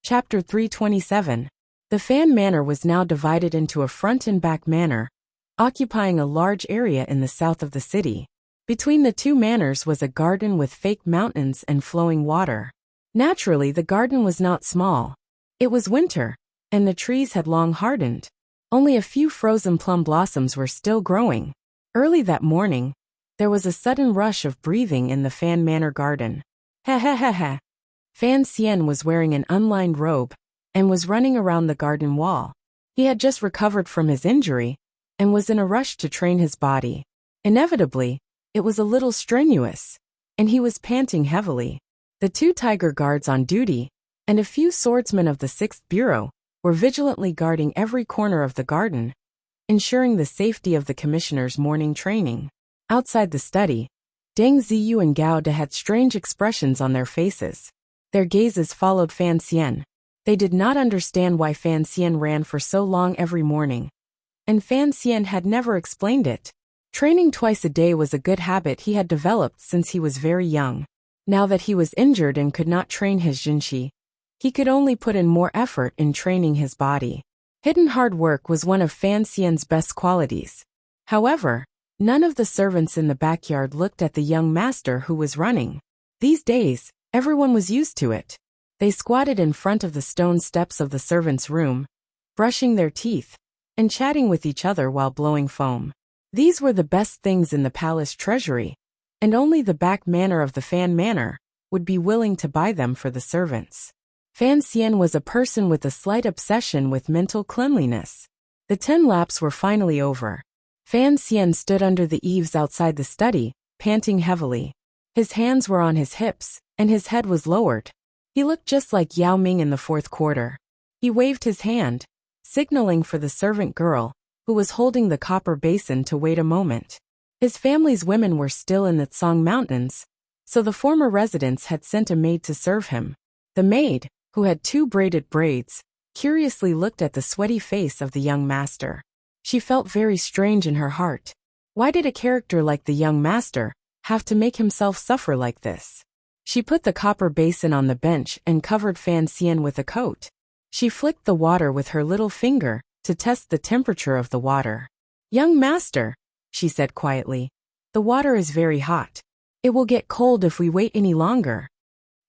Chapter 327. The Fan Manor was now divided into a front and back manor, occupying a large area in the south of the city. Between the two manors was a garden with fake mountains and flowing water. Naturally, the garden was not small. It was winter, and the trees had long hardened. Only a few frozen plum blossoms were still growing. Early that morning, there was a sudden rush of breathing in the Fan Manor garden. Ha ha ha ha. Fan Xian was wearing an unlined robe and was running around the garden wall. He had just recovered from his injury and was in a rush to train his body. Inevitably, it was a little strenuous, and he was panting heavily. The two tiger guards on duty and a few swordsmen of the 6th Bureau were vigilantly guarding every corner of the garden, ensuring the safety of the commissioner's morning training. Outside the study, Deng Ziyu and Gao De had strange expressions on their faces. Their gazes followed Fan Xian. They did not understand why Fan Xian ran for so long every morning, and Fan Xian had never explained it. Training twice a day was a good habit he had developed since he was very young. Now that he was injured and could not train his jinqi, he could only put in more effort in training his body. Hidden hard work was one of Fan Xian's best qualities. However, none of the servants in the backyard looked at the young master who was running. These days, everyone was used to it. They squatted in front of the stone steps of the servants' room, brushing their teeth and chatting with each other while blowing foam. These were the best things in the palace treasury, and only the back manor of the Fan Manor would be willing to buy them for the servants. Fan Xian was a person with a slight obsession with mental cleanliness. The 10 laps were finally over. Fan Xian stood under the eaves outside the study, panting heavily. His hands were on his hips, and his head was lowered. He looked just like Yao Ming in the 4th quarter. He waved his hand, signaling for the servant girl, who was holding the copper basin, to wait a moment. His family's women were still in the Tsang Mountains, so the former residents had sent a maid to serve him. The maid, who had 2 braided braids, curiously looked at the sweaty face of the young master. She felt very strange in her heart. Why did a character like the young master have to make himself suffer like this? She put the copper basin on the bench and covered Fan Xian with a coat. She flicked the water with her little finger to test the temperature of the water. "Young master," she said quietly, "the water is very hot. It will get cold if we wait any longer."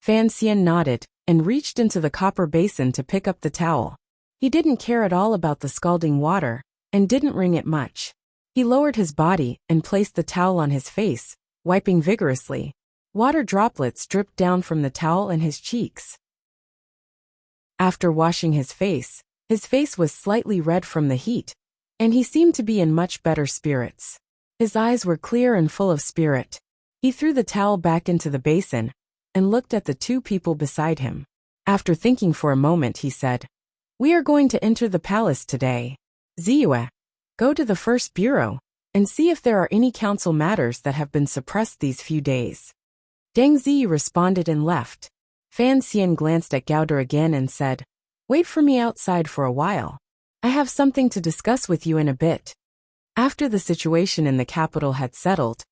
Fan Xian nodded and reached into the copper basin to pick up the towel. He didn't care at all about the scalding water and didn't wring it much. He lowered his body and placed the towel on his face, wiping vigorously. Water droplets dripped down from the towel and his cheeks. After washing his face was slightly red from the heat, and he seemed to be in much better spirits. His eyes were clear and full of spirit. He threw the towel back into the basin and looked at the 2 people beside him. After thinking for a moment, he said, "We are going to enter the palace today. Ziyue, go to the 1st Bureau and see if there are any council matters that have been suppressed these few days." Deng Ziyu responded and left. Fan Xian glanced at Gao De again and said, "Wait for me outside for a while. I have something to discuss with you in a bit." After the situation in the capital had settled,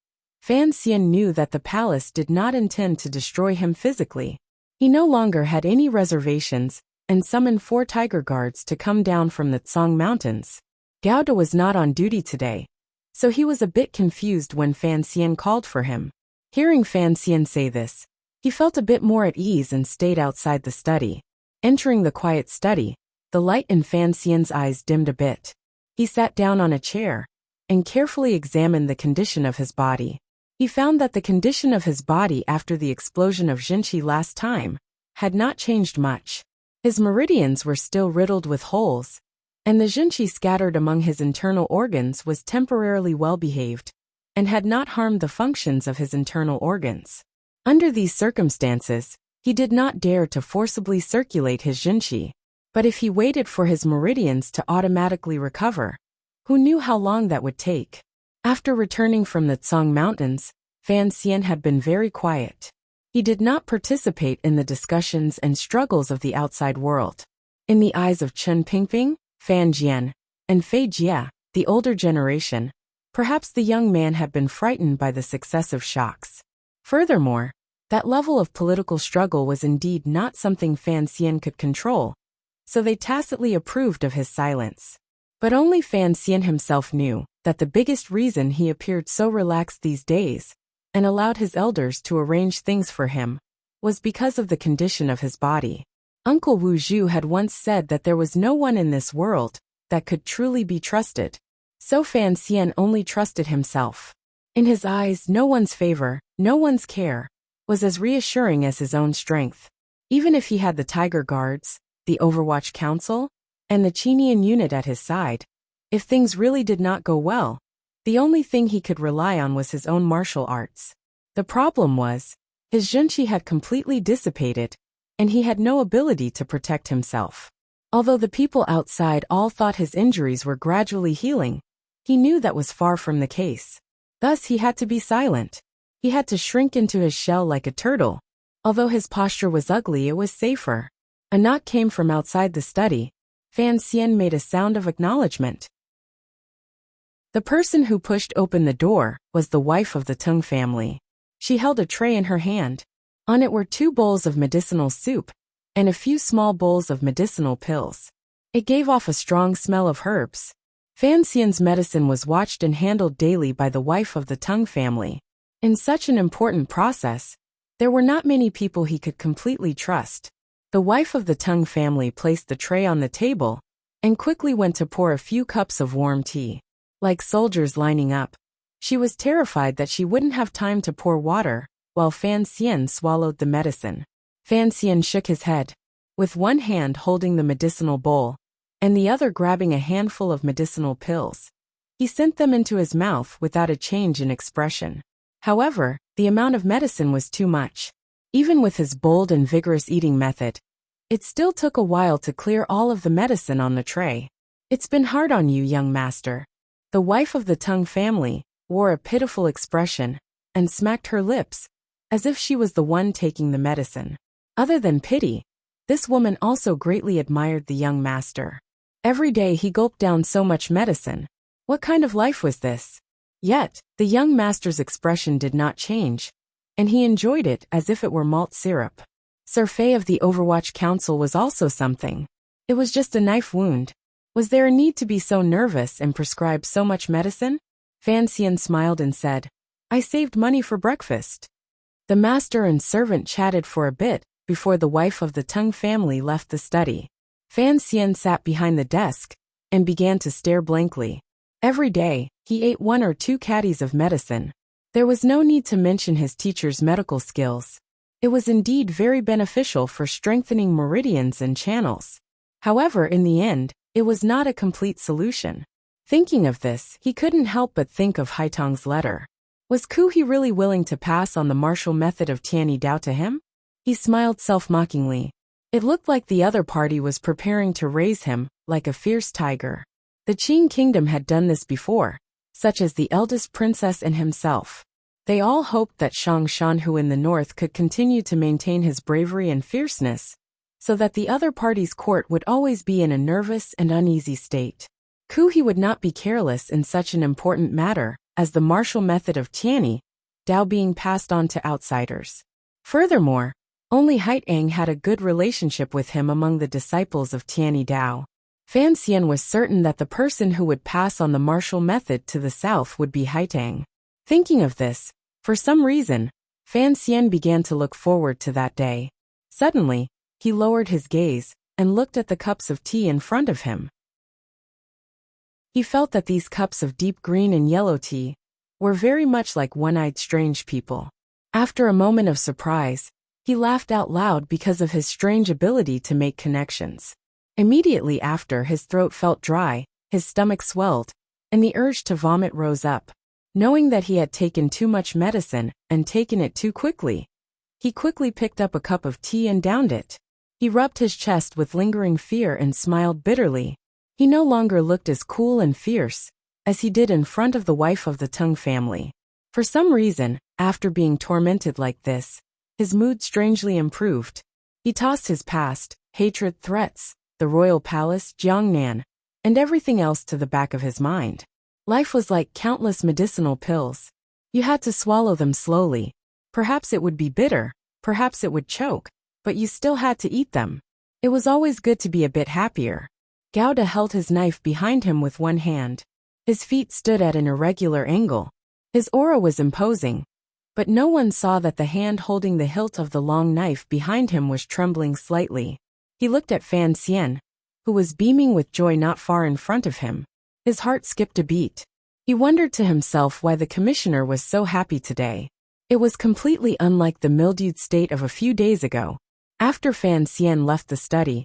Fan Xian knew that the palace did not intend to destroy him physically. He no longer had any reservations and summoned 4 tiger guards to come down from the Tsang Mountains. Gao De was not on duty today, so he was a bit confused when Fan Xian called for him. Hearing Fan Xian say this, he felt a bit more at ease and stayed outside the study. Entering the quiet study, the light in Fan Xian's eyes dimmed a bit. He sat down on a chair and carefully examined the condition of his body. He found that the condition of his body after the explosion of jinqi last time had not changed much. His meridians were still riddled with holes, and the jinqi scattered among his internal organs was temporarily well behaved and had not harmed the functions of his internal organs. Under these circumstances, he did not dare to forcibly circulate his jinqi, but if he waited for his meridians to automatically recover, who knew how long that would take? After returning from the Tsang Mountains, Fan Xian had been very quiet. He did not participate in the discussions and struggles of the outside world. In the eyes of Chen Pingping, Fan Jian, and Fei Jia, the older generation, perhaps the young man had been frightened by the successive shocks. Furthermore, That level of political struggle was indeed not something Fan Xian could control, so they tacitly approved of his silence. But only Fan Xian himself knew that the biggest reason he appeared so relaxed these days and allowed his elders to arrange things for him was because of the condition of his body. Uncle Wu Zhu had once said that there was no one in this world that could truly be trusted, so Fan Xian only trusted himself. In his eyes, no one's favor, no one's care, was as reassuring as his own strength. Even if he had the Tiger Guards, the Overwatch Council, and the Qinian unit at his side, if things really did not go well, the only thing he could rely on was his own martial arts. The problem was, his zhenqi had completely dissipated, and he had no ability to protect himself. Although the people outside all thought his injuries were gradually healing, he knew that was far from the case. Thus he had to be silent. He had to shrink into his shell like a turtle. Although his posture was ugly, it was safer. A knock came from outside the study. Fan Xian made a sound of acknowledgement. The person who pushed open the door was the wife of the Tung family. She held a tray in her hand. On it were 2 bowls of medicinal soup and a few small bowls of medicinal pills. It gave off a strong smell of herbs. Fan Xian's medicine was watched and handled daily by the wife of the Tung family. In such an important process, there were not many people he could completely trust. The wife of the Tung family placed the tray on the table and quickly went to pour a few cups of warm tea. Like soldiers lining up, she was terrified that she wouldn't have time to pour water, while Fan Xian swallowed the medicine. Fan Xian shook his head, with one hand holding the medicinal bowl, and the other grabbing a handful of medicinal pills. He sent them into his mouth without a change in expression. However, the amount of medicine was too much. Even with his bold and vigorous eating method, it still took a while to clear all of the medicine on the tray. "It's been hard on you, young master." The wife of the Tung family wore a pitiful expression and smacked her lips, as if she was the one taking the medicine. Other than pity, this woman also greatly admired the young master. Every day he gulped down so much medicine. What kind of life was this? Yet, the young master's expression did not change, and he enjoyed it as if it were malt syrup. Sir Fei of the Overwatch Council was also something. It was just a knife wound. Was there a need to be so nervous and prescribe so much medicine? Fan Xian smiled and said, "I saved money for breakfast." The master and servant chatted for a bit before the wife of the Tung family left the study. Fan Xian sat behind the desk and began to stare blankly. Every day, he ate 1 or 2 caddies of medicine. There was no need to mention his teacher's medical skills. It was indeed very beneficial for strengthening meridians and channels. However, in the end, it was not a complete solution. Thinking of this, he couldn't help but think of Haitong's letter. Was Ku He really willing to pass on the martial method of Tianyi Dao to him? He smiled self-mockingly. It looked like the other party was preparing to raise him like a fierce tiger. The Qing kingdom had done this before, such as the eldest princess and himself. They all hoped that Shang Shanhu in the north could continue to maintain his bravery and fierceness, so that the other party's court would always be in a nervous and uneasy state. Ku He would not be careless in such an important matter as the martial method of Tianyi Dao being passed on to outsiders. Furthermore, only Haitang had a good relationship with him among the disciples of Tianyi Dao. Fan Xian was certain that the person who would pass on the martial method to the south would be Haitang. Thinking of this, for some reason, Fan Xian began to look forward to that day. Suddenly, he lowered his gaze and looked at the cups of tea in front of him. He felt that these cups of deep green and yellow tea were very much like one-eyed strange people. After a moment of surprise, he laughed out loud because of his strange ability to make connections. Immediately after, his throat felt dry, his stomach swelled, and the urge to vomit rose up. Knowing that he had taken too much medicine and taken it too quickly, he quickly picked up a cup of tea and downed it. He rubbed his chest with lingering fear and smiled bitterly. He no longer looked as cool and fierce as he did in front of the wife of the Tung family. For some reason, after being tormented like this, his mood strangely improved. He tossed his past, hatred, threats, the royal palace, Jiangnan, and everything else to the back of his mind. Life was like countless medicinal pills. You had to swallow them slowly. Perhaps it would be bitter, perhaps it would choke, but you still had to eat them. It was always good to be a bit happier. Gouda held his knife behind him with one hand. His feet stood at an irregular angle. His aura was imposing, but no one saw that the hand holding the hilt of the long knife behind him was trembling slightly. He looked at Fan Xian, who was beaming with joy not far in front of him. His heart skipped a beat. He wondered to himself why the commissioner was so happy today. It was completely unlike the mildewed state of a few days ago. After Fan Xian left the study,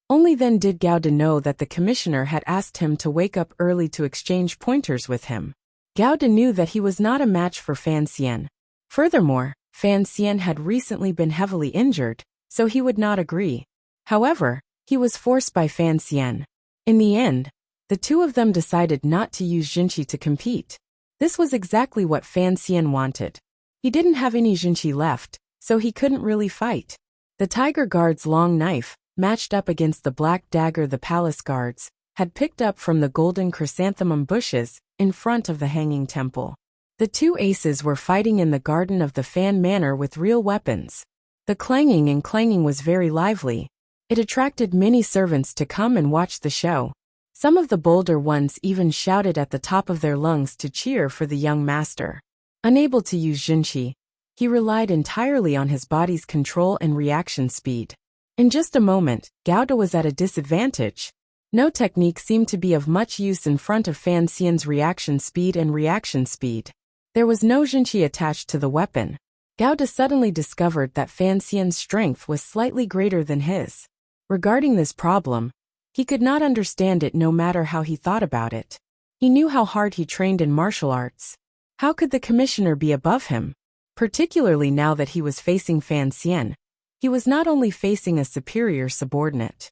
only then did Gouda know that the commissioner had asked him to wake up early to exchange pointers with him. Gouda knew that he was not a match for Fan Xian. Furthermore, Fan Xian had recently been heavily injured, so he would not agree. However, he was forced by Fan Xian. In the end, the two of them decided not to use Jinqi to compete. This was exactly what Fan Xian wanted. He didn't have any Jinqi left, so he couldn't really fight. The tiger guard's long knife, matched up against the black dagger the palace guards had picked up from the golden chrysanthemum bushes in front of the hanging temple. The two aces were fighting in the garden of the Fan Manor with real weapons. The clanging and clanging was very lively. It attracted many servants to come and watch the show. Some of the bolder ones even shouted at the top of their lungs to cheer for the young master. Unable to use Jinqi, he relied entirely on his body's control and reaction speed. In just a moment, Gouda was at a disadvantage. No technique seemed to be of much use in front of Fan Xian's reaction speed and reaction speed. There was no Jinqi attached to the weapon. Gouda suddenly discovered that Fan Xian's strength was slightly greater than his. Regarding this problem, he could not understand it no matter how he thought about it. He knew how hard he trained in martial arts. How could the commissioner be above him? Particularly now that he was facing Fan Xian. He was not only facing a superior subordinate.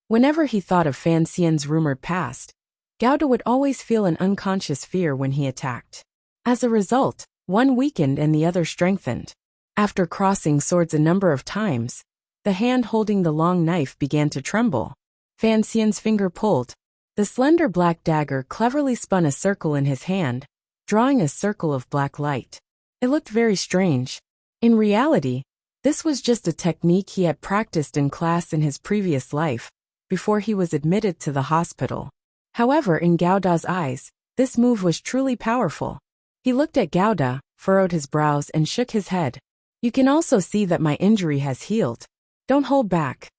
Whenever he thought of Fan Xian's rumored past, Gouda would always feel an unconscious fear when he attacked. As a result, one weakened and the other strengthened. After crossing swords a number of times, the hand holding the long knife began to tremble. Fan Xian's finger pulled. The slender black dagger cleverly spun a circle in his hand, drawing a circle of black light. It looked very strange. In reality, this was just a technique he had practiced in class in his previous life, before he was admitted to the hospital. However, in Gouda's eyes, this move was truly powerful. He looked at Gouda, furrowed his brows and shook his head. You can also see that my injury has healed. Don't hold back.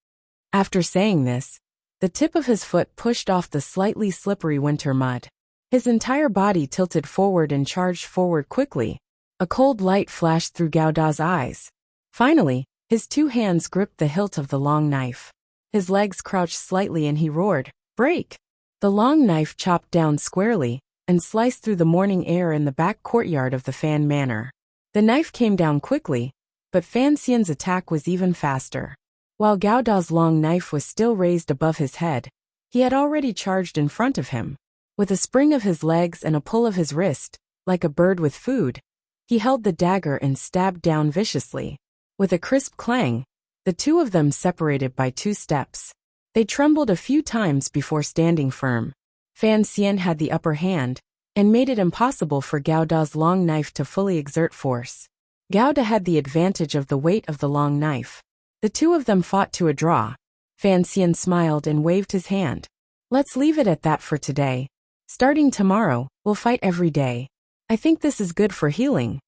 After saying this, the tip of his foot pushed off the slightly slippery winter mud. His entire body tilted forward and charged forward quickly. A cold light flashed through Gouda's eyes. Finally, his two hands gripped the hilt of the long knife. His legs crouched slightly and he roared, "Break!" The long knife chopped down squarely and sliced through the morning air in the back courtyard of the Fan Manor. The knife came down quickly, but Fan Xian's attack was even faster. While Gouda's long knife was still raised above his head, he had already charged in front of him. With a spring of his legs and a pull of his wrist, like a bird with food, he held the dagger and stabbed down viciously. With a crisp clang, the two of them separated by 2 steps. They trembled a few times before standing firm. Fan Xian had the upper hand, and made it impossible for Gouda's long knife to fully exert force. Gouda had the advantage of the weight of the long knife. The two of them fought to a draw. Fan Xian smiled and waved his hand. Let's leave it at that for today. Starting tomorrow, we'll fight every day. I think this is good for healing.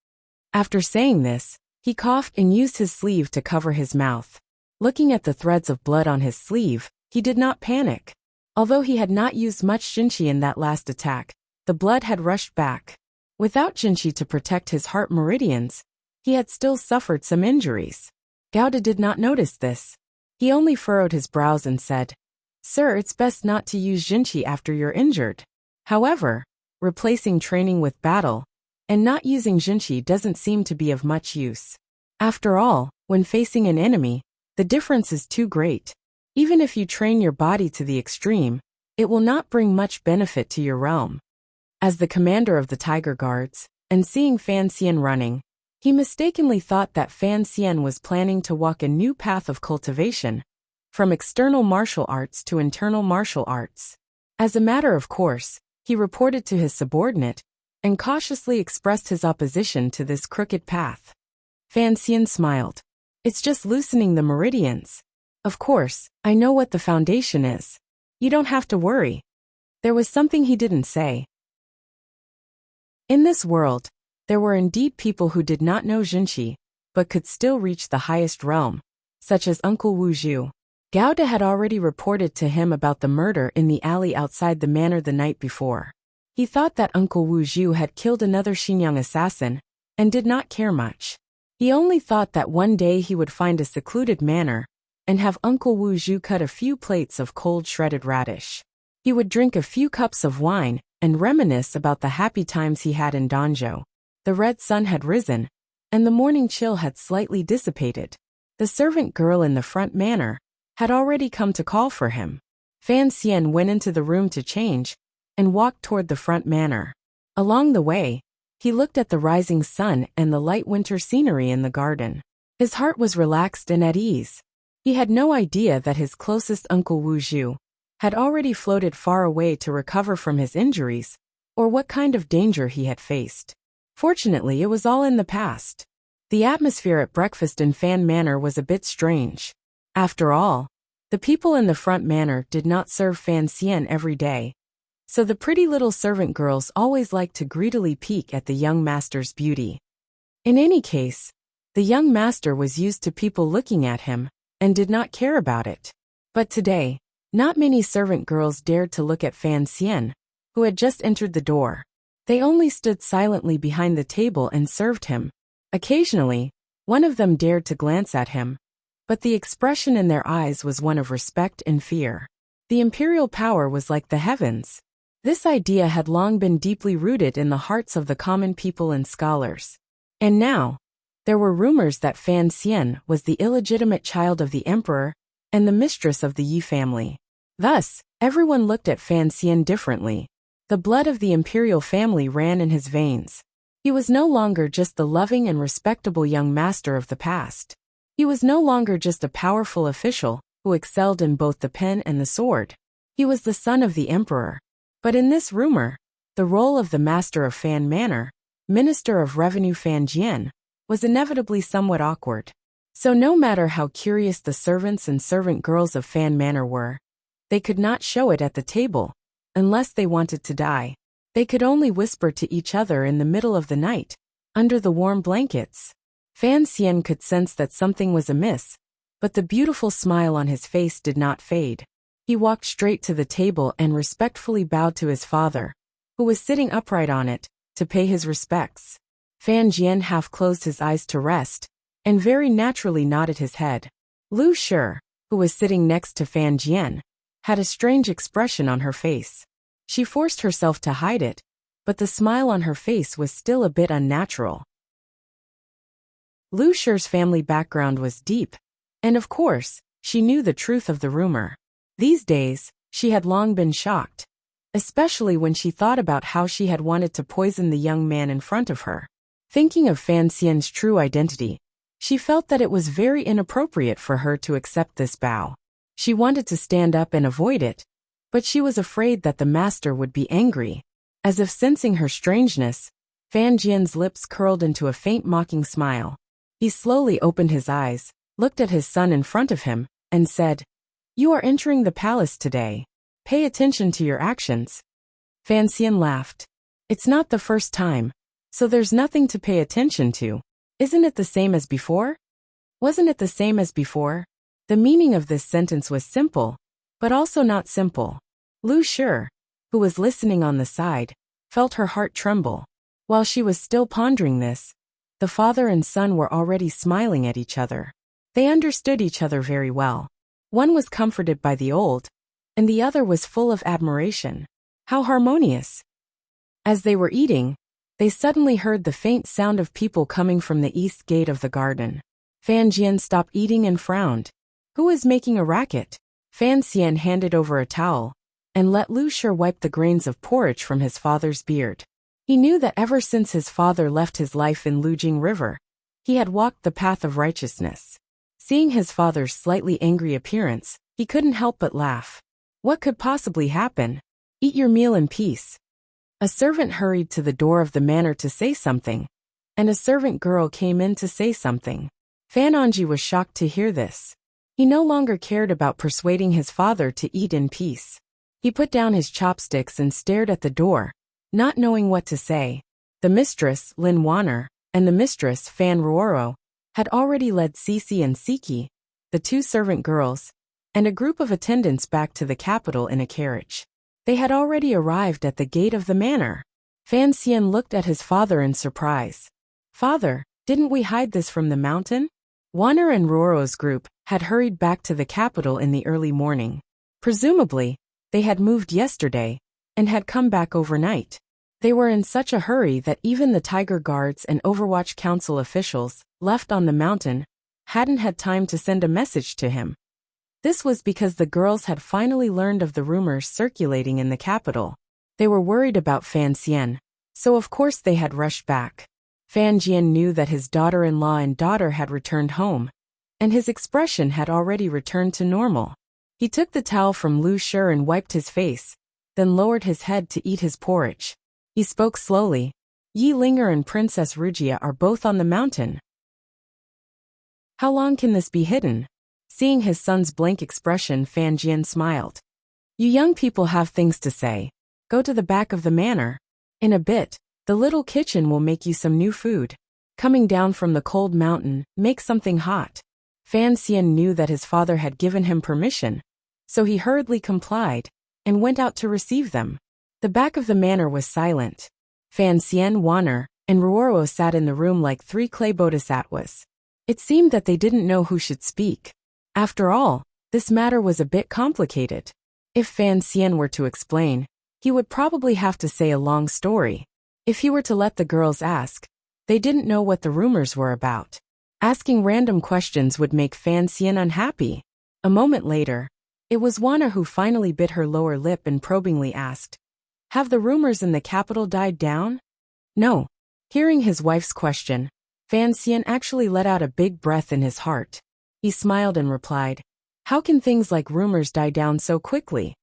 After saying this, he coughed and used his sleeve to cover his mouth. Looking at the threads of blood on his sleeve, he did not panic. Although he had not used much Jinqi in that last attack, the blood had rushed back. Without Jinqi to protect his heart meridians, he had still suffered some injuries. Gouda did not notice this. He only furrowed his brows and said, "Sir, it's best not to use Jinqi after you're injured." However, replacing training with battle and not using Jinqi doesn't seem to be of much use. After all, when facing an enemy, the difference is too great. Even if you train your body to the extreme, it will not bring much benefit to your realm. As the commander of the Tiger Guards, and seeing Fan Xian running, he mistakenly thought that Fan Xian was planning to walk a new path of cultivation, from external martial arts to internal martial arts. As a matter of course, he reported to his subordinate, and cautiously expressed his opposition to this crooked path. Fan Xian smiled. It's just loosening the meridians. Of course, I know what the foundation is. You don't have to worry. There was something he didn't say. In this world, there were indeed people who did not know Jinshi, but could still reach the highest realm, such as Uncle Wu Zhu. Gao De had already reported to him about the murder in the alley outside the manor the night before. He thought that Uncle Wu Zhu had killed another Xinjiang assassin, and did not care much. He only thought that one day he would find a secluded manor, and have Uncle Wu Zhu cut a few plates of cold shredded radish. He would drink a few cups of wine, and reminisce about the happy times he had in Danzhou. The red sun had risen, and the morning chill had slightly dissipated. The servant girl in the front manor had already come to call for him. Fan Xian went into the room to change, and walked toward the front manor. Along the way, he looked at the rising sun and the light winter scenery in the garden. His heart was relaxed and at ease. He had no idea that his closest Uncle Wu Zhu had already floated far away to recover from his injuries, or what kind of danger he had faced. Fortunately, it was all in the past. The atmosphere at breakfast in Fan Manor was a bit strange. After all, the people in the front manor did not serve Fan Xian every day, so the pretty little servant girls always liked to greedily peek at the young master's beauty. In any case, the young master was used to people looking at him, and did not care about it. But today, not many servant girls dared to look at Fan Xian, who had just entered the door. They only stood silently behind the table and served him. Occasionally, one of them dared to glance at him, but the expression in their eyes was one of respect and fear. The imperial power was like the heavens. This idea had long been deeply rooted in the hearts of the common people and scholars. And now, there were rumors that Fan Xian was the illegitimate child of the emperor and the mistress of the Yi family. Thus, everyone looked at Fan Xian differently. The blood of the imperial family ran in his veins. He was no longer just the loving and respectable young master of the past. He was no longer just a powerful official who excelled in both the pen and the sword. He was the son of the emperor. But in this rumor, the role of the master of Fan Manor, Minister of Revenue Fan Jian, was inevitably somewhat awkward. So no matter how curious the servants and servant girls of Fan Manor were, they could not show it at the table, unless they wanted to die. They could only whisper to each other in the middle of the night, under the warm blankets. Fan Xian could sense that something was amiss, but the beautiful smile on his face did not fade. He walked straight to the table and respectfully bowed to his father, who was sitting upright on it, to pay his respects. Fan Jian half closed his eyes to rest, and very naturally nodded his head. Lu Shi, who was sitting next to Fan Jian, had a strange expression on her face. She forced herself to hide it, but the smile on her face was still a bit unnatural. Lu Shi's family background was deep, and of course, she knew the truth of the rumor. These days, she had long been shocked, especially when she thought about how she had wanted to poison the young man in front of her. Thinking of Fan Xian's true identity, she felt that it was very inappropriate for her to accept this bow. She wanted to stand up and avoid it, but she was afraid that the master would be angry. As if sensing her strangeness, Fan Jian's lips curled into a faint mocking smile. He slowly opened his eyes, looked at his son in front of him, and said, "You are entering the palace today. Pay attention to your actions." Fan Xian laughed. "It's not the first time, so there's nothing to pay attention to. Isn't it the same as before?" Wasn't it the same as before? The meaning of this sentence was simple, but also not simple. Lu Shi, who was listening on the side, felt her heart tremble. While she was still pondering this, the father and son were already smiling at each other. They understood each other very well. One was comforted by the old, and the other was full of admiration. How harmonious! As they were eating, they suddenly heard the faint sound of people coming from the east gate of the garden. Fan Jian stopped eating and frowned. Who is making a racket? Fan Xian handed over a towel, and let Lu Shi wipe the grains of porridge from his father's beard. He knew that ever since his father left his life in Lujing River, he had walked the path of righteousness. Seeing his father's slightly angry appearance, he couldn't help but laugh. What could possibly happen? Eat your meal in peace. A servant hurried to the door of the manor to say something, and a servant girl came in to say something. Fan Anji was shocked to hear this. He no longer cared about persuading his father to eat in peace. He put down his chopsticks and stared at the door, not knowing what to say. The mistress, Lin Wanner, and the mistress, Fan Ruoro, had already led Cece and Siki, the two servant girls, and a group of attendants back to the capital in a carriage. They had already arrived at the gate of the manor. Fan Xian looked at his father in surprise. "Father, didn't we hide this from the mountain?" Wanner and Ruoro's group had hurried back to the capital in the early morning. Presumably, they had moved yesterday and had come back overnight. They were in such a hurry that even the Tiger Guards and Overwatch Council officials, left on the mountain, hadn't had time to send a message to him. This was because the girls had finally learned of the rumors circulating in the capital. They were worried about Fan Xian, so of course they had rushed back. Fan Jian knew that his daughter-in-law and daughter had returned home, and his expression had already returned to normal. He took the towel from Lu Shi and wiped his face, then lowered his head to eat his porridge. He spoke slowly. "Yi Linger and Princess Rugia are both on the mountain. How long can this be hidden?" Seeing his son's blank expression, Fan Jian smiled. "You young people have things to say. Go to the back of the manor. In a bit, the little kitchen will make you some new food. Coming down from the cold mountain, make something hot." Fan Xian knew that his father had given him permission, so he hurriedly complied and went out to receive them. The back of the manor was silent. Fan Xian, Wanner, and Ruoro sat in the room like three clay bodhisattvas. It seemed that they didn't know who should speak. After all, this matter was a bit complicated. If Fan Xian were to explain, he would probably have to say a long story. If he were to let the girls ask, they didn't know what the rumors were about. Asking random questions would make Fan Xian unhappy. A moment later, it was Wanner who finally bit her lower lip and probingly asked, "Have the rumors in the capital died down?" "No." Hearing his wife's question, Fan Xian actually let out a big breath in his heart. He smiled and replied, "How can things like rumors die down so quickly?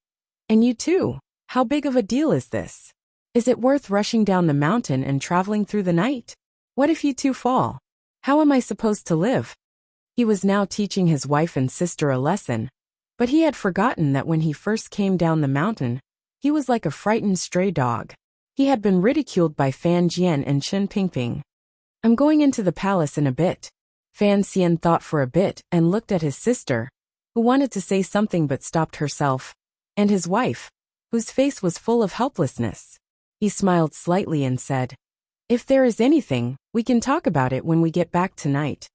And you too, how big of a deal is this? Is it worth rushing down the mountain and traveling through the night? What if you two fall? How am I supposed to live?" He was now teaching his wife and sister a lesson, but he had forgotten that when he first came down the mountain, he was like a frightened stray dog. He had been ridiculed by Fan Jian and Chen Pingping. "I'm going into the palace in a bit." Fan Xian thought for a bit and looked at his sister, who wanted to say something but stopped herself, and his wife, whose face was full of helplessness. He smiled slightly and said, "If there is anything, we can talk about it when we get back tonight.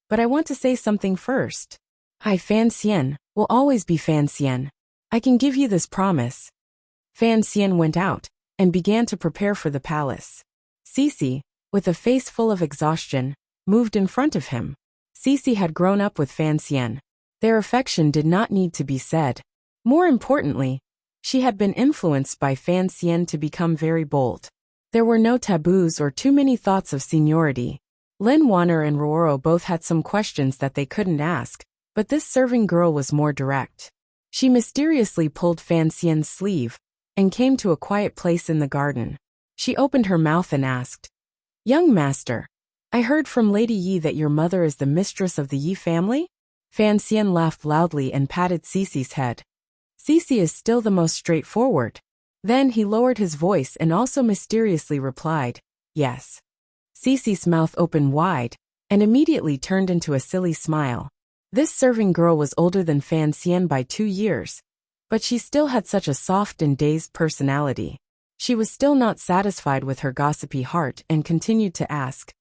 But I want to say something first. I, Fan Xian, will always be Fan Xian. I can give you this promise." Fan Xian went out and began to prepare for the palace. Cece, with a face full of exhaustion, moved in front of him. Cece had grown up with Fan Xian. Their affection did not need to be said. More importantly, she had been influenced by Fan Xian to become very bold. There were no taboos or too many thoughts of seniority. Lin Wanner and Ruoro both had some questions that they couldn't ask, but this serving girl was more direct. She mysteriously pulled Fan Xian's sleeve and came to a quiet place in the garden. She opened her mouth and asked, "Young master, I heard from Lady Yi that your mother is the mistress of the Yi family?" Fan Xian laughed loudly and patted Cece's head. "Cece is still the most straightforward." Then he lowered his voice and also mysteriously replied, "Yes." Cece's mouth opened wide and immediately turned into a silly smile. This serving girl was older than Fan Xian by 2 years, but she still had such a soft and dazed personality. She was still not satisfied with her gossipy heart and continued to ask,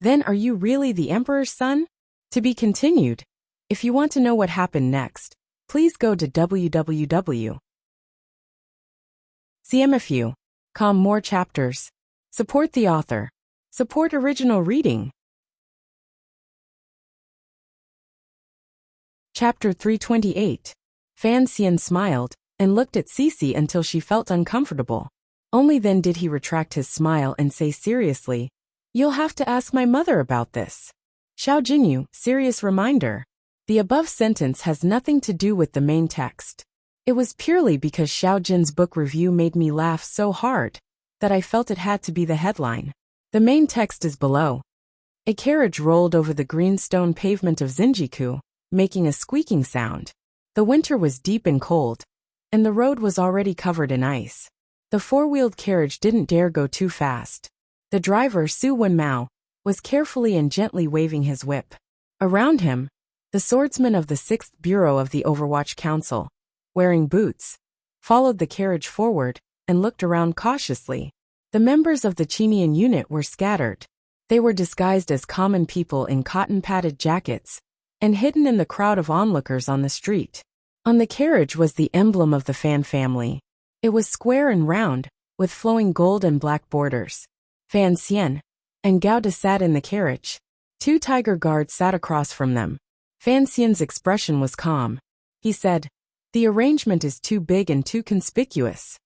"Then are you really the emperor's son?" To be continued. If you want to know what happened next, please go to www.cmfu.com. More chapters. Support the author. Support original reading. Chapter 328. Fan Xian smiled and looked at Cece until she felt uncomfortable. Only then did he retract his smile and say seriously, "You'll have to ask my mother about this." Xiao Jinyu, serious reminder. The above sentence has nothing to do with the main text. It was purely because Xiao Jin's book review made me laugh so hard that I felt it had to be the headline. The main text is below. A carriage rolled over the green stone pavement of Zinjiku, making a squeaking sound. The winter was deep and cold, and the road was already covered in ice. The four-wheeled carriage didn't dare go too fast. The driver, Su Wenmao, was carefully and gently waving his whip. Around him, the swordsman of the 6th Bureau of the Overwatch Council, wearing boots, followed the carriage forward and looked around cautiously. The members of the Chinian unit were scattered. They were disguised as common people in cotton-padded jackets and hidden in the crowd of onlookers on the street. On the carriage was the emblem of the Fan family. It was square and round, with flowing gold and black borders. Fan Xian and Gao De sat in the carriage. 2 tiger guards sat across from them. Fan Xian's expression was calm. He said, "The arrangement is too big and too conspicuous."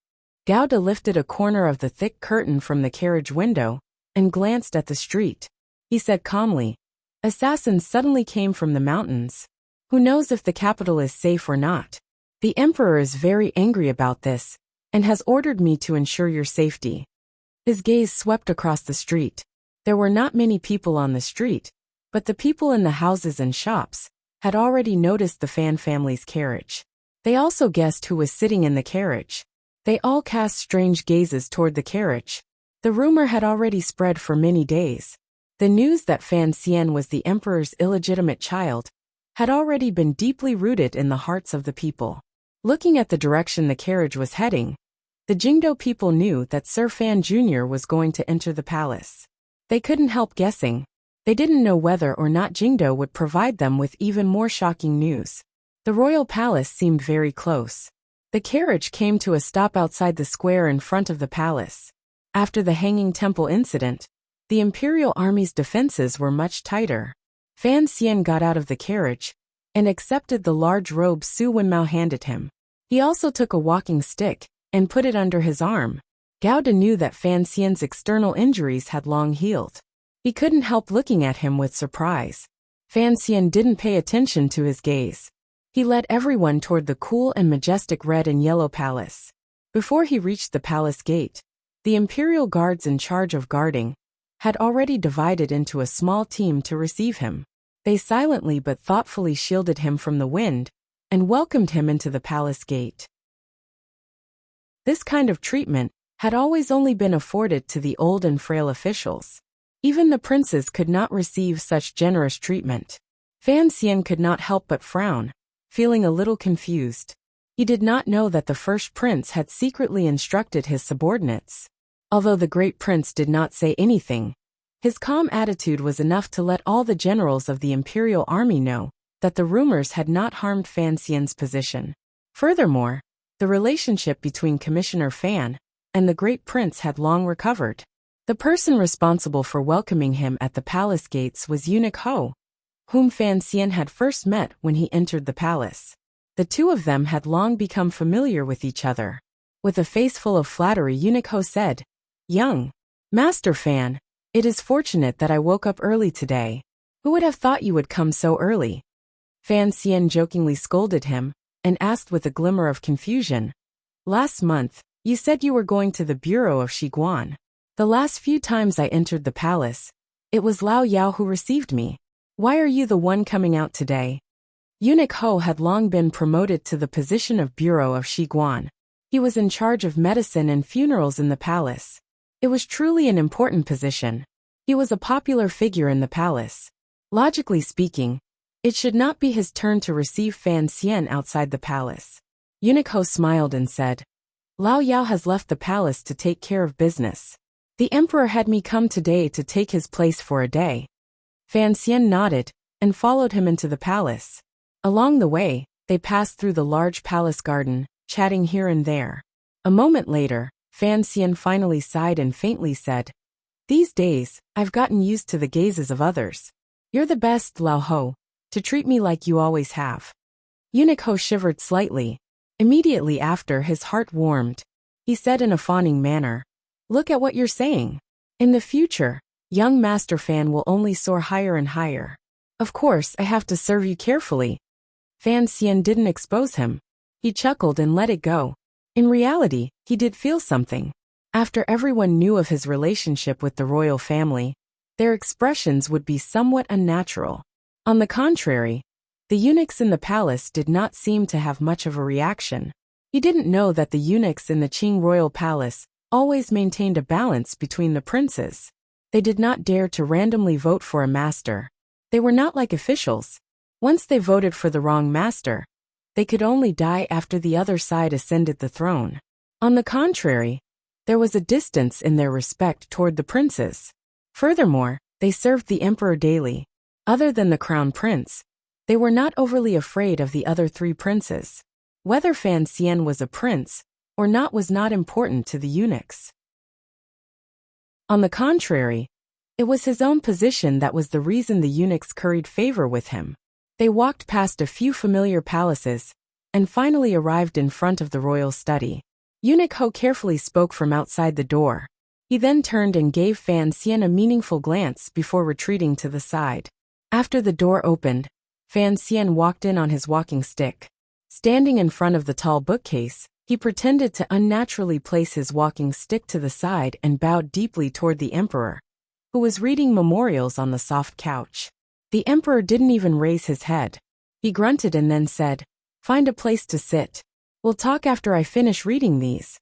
Gao De lifted a corner of the thick curtain from the carriage window and glanced at the street. He said calmly, "Assassins suddenly came from the mountains. Who knows if the capital is safe or not? The emperor is very angry about this and has ordered me to ensure your safety." His gaze swept across the street. There were not many people on the street, but the people in the houses and shops had already noticed the Fan family's carriage. They also guessed who was sitting in the carriage. They all cast strange gazes toward the carriage. The rumor had already spread for many days. The news that Fan Xian was the emperor's illegitimate child had already been deeply rooted in the hearts of the people. Looking at the direction the carriage was heading, the Jingdo people knew that Sir Fan Jr. was going to enter the palace. They couldn't help guessing. They didn't know whether or not Jingdo would provide them with even more shocking news. The royal palace seemed very close. The carriage came to a stop outside the square in front of the palace. After the Hanging Temple incident, the imperial army's defenses were much tighter. Fan Xian got out of the carriage and accepted the large robe Su Wenmao handed him. He also took a walking stick and put it under his arm. Gao De knew that Fan Xian's external injuries had long healed. He couldn't help looking at him with surprise. Fan Xian didn't pay attention to his gaze. He led everyone toward the cool and majestic red and yellow palace. Before he reached the palace gate, the imperial guards in charge of guarding had already divided into a small team to receive him. They silently but thoughtfully shielded him from the wind and welcomed him into the palace gate. This kind of treatment had always only been afforded to the old and frail officials. Even the princes could not receive such generous treatment. Fan Xian could not help but frown, feeling a little confused. He did not know that the first prince had secretly instructed his subordinates. Although the great prince did not say anything, his calm attitude was enough to let all the generals of the imperial army know that the rumors had not harmed Fan Xian's position. Furthermore, the relationship between Commissioner Fan and the great prince had long recovered. The person responsible for welcoming him at the palace gates was Eunuch Ho, whom Fan Xian had first met when he entered the palace. The two of them had long become familiar with each other. With a face full of flattery, Eunuch Ho said, "Young Master Fan, it is fortunate that I woke up early today. Who would have thought you would come so early?" Fan Xian jokingly scolded him and asked with a glimmer of confusion, "Last month, you said you were going to the bureau of Shiguan. The last few times I entered the palace, it was Lao Yao who received me. Why are you the one coming out today?" Eunuch Ho had long been promoted to the position of bureau of Shiguan. He was in charge of medicine and funerals in the palace. It was truly an important position. He was a popular figure in the palace. Logically speaking, it should not be his turn to receive Fan Xian outside the palace. Eunuch Ho smiled and said, "Lao Yao has left the palace to take care of business. The emperor had me come today to take his place for a day." Fan Xian nodded and followed him into the palace. Along the way, they passed through the large palace garden, chatting here and there. A moment later, Fan Xian finally sighed and faintly said, "These days, I've gotten used to the gazes of others. You're the best, Lao Ho, to treat me like you always have." Eunuch Ho shivered slightly. Immediately after, his heart warmed. He said in a fawning manner, "Look at what you're saying. In the future, young Master Fan will only soar higher and higher. Of course, I have to serve you carefully." Fan Xian didn't expose him. He chuckled and let it go. In reality, he did feel something. After everyone knew of his relationship with the royal family, their expressions would be somewhat unnatural. On the contrary, the eunuchs in the palace did not seem to have much of a reaction. He didn't know that the eunuchs in the Qing royal palace always maintained a balance between the princes. They did not dare to randomly vote for a master. They were not like officials. Once they voted for the wrong master, they could only die after the other side ascended the throne. On the contrary, there was a distance in their respect toward the princes. Furthermore, they served the emperor daily. Other than the crown prince, they were not overly afraid of the other three princes. Whether Fan Xian was a prince or not was not important to the eunuchs. On the contrary, it was his own position that was the reason the eunuchs curried favor with him. They walked past a few familiar palaces and finally arrived in front of the royal study. Eunuch Ho carefully spoke from outside the door. He then turned and gave Fan Xian a meaningful glance before retreating to the side. After the door opened, Fan Xian walked in on his walking stick. Standing in front of the tall bookcase, he pretended to unnaturally place his walking stick to the side and bowed deeply toward the emperor, who was reading memorials on the soft couch. The emperor didn't even raise his head. He grunted and then said, "Find a place to sit. We'll talk after I finish reading these."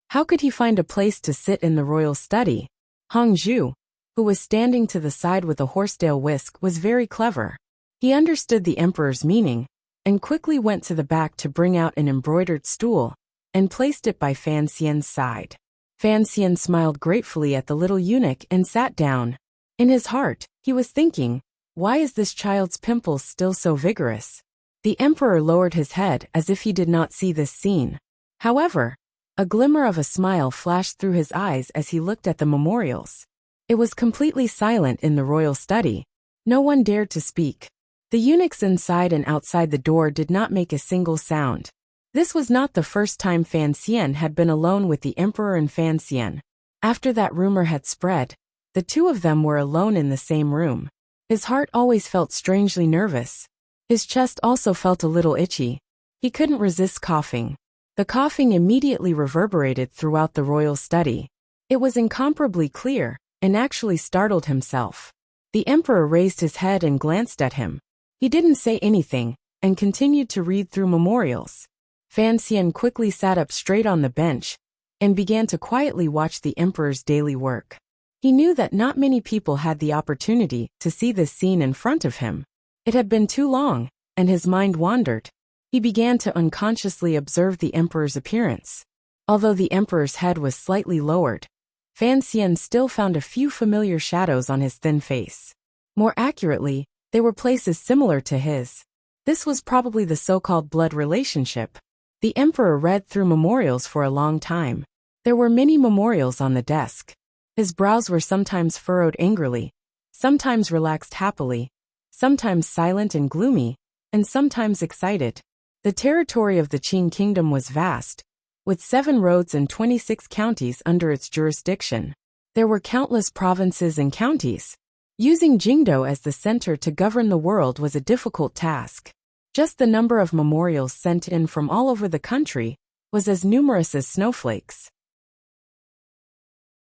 How could he find a place to sit in the royal study? Hong Zhu, who was standing to the side with a horsetail whisk, was very clever. He understood the emperor's meaning and quickly went to the back to bring out an embroidered stool and placed it by Fan Xian's side. Fan Xian smiled gratefully at the little eunuch and sat down. In his heart, he was thinking, why is this child's pimples still so vigorous? The emperor lowered his head as if he did not see this scene. However, a glimmer of a smile flashed through his eyes as he looked at the memorials. It was completely silent in the royal study. No one dared to speak. The eunuchs inside and outside the door did not make a single sound. This was not the first time Fan Xian had been alone with the emperor and Fan Xian. After that rumor had spread, the two of them were alone in the same room. His heart always felt strangely nervous. His chest also felt a little itchy. He couldn't resist coughing. The coughing immediately reverberated throughout the royal study. It was incomparably clear, and actually startled himself. The emperor raised his head and glanced at him. He didn't say anything, and continued to read through memorials. Fan Xian quickly sat up straight on the bench, and began to quietly watch the emperor's daily work. He knew that not many people had the opportunity to see this scene in front of him. It had been too long, and his mind wandered. He began to unconsciously observe the emperor's appearance. Although the emperor's head was slightly lowered, Fan Xian still found a few familiar shadows on his thin face. More accurately, they were places similar to his. This was probably the so-called blood relationship. The emperor read through memorials for a long time. There were many memorials on the desk. His brows were sometimes furrowed angrily, sometimes relaxed happily, sometimes silent and gloomy, and sometimes excited. The territory of the Qing kingdom was vast, with 7 roads and 26 counties under its jurisdiction. There were countless provinces and counties. Using Jingdo as the center to govern the world was a difficult task. Just the number of memorials sent in from all over the country was as numerous as snowflakes.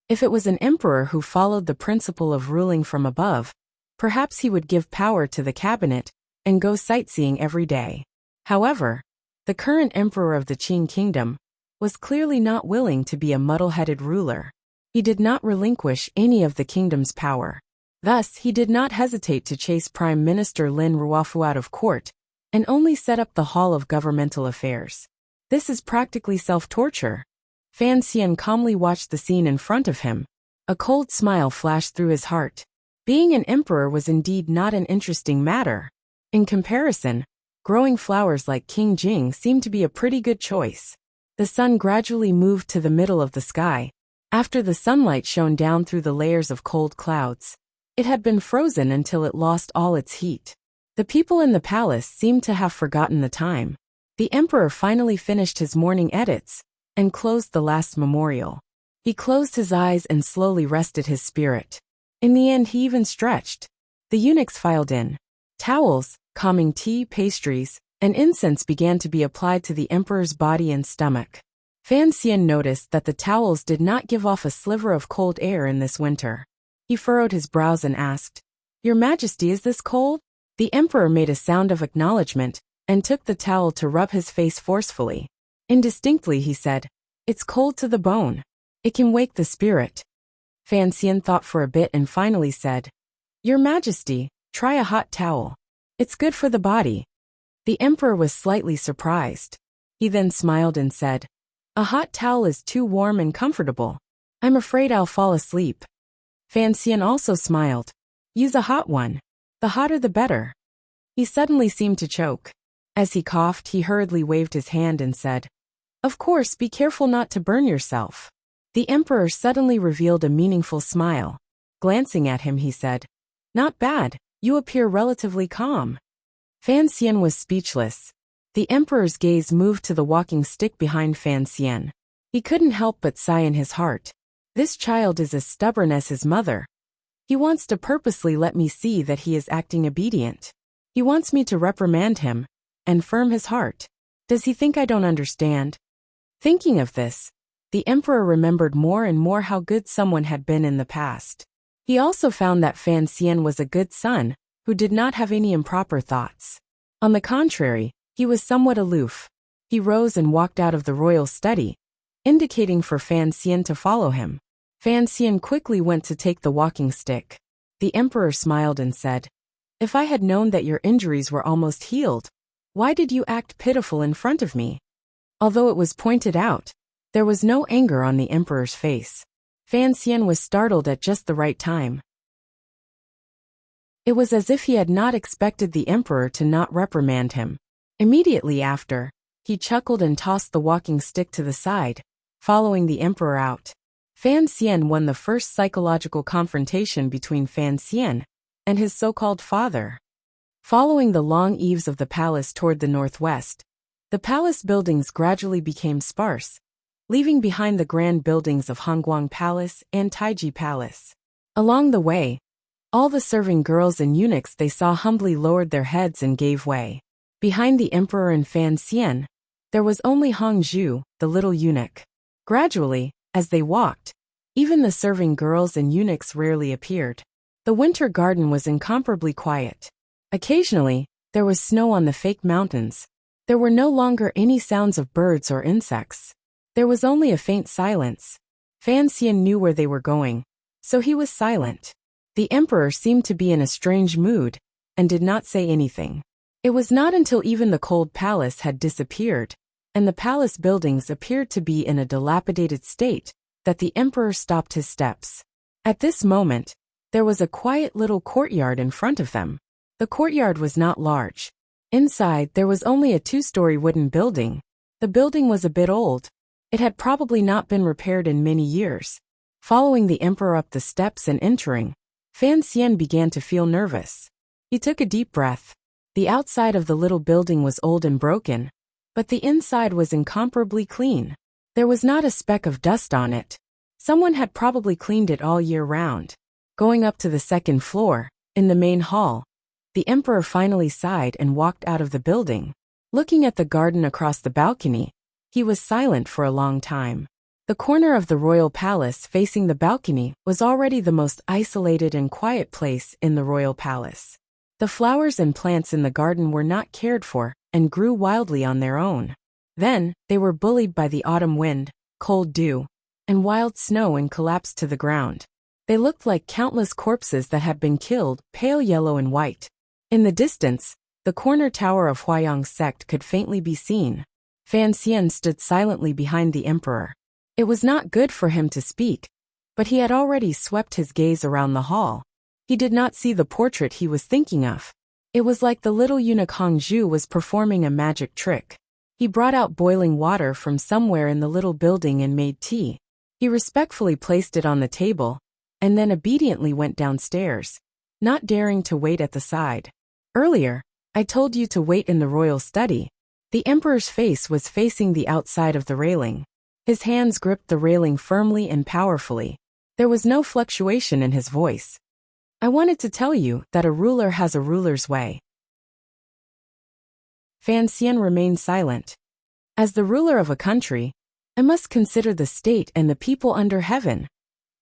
If it was an emperor who followed the principle of ruling from above, perhaps he would give power to the cabinet and go sightseeing every day. However, the current emperor of the Qing kingdom was clearly not willing to be a muddle-headed ruler. He did not relinquish any of the kingdom's power. Thus, he did not hesitate to chase Prime Minister Lin Ruofu out of court and only set up the Hall of Governmental Affairs. This is practically self-torture. Fan Xian calmly watched the scene in front of him. A cold smile flashed through his heart. Being an emperor was indeed not an interesting matter. In comparison, growing flowers like King Jing seemed to be a pretty good choice. The sun gradually moved to the middle of the sky. After the sunlight shone down through the layers of cold clouds, it had been frozen until it lost all its heat. The people in the palace seemed to have forgotten the time. The emperor finally finished his morning edits and closed the last memorial. He closed his eyes and slowly rested his spirit. In the end, he even stretched. The eunuchs filed in. Towels, calming tea, pastries, and incense began to be applied to the emperor's body and stomach. Fan Xian noticed that the towels did not give off a sliver of cold air in this winter. He furrowed his brows and asked, "Your Majesty, is this cold?" The emperor made a sound of acknowledgement and took the towel to rub his face forcefully. Indistinctly he said, "It's cold to the bone. It can wake the spirit." Fan Xian thought for a bit and finally said, "Your Majesty, try a hot towel. It's good for the body." The emperor was slightly surprised. He then smiled and said, "A hot towel is too warm and comfortable. I'm afraid I'll fall asleep." Fan Xian also smiled. "Use a hot one. The hotter the better." He suddenly seemed to choke. As he coughed, he hurriedly waved his hand and said, "Of course, be careful not to burn yourself." The emperor suddenly revealed a meaningful smile. Glancing at him, he said, "Not bad, you appear relatively calm." Fan Xian was speechless. The emperor's gaze moved to the walking stick behind Fan Xian. He couldn't help but sigh in his heart. This child is as stubborn as his mother. He wants to purposely let me see that he is acting obedient. He wants me to reprimand him and firm his heart. Does he think I don't understand? Thinking of this, the emperor remembered more and more how good someone had been in the past. He also found that Fan Xian was a good son who did not have any improper thoughts. On the contrary, he was somewhat aloof. He rose and walked out of the royal study, indicating for Fan Xian to follow him. Fan Xian quickly went to take the walking stick. The emperor smiled and said, "If I had known that your injuries were almost healed, why did you act pitiful in front of me?" Although it was pointed out, there was no anger on the emperor's face. Fan Xian was startled at just the right time. It was as if he had not expected the emperor to not reprimand him. Immediately after, he chuckled and tossed the walking stick to the side, following the emperor out. Fan Xian won the first psychological confrontation between Fan Xian and his so-called father. Following the long eaves of the palace toward the northwest, the palace buildings gradually became sparse, leaving behind the grand buildings of Hongguang Palace and Taiji Palace. Along the way, all the serving girls and eunuchs they saw humbly lowered their heads and gave way. Behind the emperor and Fan Xian, there was only Hong Zhu, the little eunuch. Gradually, as they walked, even the serving girls and eunuchs rarely appeared. The winter garden was incomparably quiet. Occasionally, there was snow on the fake mountains. There were no longer any sounds of birds or insects. There was only a faint silence. Fan Xian knew where they were going, so he was silent. The emperor seemed to be in a strange mood and did not say anything. It was not until even the cold palace had disappeared and the palace buildings appeared to be in a dilapidated state that the emperor stopped his steps. At this moment, there was a quiet little courtyard in front of them. The courtyard was not large. Inside, there was only a two-story wooden building. The building was a bit old. It had probably not been repaired in many years. Following the emperor up the steps and entering, Fan Xian began to feel nervous. He took a deep breath. The outside of the little building was old and broken, but the inside was incomparably clean. There was not a speck of dust on it. Someone had probably cleaned it all year round. Going up to the second floor, in the main hall, the emperor finally sighed and walked out of the building. Looking at the garden across the balcony, he was silent for a long time. The corner of the royal palace facing the balcony was already the most isolated and quiet place in the royal palace. The flowers and plants in the garden were not cared for and grew wildly on their own. Then, they were bullied by the autumn wind, cold dew, and wild snow and collapsed to the ground. They looked like countless corpses that had been killed, pale yellow and white. In the distance, the corner tower of Huayang's sect could faintly be seen. Fan Xian stood silently behind the emperor. It was not good for him to speak, but he had already swept his gaze around the hall. He did not see the portrait he was thinking of. It was like the little eunuch Hong Zhu was performing a magic trick. He brought out boiling water from somewhere in the little building and made tea. He respectfully placed it on the table, and then obediently went downstairs, not daring to wait at the side. Earlier, I told you to wait in the royal study. The emperor's face was facing the outside of the railing. His hands gripped the railing firmly and powerfully. There was no fluctuation in his voice. I wanted to tell you that a ruler has a ruler's way. Fan Xian remained silent. As the ruler of a country, I must consider the state and the people under heaven,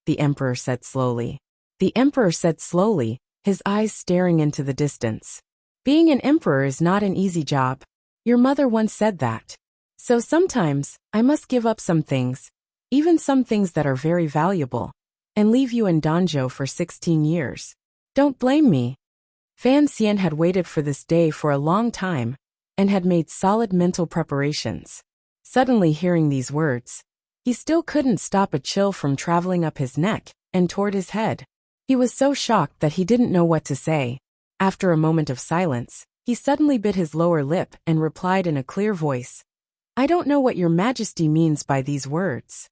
the emperor said slowly. The emperor said slowly, his eyes staring into the distance. Being an emperor is not an easy job. Your mother once said that. So sometimes, I must give up some things, even some things that are very valuable, and leave you in Danzhou for 16 years. Don't blame me. Fan Xian had waited for this day for a long time, and had made solid mental preparations. Suddenly hearing these words, he still couldn't stop a chill from traveling up his neck and toward his head. He was so shocked that he didn't know what to say. After a moment of silence, he suddenly bit his lower lip and replied in a clear voice, I don't know what your majesty means by these words.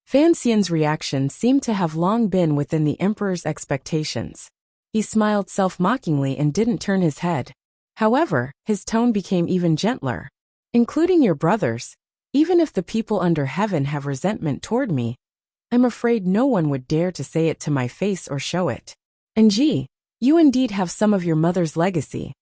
Fan Xian's reaction seemed to have long been within the emperor's expectations. He smiled self-mockingly and didn't turn his head. However, his tone became even gentler. Including your brothers, even if the people under heaven have resentment toward me, I'm afraid no one would dare to say it to my face or show it. And gee, you indeed have some of your mother's legacy.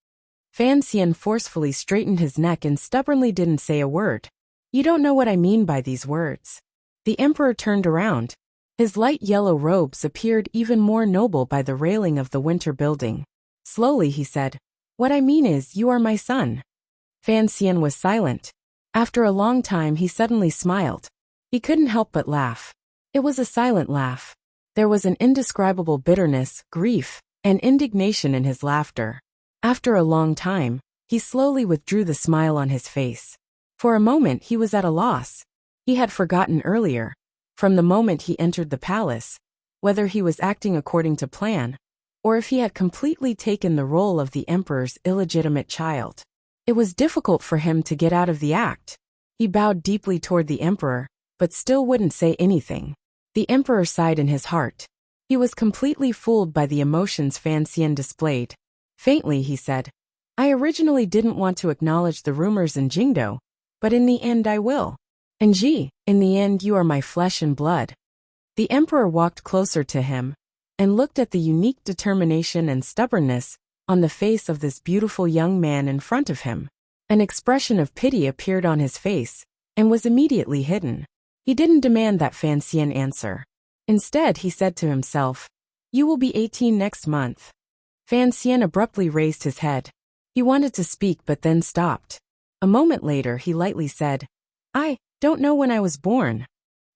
Fan Xian forcefully straightened his neck and stubbornly didn't say a word. You don't know what I mean by these words. The emperor turned around. His light yellow robes appeared even more noble by the railing of the winter building. Slowly he said, What I mean is, you are my son. Fan Xian was silent. After a long time he suddenly smiled. He couldn't help but laugh. It was a silent laugh. There was an indescribable bitterness, grief, and indignation in his laughter. After a long time, he slowly withdrew the smile on his face. For a moment he was at a loss. He had forgotten earlier, from the moment he entered the palace, whether he was acting according to plan, or if he had completely taken the role of the emperor's illegitimate child. It was difficult for him to get out of the act. He bowed deeply toward the emperor, but still wouldn't say anything. The emperor sighed in his heart. He was completely fooled by the emotions Fan Xian displayed. Faintly he said, I originally didn't want to acknowledge the rumors in Jingdo, but in the end I will. And gee, in the end you are my flesh and blood. The emperor walked closer to him, and looked at the unique determination and stubbornness on the face of this beautiful young man in front of him. An expression of pity appeared on his face, and was immediately hidden. He didn't demand that Fan Xian answer. Instead he said to himself, You will be 18 next month. Fan Xian abruptly raised his head. He wanted to speak but then stopped. A moment later he lightly said, I don't know when I was born.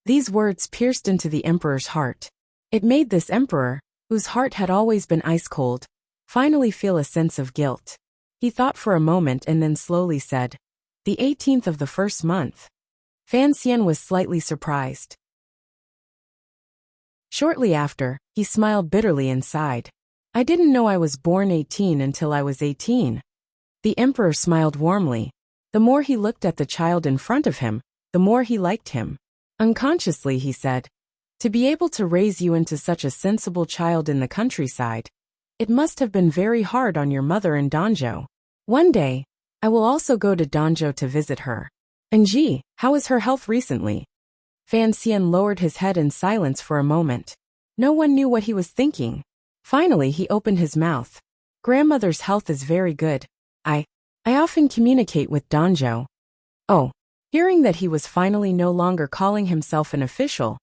These words pierced into the emperor's heart. It made this emperor, whose heart had always been ice-cold, finally feel a sense of guilt. He thought for a moment and then slowly said, The 18th of the first month. Fan Xian was slightly surprised. Shortly after, he smiled bitterly and sighed. I didn't know I was born 18 until I was 18. The emperor smiled warmly. The more he looked at the child in front of him, the more he liked him. Unconsciously he said, To be able to raise you into such a sensible child in the countryside, it must have been very hard on your mother in Danzhou. One day, I will also go to Danzhou to visit her. And gee, how is her health recently? Fan Xian lowered his head in silence for a moment. No one knew what he was thinking. Finally he opened his mouth. Grandmother's health is very good. I often communicate with Danzhou. Oh. Hearing that he was finally no longer calling himself an official,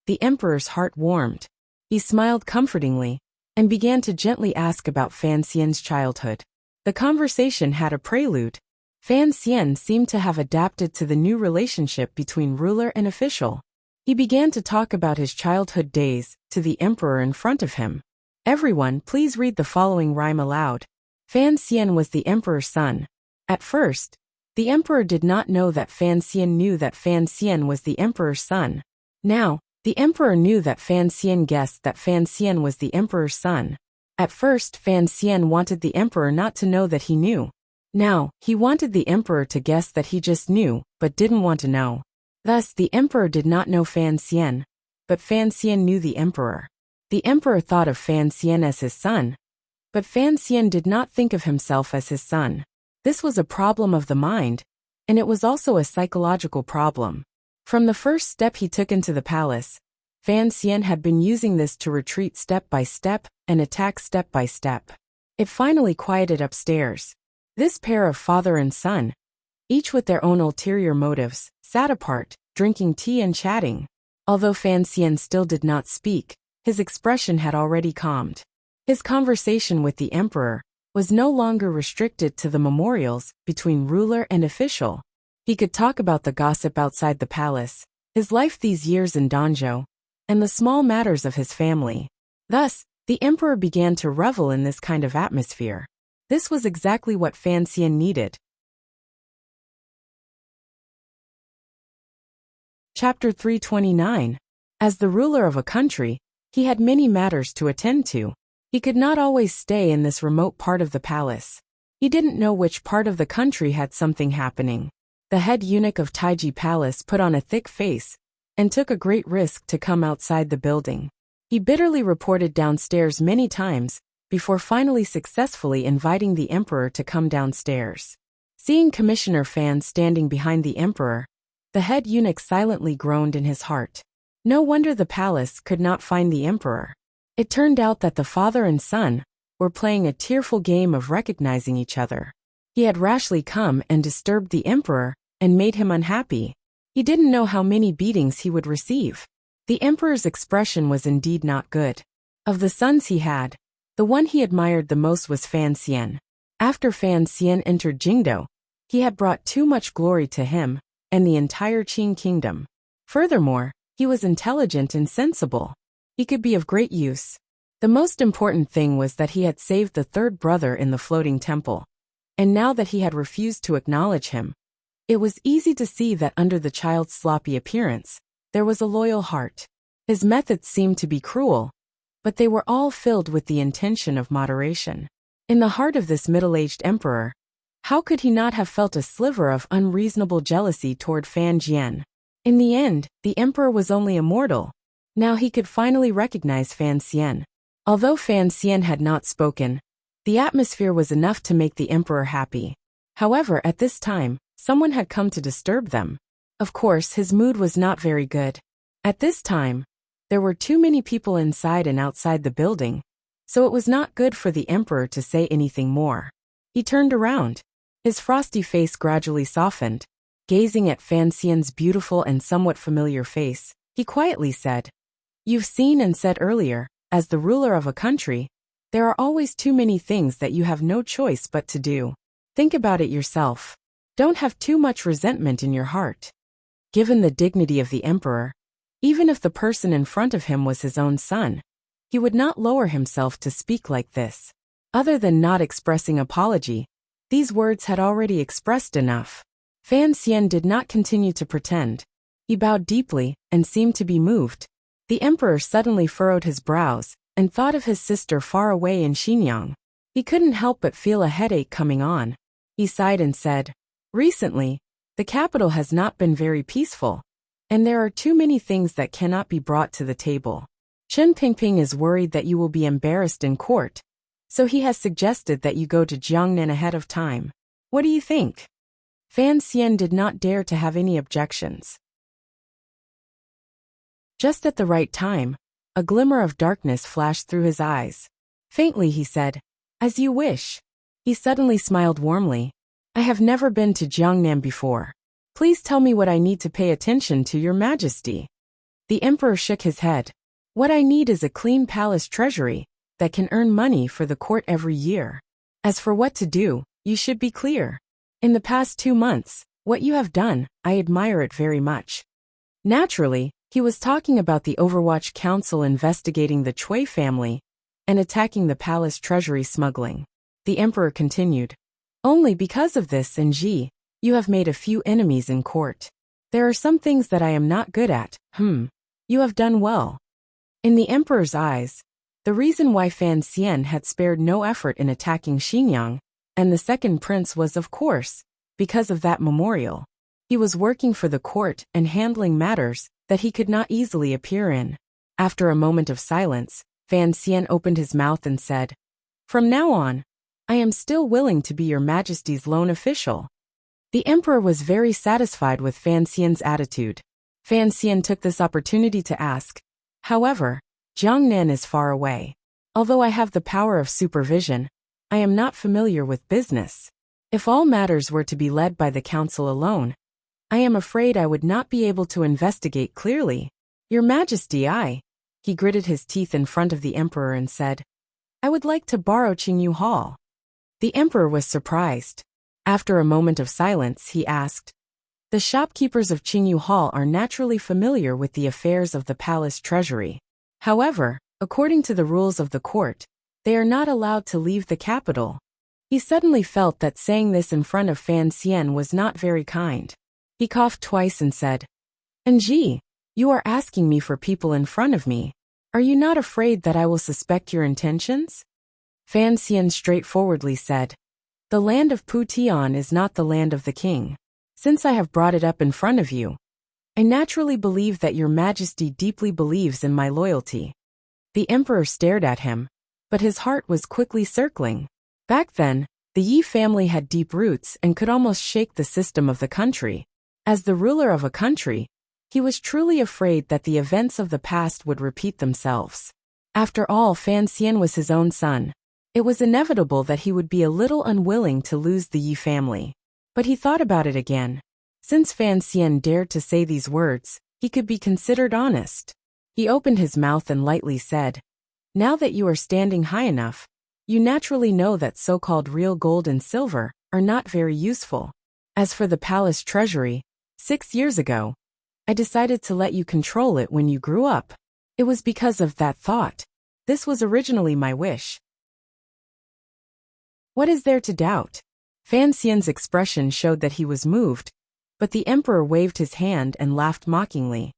the emperor's heart warmed. He smiled comfortingly, and began to gently ask about Fan Xian's childhood. The conversation had a prelude. Fan Xian seemed to have adapted to the new relationship between ruler and official. He began to talk about his childhood days to the emperor in front of him. Everyone, please read the following rhyme aloud. Fan Xian was the emperor's son. At first, the emperor did not know that Fan Xian knew that Fan Xian was the emperor's son. Now, the emperor knew that Fan Xian guessed that Fan Xian was the emperor's son. At first, Fan Xian wanted the emperor not to know that he knew. Now, he wanted the emperor to guess that he just knew, but didn't want to know. Thus, the emperor did not know Fan Xian, but Fan Xian knew the emperor. The emperor thought of Fan Xian as his son, but Fan Xian did not think of himself as his son. This was a problem of the mind, and it was also a psychological problem. From the first step he took into the palace, Fan Xian had been using this to retreat step by step and attack step by step. It finally quieted upstairs. This pair of father and son, each with their own ulterior motives, sat apart, drinking tea and chatting. Although Fan Xian still did not speak, his expression had already calmed. His conversation with the emperor was no longer restricted to the memorials between ruler and official. He could talk about the gossip outside the palace, his life these years in Danzhou, and the small matters of his family. Thus, the emperor began to revel in this kind of atmosphere. This was exactly what Fan Xian needed. Chapter 329. As the ruler of a country, he had many matters to attend to. He could not always stay in this remote part of the palace. He didn't know which part of the country had something happening. The head eunuch of Taiji Palace put on a thick face and took a great risk to come outside the building. He bitterly reported downstairs many times before finally successfully inviting the emperor to come downstairs. Seeing Commissioner Fan standing behind the emperor, the head eunuch silently groaned in his heart. No wonder the palace could not find the emperor. It turned out that the father and son were playing a tearful game of recognizing each other. He had rashly come and disturbed the emperor and made him unhappy. He didn't know how many beatings he would receive. The emperor's expression was indeed not good. Of the sons he had, the one he admired the most was Fan Xian. After Fan Xian entered Jingdo, he had brought too much glory to him and the entire Qing kingdom. Furthermore, he was intelligent and sensible. He could be of great use. The most important thing was that he had saved the third brother in the floating temple. And now that he had refused to acknowledge him, it was easy to see that under the child's sloppy appearance, there was a loyal heart. His methods seemed to be cruel, but they were all filled with the intention of moderation. In the heart of this middle-aged emperor, how could he not have felt a sliver of unreasonable jealousy toward Fan Jian? In the end, the emperor was only a mortal. Now he could finally recognize Fan Xian. Although Fan Xian had not spoken, the atmosphere was enough to make the emperor happy. However, at this time, someone had come to disturb them. Of course, his mood was not very good. At this time, there were too many people inside and outside the building, so it was not good for the emperor to say anything more. He turned around. His frosty face gradually softened. Gazing at Fan Xian's beautiful and somewhat familiar face, he quietly said, "You've seen and said earlier, as the ruler of a country, there are always too many things that you have no choice but to do. Think about it yourself. Don't have too much resentment in your heart." Given the dignity of the emperor, even if the person in front of him was his own son, he would not lower himself to speak like this. Other than not expressing apology, these words had already expressed enough. Fan Xian did not continue to pretend. He bowed deeply and seemed to be moved. The emperor suddenly furrowed his brows and thought of his sister far away in Xinyang. He couldn't help but feel a headache coming on. He sighed and said, "Recently, the capital has not been very peaceful, and there are too many things that cannot be brought to the table. Chen Pingping is worried that you will be embarrassed in court, so he has suggested that you go to Jiangnan ahead of time. What do you think?" Fan Xian did not dare to have any objections. Just at the right time, a glimmer of darkness flashed through his eyes. Faintly he said, "As you wish." He suddenly smiled warmly. "I have never been to Jiangnan before. Please tell me what I need to pay attention to, Your Majesty." The emperor shook his head. "What I need is a clean palace treasury that can earn money for the court every year. As for what to do, you should be clear. In the past 2 months, what you have done, I admire it very much." Naturally, he was talking about the Overwatch Council investigating the Cui family and attacking the palace treasury smuggling. The emperor continued, "Only because of this and Ji, you have made a few enemies in court. There are some things that I am not good at. You have done well." In the emperor's eyes, the reason why Fan Xian had spared no effort in attacking Xinyang and the second prince was, of course, because of that memorial. He was working for the court and handling matters that he could not easily appear in. After a moment of silence, Fan Xian opened his mouth and said, "From now on, I am still willing to be Your Majesty's lone official." The emperor was very satisfied with Fan Xian's attitude. Fan Xian took this opportunity to ask, "However, Jiangnan is far away. Although I have the power of supervision, I am not familiar with business. If all matters were to be led by the council alone, I am afraid I would not be able to investigate clearly. Your Majesty, He gritted his teeth in front of the emperor and said, I would like to borrow Qingyu Hall. The emperor was surprised. After a moment of silence, he asked, The shopkeepers of Qingyu Hall are naturally familiar with the affairs of the palace treasury. However, according to the rules of the court, they are not allowed to leave the capital. He suddenly felt that saying this in front of Fan Xian was not very kind. He coughed twice and said, Nji, you are asking me for people in front of me. Are you not afraid that I will suspect your intentions? Fan Xian straightforwardly said, The land of Putian is not the land of the king. Since I have brought it up in front of you, I naturally believe that your Majesty deeply believes in my loyalty. The emperor stared at him, but his heart was quickly circling. Back then, the Yi family had deep roots and could almost shake the system of the country. As the ruler of a country, he was truly afraid that the events of the past would repeat themselves. After all, Fan Xian was his own son. It was inevitable that he would be a little unwilling to lose the Yi family. But he thought about it again. Since Fan Xian dared to say these words, he could be considered honest. He opened his mouth and lightly said, Now that you are standing high enough, you naturally know that so-called real gold and silver are not very useful. As for the palace treasury, 6 years ago, I decided to let you control it when you grew up. It was because of that thought. This was originally my wish. What is there to doubt? Fan Xian's expression showed that he was moved, but the emperor waved his hand and laughed mockingly.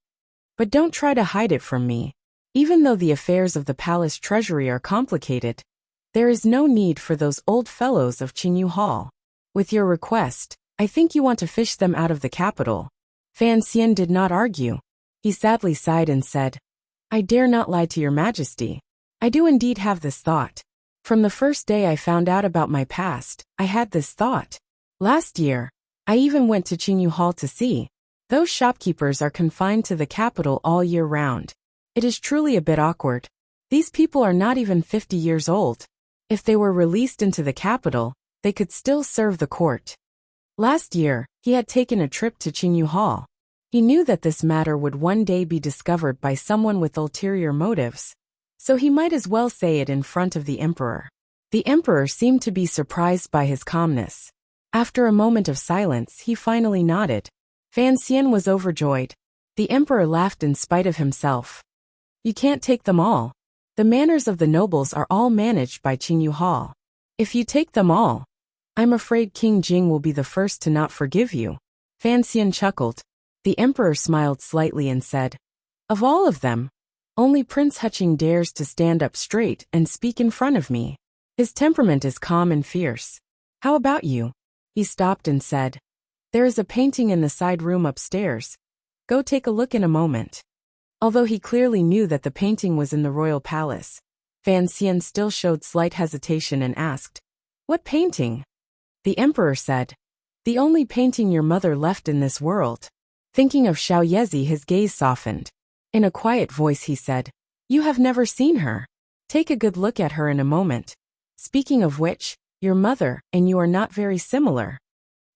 But don't try to hide it from me. Even though the affairs of the palace treasury are complicated, there is no need for those old fellows of Qingyu Hall. With your request, I think you want to fish them out of the capital. Fan Xian did not argue. He sadly sighed and said, I dare not lie to your Majesty. I do indeed have this thought. From the first day I found out about my past, I had this thought. Last year, I even went to Qingyu Hall to see. Those shopkeepers are confined to the capital all year round. It is truly a bit awkward. These people are not even 50 years old. If they were released into the capital, they could still serve the court. Last year, he had taken a trip to Qingyu Hall. He knew that this matter would one day be discovered by someone with ulterior motives, so he might as well say it in front of the emperor. The emperor seemed to be surprised by his calmness. After a moment of silence, he finally nodded. Fan Xian was overjoyed. The emperor laughed in spite of himself. You can't take them all. The manors of the nobles are all managed by Qingyu Hall. If you take them all, I'm afraid King Jing will be the first to not forgive you. Fan Xian chuckled. The emperor smiled slightly and said, Of all of them, only Prince Huqing dares to stand up straight and speak in front of me. His temperament is calm and fierce. How about you? He stopped and said, There is a painting in the side room upstairs. Go take a look in a moment. Although he clearly knew that the painting was in the royal palace, Fan Xian still showed slight hesitation and asked, What painting? The emperor said, The only painting your mother left in this world. Thinking of Xiao Yezi, his gaze softened. In a quiet voice he said, You have never seen her. Take a good look at her in a moment. Speaking of which, your mother and you are not very similar.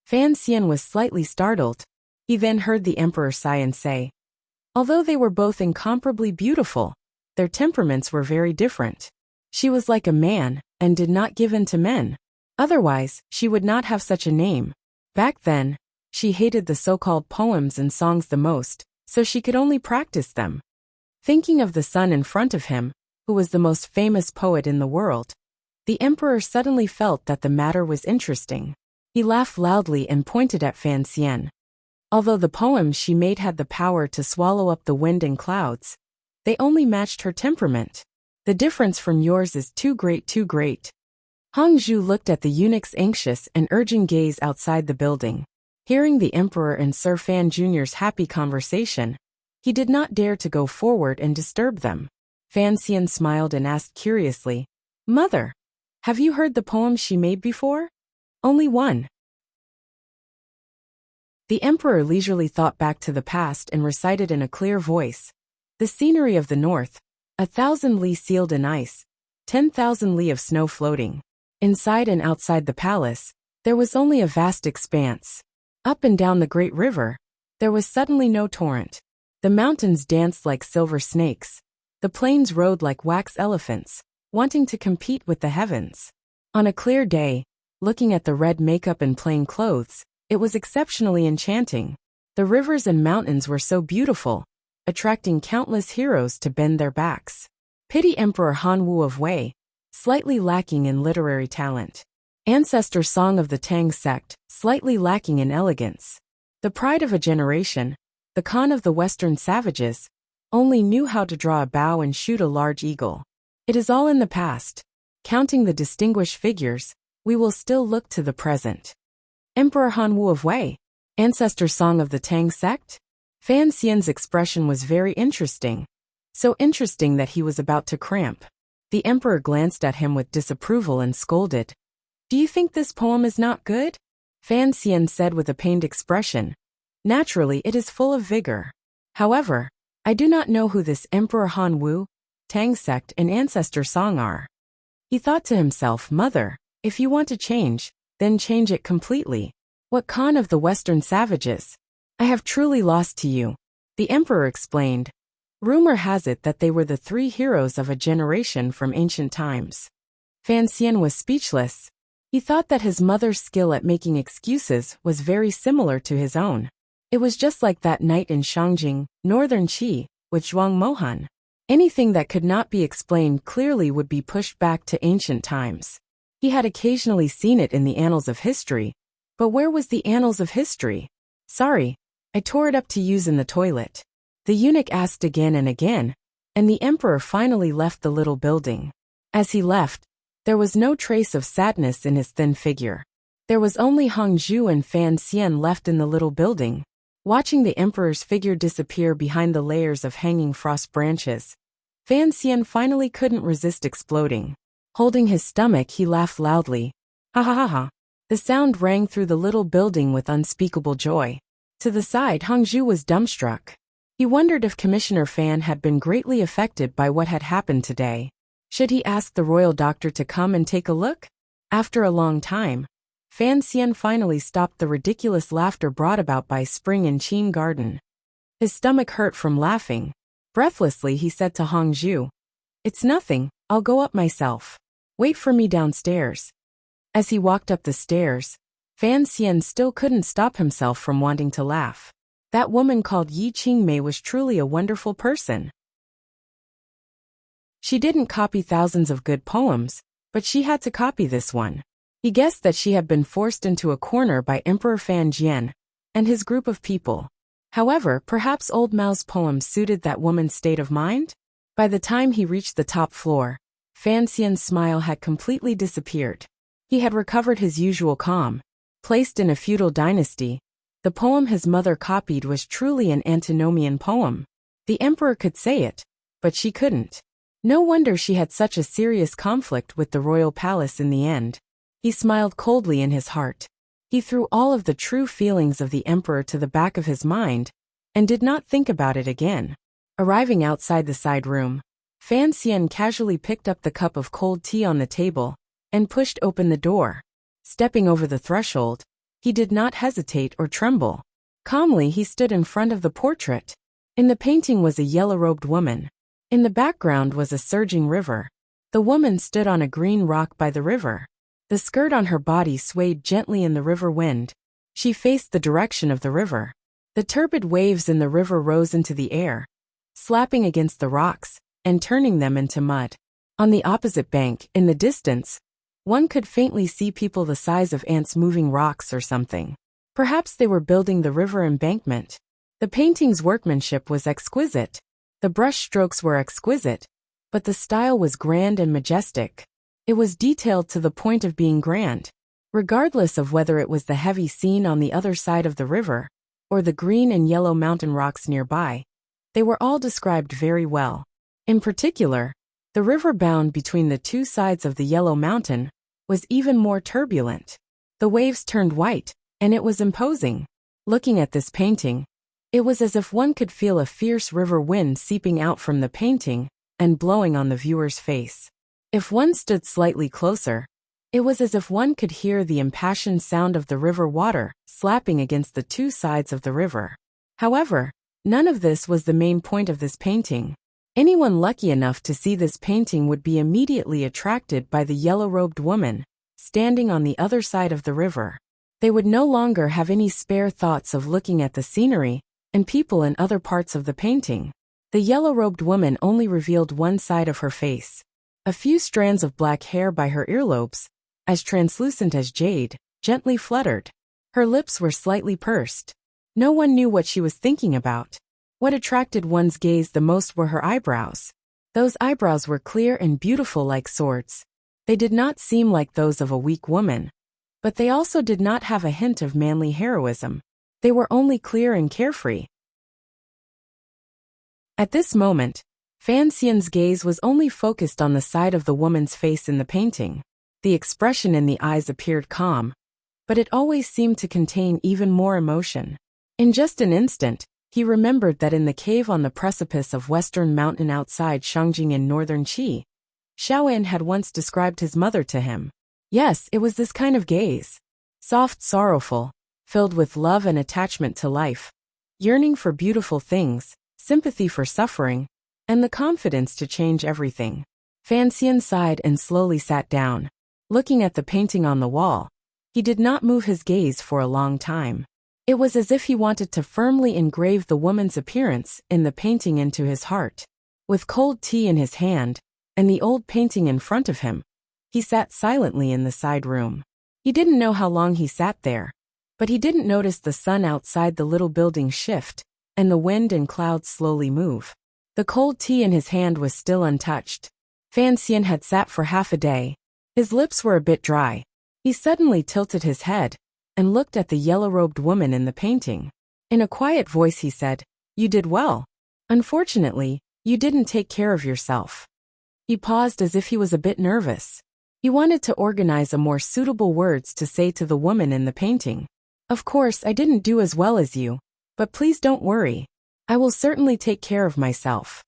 Fan Xian was slightly startled. He then heard the emperor sigh and say, Although they were both incomparably beautiful, their temperaments were very different. She was like a man, and did not give in to men. Otherwise, she would not have such a name. Back then, she hated the so-called poems and songs the most, so she could only practice them. Thinking of the son in front of him, who was the most famous poet in the world, the emperor suddenly felt that the matter was interesting. He laughed loudly and pointed at Fan Xian. Although the poems she made had the power to swallow up the wind and clouds, they only matched her temperament. The difference from yours is too great, too great. Hong Zhu looked at the eunuch's anxious and urging gaze outside the building. Hearing the emperor and Sir Fan Jr.'s happy conversation, he did not dare to go forward and disturb them. Fan Xian smiled and asked curiously, Mother, have you heard the poem she made before? Only one. The emperor leisurely thought back to the past and recited in a clear voice, The scenery of the north, 1,000 li sealed in ice, 10,000 li of snow floating. Inside and outside the palace, there was only a vast expanse. Up and down the great river, There was suddenly no torrent. The mountains danced like silver snakes. The plains rode like wax elephants, wanting to compete with the heavens. On a clear day, looking at the red makeup and plain clothes, it was exceptionally enchanting. The rivers and mountains were so beautiful, attracting countless heroes to bend their backs. Pity Emperor Han Wu of Wei, slightly lacking in literary talent. Ancestor song of the Tang sect, slightly lacking in elegance. The pride of a generation, the Khan of the Western savages, only knew how to draw a bow and shoot a large eagle. It is all in the past. Counting the distinguished figures, we will still look to the present. Emperor Han Wu of Wei, ancestor song of the Tang sect? Fan Xian's expression was very interesting. So interesting that he was about to cramp. The emperor glanced at him with disapproval and scolded. Do you think this poem is not good? Fan Xian said with a pained expression. Naturally, it is full of vigor. However, I do not know who this Emperor Han Wu, Tang sect and ancestor song are. He thought to himself, Mother, if you want to change, then change it completely. What Khan of the Western savages? I have truly lost to you. The emperor explained. Rumor has it that they were the 3 heroes of a generation from ancient times. Fan Xian was speechless. He thought that his mother's skill at making excuses was very similar to his own. It was just like that night in Shangjing, Northern Qi, with Zhuang Mohan. Anything that could not be explained clearly would be pushed back to ancient times. He had occasionally seen it in the annals of history. But where was the annals of history? Sorry, I tore it up to use in the toilet. The eunuch asked again and again, and the emperor finally left the little building. As he left, there was no trace of sadness in his thin figure. There was only Hong Zhu and Fan Xian left in the little building. Watching the emperor's figure disappear behind the layers of hanging frost branches, Fan Xian finally couldn't resist exploding. Holding his stomach, he laughed loudly. Ha ha ha ha. The sound rang through the little building with unspeakable joy. To the side, Hong Zhu was dumbstruck. He wondered if Commissioner Fan had been greatly affected by what had happened today. Should he ask the royal doctor to come and take a look? After a long time, Fan Xian finally stopped the ridiculous laughter brought about by spring in Qin Garden. His stomach hurt from laughing. Breathlessly, he said to Hong Zhu, It's nothing, I'll go up myself. Wait for me downstairs. As he walked up the stairs, Fan Xian still couldn't stop himself from wanting to laugh. That woman called Yi Qingmei was truly a wonderful person. She didn't copy thousands of good poems, but she had to copy this one. He guessed that she had been forced into a corner by Emperor Fan Jian and his group of people. However, perhaps Old Mao's poem suited that woman's state of mind? By the time he reached the top floor, Fan Xian's smile had completely disappeared. He had recovered his usual calm. Placed in a feudal dynasty, the poem his mother copied was truly an antinomian poem. The emperor could say it, but she couldn't. No wonder she had such a serious conflict with the royal palace in the end. He smiled coldly in his heart. He threw all of the true feelings of the emperor to the back of his mind and did not think about it again. Arriving outside the side room, Fan Xian casually picked up the cup of cold tea on the table and pushed open the door. Stepping over the threshold, he did not hesitate or tremble. Calmly, he stood in front of the portrait. In the painting was a yellow-robed woman. In the background was a surging river. The woman stood on a green rock by the river. The skirt on her body swayed gently in the river wind. She faced the direction of the river. The turbid waves in the river rose into the air, slapping against the rocks and turning them into mud. On the opposite bank, in the distance, one could faintly see people the size of ants moving rocks or something. Perhaps they were building the river embankment. The painting's workmanship was exquisite. The brush strokes were exquisite, but the style was grand and majestic. It was detailed to the point of being grand. Regardless of whether it was the heavy scene on the other side of the river, or the green and yellow mountain rocks nearby, they were all described very well. In particular, the river bound between the 2 sides of the yellow mountain was even more turbulent. The waves turned white, and it was imposing. Looking at this painting, it was as if one could feel a fierce river wind seeping out from the painting and blowing on the viewer's face. If one stood slightly closer, it was as if one could hear the impassioned sound of the river water slapping against the 2 sides of the river. However, none of this was the main point of this painting. Anyone lucky enough to see this painting would be immediately attracted by the yellow-robed woman, standing on the other side of the river. They would no longer have any spare thoughts of looking at the scenery and people in other parts of the painting. The yellow-robed woman only revealed one side of her face. A few strands of black hair by her earlobes, as translucent as jade, gently fluttered. Her lips were slightly pursed. No one knew what she was thinking about. What attracted one's gaze the most were her eyebrows. Those eyebrows were clear and beautiful like swords. They did not seem like those of a weak woman. But they also did not have a hint of manly heroism. They were only clear and carefree. At this moment, Fan Xian's gaze was only focused on the side of the woman's face in the painting. The expression in the eyes appeared calm, but it always seemed to contain even more emotion. In just an instant, he remembered that in the cave on the precipice of Western Mountain outside Shangjing in northern Qi, Xiaoyan had once described his mother to him. Yes, it was this kind of gaze. Soft, sorrowful, filled with love and attachment to life, yearning for beautiful things, sympathy for suffering, and the confidence to change everything. Fan Xian sighed and slowly sat down. Looking at the painting on the wall, he did not move his gaze for a long time. It was as if he wanted to firmly engrave the woman's appearance in the painting into his heart. With cold tea in his hand, and the old painting in front of him, he sat silently in the side room. He didn't know how long he sat there, but he didn't notice the sun outside the little building shift, and the wind and clouds slowly move. The cold tea in his hand was still untouched. Fan Xian had sat for half a day. His lips were a bit dry. He suddenly tilted his head and looked at the yellow-robed woman in the painting. In a quiet voice he said, "You did well. Unfortunately, you didn't take care of yourself." He paused as if he was a bit nervous. He wanted to organize a more suitable words to say to the woman in the painting. "Of course, I didn't do as well as you, but please don't worry. I will certainly take care of myself."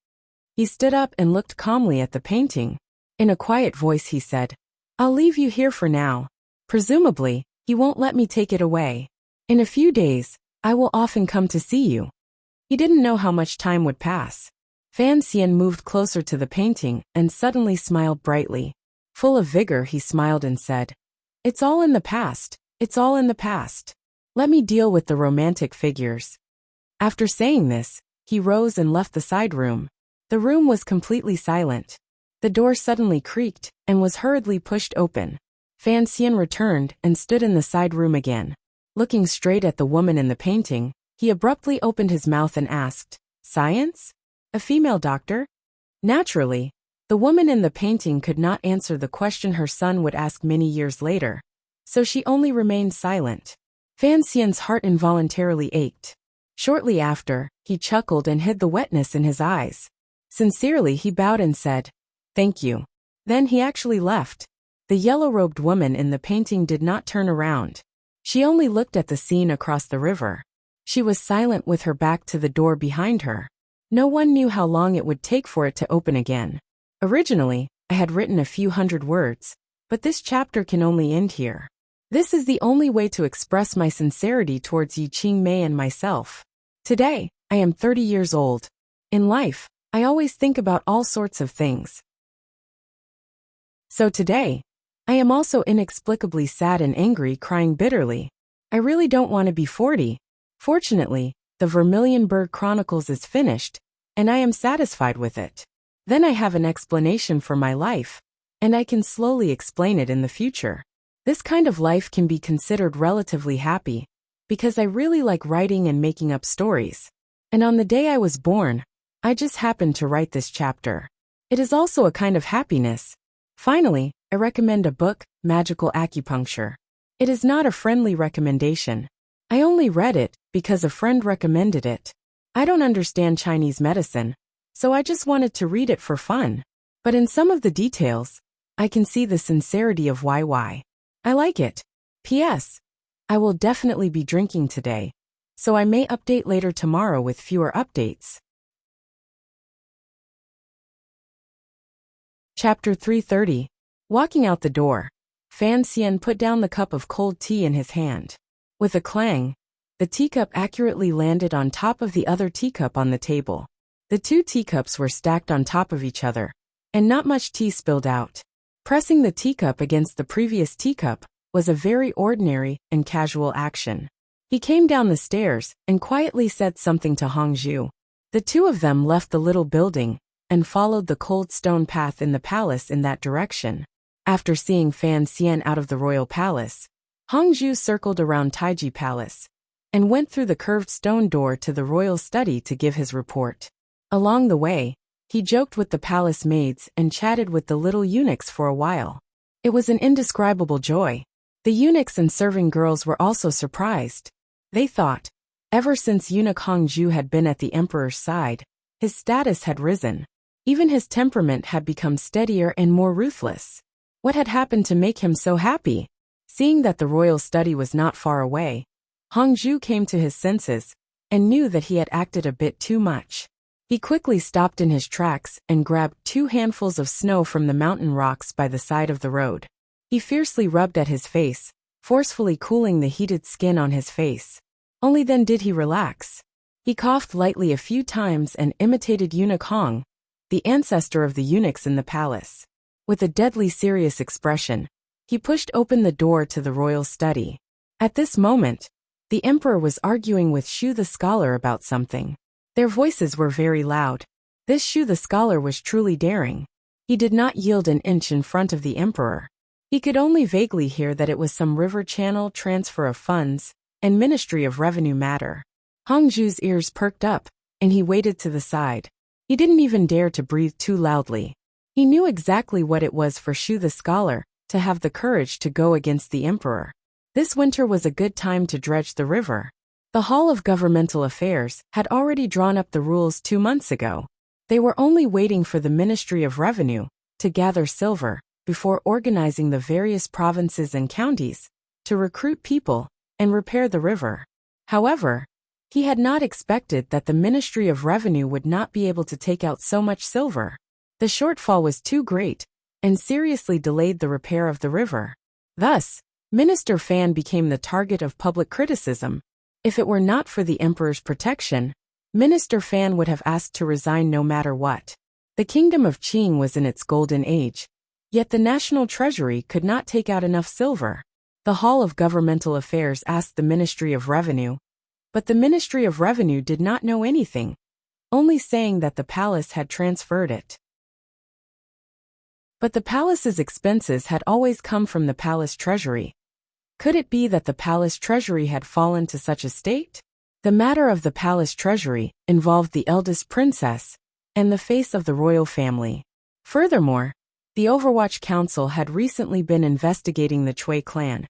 He stood up and looked calmly at the painting. In a quiet voice he said, "I'll leave you here for now. Presumably, he won't let me take it away. In a few days, I will often come to see you." He didn't know how much time would pass. Fan Xian moved closer to the painting and suddenly smiled brightly. Full of vigor, he smiled and said, "It's all in the past. It's all in the past. Let me deal with the romantic figures." After saying this, he rose and left the side room. The room was completely silent. The door suddenly creaked and was hurriedly pushed open. Fan Xian returned and stood in the side room again. Looking straight at the woman in the painting, he abruptly opened his mouth and asked, "Science? A female doctor?" Naturally, the woman in the painting could not answer the question her son would ask many years later, so she only remained silent. Fan Xian's heart involuntarily ached. Shortly after, he chuckled and hid the wetness in his eyes. Sincerely, he bowed and said, "Thank you." Then he actually left. The yellow-robed woman in the painting did not turn around. She only looked at the scene across the river. She was silent with her back to the door behind her. No one knew how long it would take for it to open again. Originally, I had written a few hundred words, but this chapter can only end here. This is the only way to express my sincerity towards Yi Qingmei and myself. Today, I am 30 years old. In life, I always think about all sorts of things. So today, I am also inexplicably sad and angry, crying bitterly. I really don't want to be 40. Fortunately, the Vermilion Bird Chronicles is finished, and I am satisfied with it. Then I have an explanation for my life, and I can slowly explain it in the future. This kind of life can be considered relatively happy, because I really like writing and making up stories. And on the day I was born, I just happened to write this chapter. It is also a kind of happiness. Finally, I recommend a book, Magical Acupuncture. It is not a friendly recommendation. I only read it because a friend recommended it. I don't understand Chinese medicine, so I just wanted to read it for fun. But in some of the details, I can see the sincerity of YY. I like it. P.S. I will definitely be drinking today, so I may update later tomorrow with fewer updates. Chapter 330. Walking out the door, Fan Xian put down the cup of cold tea in his hand. With a clang, the teacup accurately landed on top of the other teacup on the table. The two teacups were stacked on top of each other, and not much tea spilled out. Pressing the teacup against the previous teacup was a very ordinary and casual action. He came down the stairs and quietly said something to Hongzhu. The two of them left the little building and followed the cold stone path in the palace in that direction. After seeing Fan Xian out of the royal palace, Hongzhu circled around Taiji Palace and went through the curved stone door to the royal study to give his report. Along the way, he joked with the palace maids and chatted with the little eunuchs for a while. It was an indescribable joy. The eunuchs and serving girls were also surprised. They thought, ever since eunuch Hongzhu had been at the emperor's side, his status had risen. Even his temperament had become steadier and more ruthless. What had happened to make him so happy? Seeing that the royal study was not far away, Hongzhu came to his senses and knew that he had acted a bit too much. He quickly stopped in his tracks and grabbed 2 handfuls of snow from the mountain rocks by the side of the road. He fiercely rubbed at his face, forcefully cooling the heated skin on his face. Only then did he relax. He coughed lightly a few times and imitated Eunuch Hong, the ancestor of the eunuchs in the palace. With a deadly serious expression, he pushed open the door to the royal study. At this moment, the emperor was arguing with Shu the scholar about something. Their voices were very loud. This Shu the scholar was truly daring. He did not yield an inch in front of the emperor. He could only vaguely hear that it was some river channel transfer of funds and Ministry of Revenue matter. Hongzhu's ears perked up, and he waited to the side. He didn't even dare to breathe too loudly. He knew exactly what it was for Shu the scholar to have the courage to go against the emperor. This winter was a good time to dredge the river. The Hall of Governmental Affairs had already drawn up the rules 2 months ago. They were only waiting for the Ministry of Revenue to gather silver before organizing the various provinces and counties to recruit people and repair the river. However, he had not expected that the Ministry of Revenue would not be able to take out so much silver. The shortfall was too great and seriously delayed the repair of the river. Thus, Minister Fan became the target of public criticism. If it were not for the emperor's protection, Minister Fan would have asked to resign no matter what. The kingdom of Qing was in its golden age, yet the national treasury could not take out enough silver. The Hall of Governmental Affairs asked the Ministry of Revenue, but the Ministry of Revenue did not know anything, only saying that the palace had transferred it. But the palace's expenses had always come from the palace treasury. Could it be that the palace treasury had fallen to such a state? The matter of the palace treasury involved the eldest princess and the face of the royal family. Furthermore, the Overwatch Council had recently been investigating the Cui clan,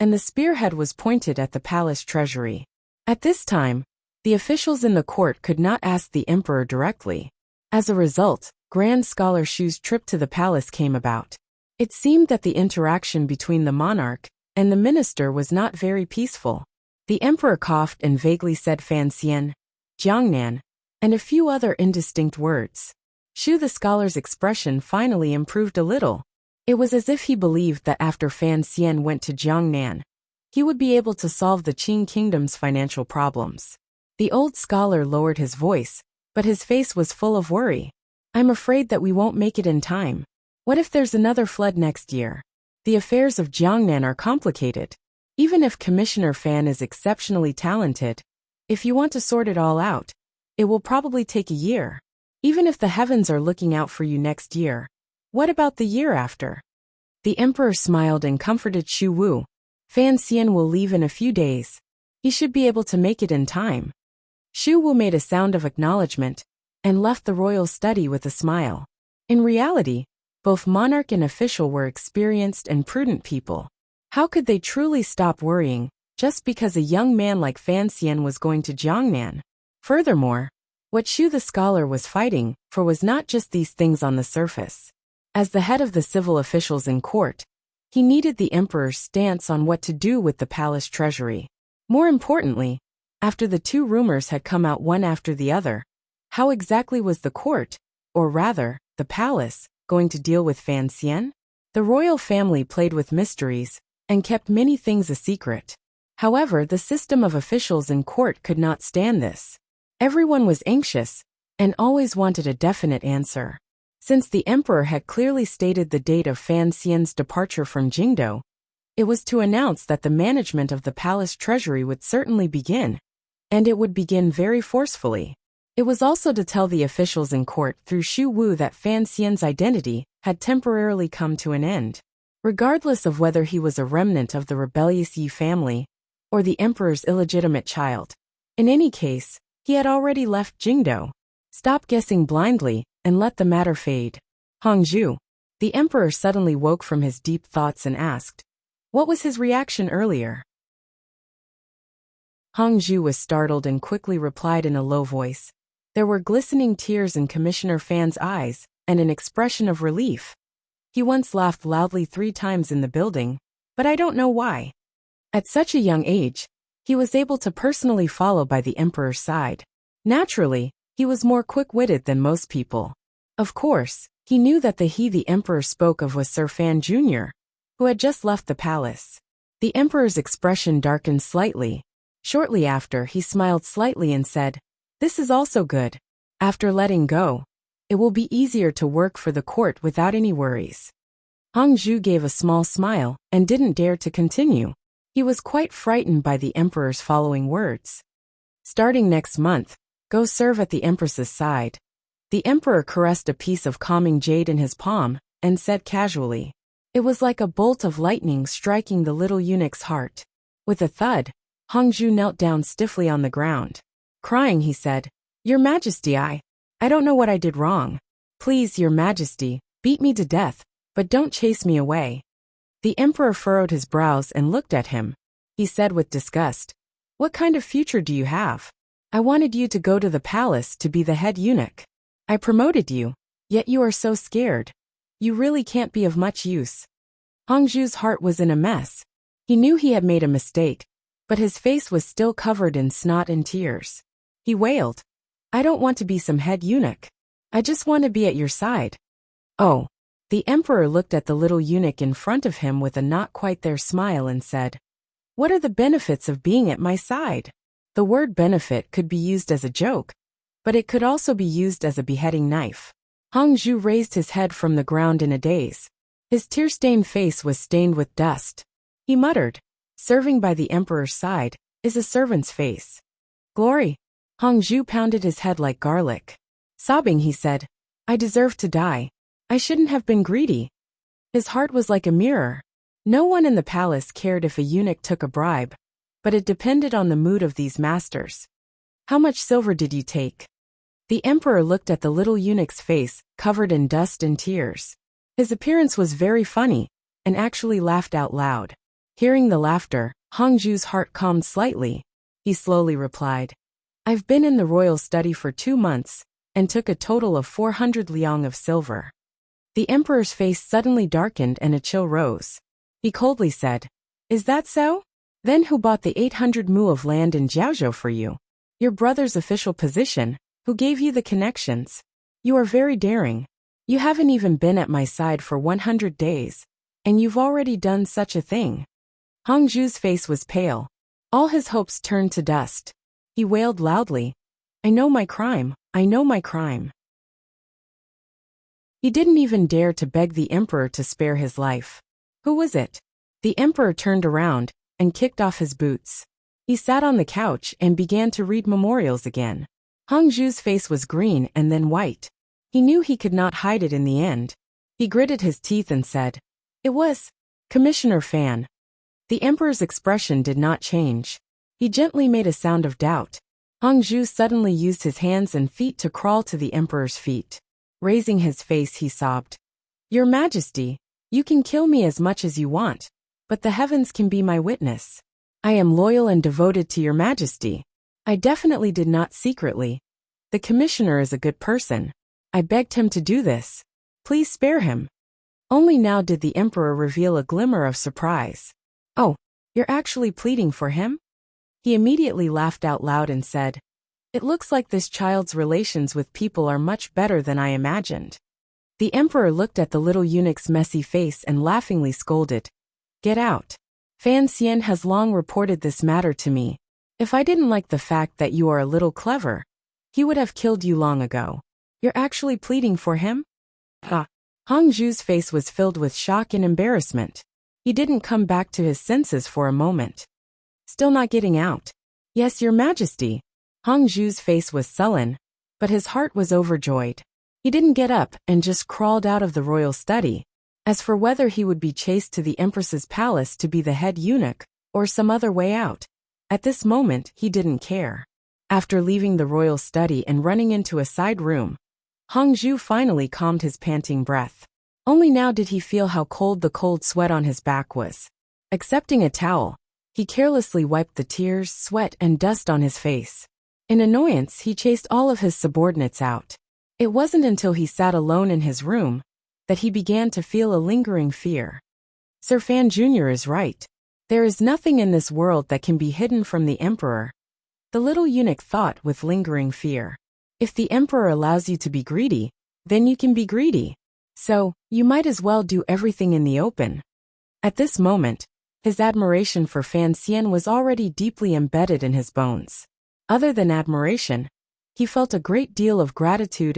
and the spearhead was pointed at the palace treasury. At this time, the officials in the court could not ask the emperor directly. As a result, Grand Scholar Shu's trip to the palace came about. It seemed that the interaction between the monarch and the minister was not very peaceful. The emperor coughed and vaguely said Fan Xian, Jiangnan, and a few other indistinct words. Shu the scholar's expression finally improved a little. It was as if he believed that after Fan Xian went to Jiangnan, he would be able to solve the Qing kingdom's financial problems. The old scholar lowered his voice, but his face was full of worry. I'm afraid that we won't make it in time. What if there's another flood next year? The affairs of Jiangnan are complicated. Even if Commissioner Fan is exceptionally talented, if you want to sort it all out, it will probably take a year. Even if the heavens are looking out for you next year, what about the year after? The emperor smiled and comforted Shu Wu. Fan Xian will leave in a few days. He should be able to make it in time. Shu Wu made a sound of acknowledgement and left the royal study with a smile. In reality, both monarch and official were experienced and prudent people. How could they truly stop worrying just because a young man like Fan Xian was going to Jiangnan? Furthermore, what Shu the scholar was fighting for was not just these things on the surface. As the head of the civil officials in court, he needed the emperor's stance on what to do with the palace treasury. More importantly, after the 2 rumors had come out one after the other, how exactly was the court, or rather, the palace, going to deal with Fan Xian? The royal family played with mysteries and kept many things a secret. However, the system of officials in court could not stand this. Everyone was anxious and always wanted a definite answer. Since the emperor had clearly stated the date of Fan Xian's departure from Jingdo, it was to announce that the management of the palace treasury would certainly begin, and it would begin very forcefully. It was also to tell the officials in court through Xu Wu that Fan Xian's identity had temporarily come to an end. Regardless of whether he was a remnant of the rebellious Yi family or the emperor's illegitimate child. In any case, he had already left Jingdo. Stop guessing blindly and let the matter fade. Hongzhu. The emperor suddenly woke from his deep thoughts and asked, what was his reaction earlier? Hongzhu was startled and quickly replied in a low voice. There were glistening tears in Commissioner Fan's eyes and an expression of relief. He once laughed loudly 3 times in the building, but I don't know why. At such a young age, he was able to personally follow by the emperor's side. Naturally, he was more quick-witted than most people. Of course, he knew that the emperor spoke of was Sir Fan Jr., who had just left the palace. The emperor's expression darkened slightly. Shortly after, he smiled slightly and said, this is also good. After letting go, it will be easier to work for the court without any worries. Hongzhu gave a small smile and didn't dare to continue. He was quite frightened by the emperor's following words. Starting next month, go serve at the empress's side. The emperor caressed a piece of calming jade in his palm and said casually. It was like a bolt of lightning striking the little eunuch's heart. With a thud, Hongzhu knelt down stiffly on the ground. Crying, he said, Your Majesty, I don't know what I did wrong. Please, Your Majesty, beat me to death, but don't chase me away. The emperor furrowed his brows and looked at him. He said with disgust, what kind of future do you have? I wanted you to go to the palace to be the head eunuch. I promoted you, yet you are so scared. You really can't be of much use. Hongzhu's heart was in a mess. He knew he had made a mistake, but his face was still covered in snot and tears. He wailed, I don't want to be some head eunuch. I just want to be at your side. Oh. The emperor looked at the little eunuch in front of him with a not quite there smile and said, what are the benefits of being at my side? The word benefit could be used as a joke, but it could also be used as a beheading knife. Hongzhu raised his head from the ground in a daze. His tear-stained face was stained with dust. He muttered, serving by the emperor's side is a servant's face. Glory. Hongzhu pounded his head like garlic. Sobbing, he said, I deserve to die. I shouldn't have been greedy. His heart was like a mirror. No one in the palace cared if a eunuch took a bribe, but it depended on the mood of these masters. How much silver did you take? The emperor looked at the little eunuch's face, covered in dust and tears. His appearance was very funny, and actually laughed out loud. Hearing the laughter, Hongzhu's heart calmed slightly. He slowly replied, I've been in the royal study for 2 months, and took a total of 400 liang of silver. The emperor's face suddenly darkened and a chill rose. He coldly said, Is that so? Then who bought the 800 mu of land in Jiaozhou for you? Your brother's official position. Who gave you the connections? You are very daring. You haven't even been at my side for 100 days, and you've already done such a thing. Hongzhu's face was pale. All his hopes turned to dust. He wailed loudly, I know my crime, I know my crime. He didn't even dare to beg the emperor to spare his life. Who was it? The emperor turned around and kicked off his boots. He sat on the couch and began to read memorials again. Hongzhu's face was green and then white. He knew he could not hide it in the end. He gritted his teeth and said, It was Commissioner Fan. The emperor's expression did not change. He gently made a sound of doubt. Hongzhu suddenly used his hands and feet to crawl to the emperor's feet. Raising his face, he sobbed, Your Majesty, you can kill me as much as you want, but the heavens can be my witness. I am loyal and devoted to Your Majesty. I definitely did not secretly. The commissioner is a good person. I begged him to do this. Please spare him. Only now did the emperor reveal a glimmer of surprise. Oh, you're actually pleading for him? He immediately laughed out loud and said, It looks like this child's relations with people are much better than I imagined. The emperor looked at the little eunuch's messy face and laughingly scolded, Get out. Fan Xian has long reported this matter to me. If I didn't like the fact that you are a little clever, he would have killed you long ago. You're actually pleading for him? Ah. Hong Zhu's face was filled with shock and embarrassment. He didn't come back to his senses for a moment. Still not getting out. Yes, Your Majesty. Hong Zhu's face was sullen, but his heart was overjoyed. He didn't get up and just crawled out of the royal study. As for whether he would be chased to the Empress's palace to be the head eunuch, or some other way out, at this moment he didn't care. After leaving the royal study and running into a side room, Hong Zhu finally calmed his panting breath. Only now did he feel how cold the cold sweat on his back was. Accepting a towel, he carelessly wiped the tears, sweat, and dust on his face. In annoyance, he chased all of his subordinates out. It wasn't until he sat alone in his room that he began to feel a lingering fear. Sir Fan Jr. is right. There is nothing in this world that can be hidden from the Emperor. The little eunuch thought with lingering fear. If the Emperor allows you to be greedy, then you can be greedy. So, you might as well do everything in the open. At this moment, his admiration for Fan Xian was already deeply embedded in his bones. Other than admiration, he felt a great deal of gratitude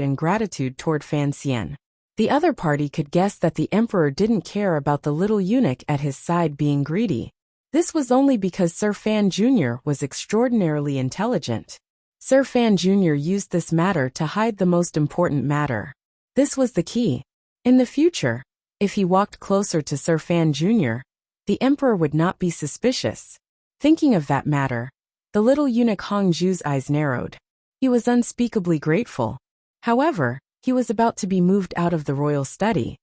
toward Fan Xian. The other party could guess that the Emperor didn't care about the little eunuch at his side being greedy. This was only because Sir Fan Jr. was extraordinarily intelligent. Sir Fan Jr. used this matter to hide the most important matter. This was the key. In the future, if he walked closer to Sir Fan Jr., the Emperor would not be suspicious. Thinking of that matter, the little eunuch Hong Zhu's eyes narrowed. He was unspeakably grateful. However, he was about to be moved out of the royal study.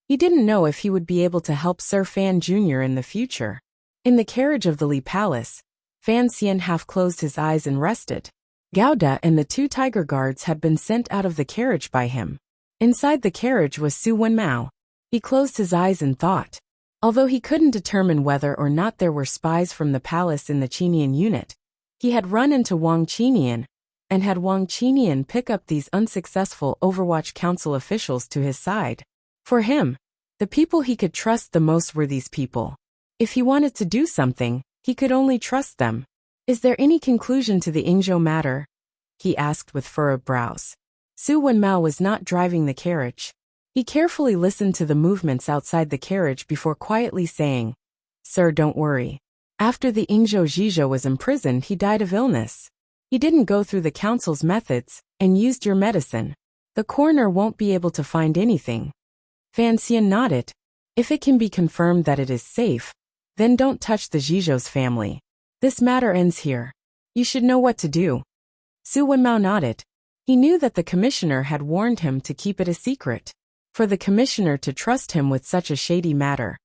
He didn't know if he would be able to help Sir Fan Jr. in the future. In the carriage of the Li Palace, Fan Xian half closed his eyes and rested. Gauda and the 2 tiger guards had been sent out of the carriage by him. Inside the carriage was Su Wenmao. He closed his eyes and thought. Although he couldn't determine whether or not there were spies from the palace in the Qinian unit, he had run into Wang Qinian, and had Wang Qinian pick up these unsuccessful Overwatch Council officials to his side. For him, the people he could trust the most were these people. If he wanted to do something, he could only trust them. Is there any conclusion to the Yingzhou matter? He asked with furrowed brows. Su Wenmao was not driving the carriage. He carefully listened to the movements outside the carriage before quietly saying, "Sir, don't worry. After the Yingzhou Zhizhou was imprisoned, he died of illness. He didn't go through the council's methods and used your medicine. The coroner won't be able to find anything." Fan Xian nodded. If it can be confirmed that it is safe, then don't touch the Zhizhou's family. This matter ends here. You should know what to do. Su Wenmao nodded. He knew that the commissioner had warned him to keep it a secret. For the commissioner to trust him with such a shady matter,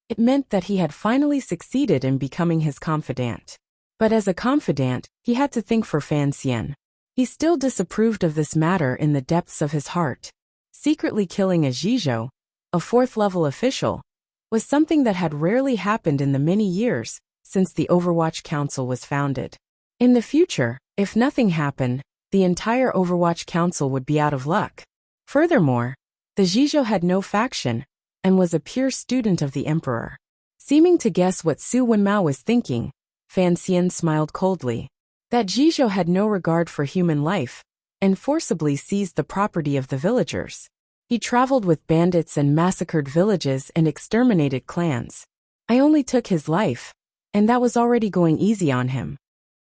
it meant that he had finally succeeded in becoming his confidant. But as a confidant, he had to think for Fan Xian. He still disapproved of this matter in the depths of his heart. Secretly killing a Zhizhou, a 4th-level official, was something that had rarely happened in the many years since the Overwatch Council was founded. In the future, if nothing happened, the entire Overwatch Council would be out of luck. Furthermore, the Zhizhou had no faction, and was a pure student of the Emperor. Seeming to guess what Su Wenmao was thinking, Fan Xian smiled coldly. That Zhizhou had no regard for human life, and forcibly seized the property of the villagers. He traveled with bandits and massacred villages and exterminated clans. I only took his life, and that was already going easy on him.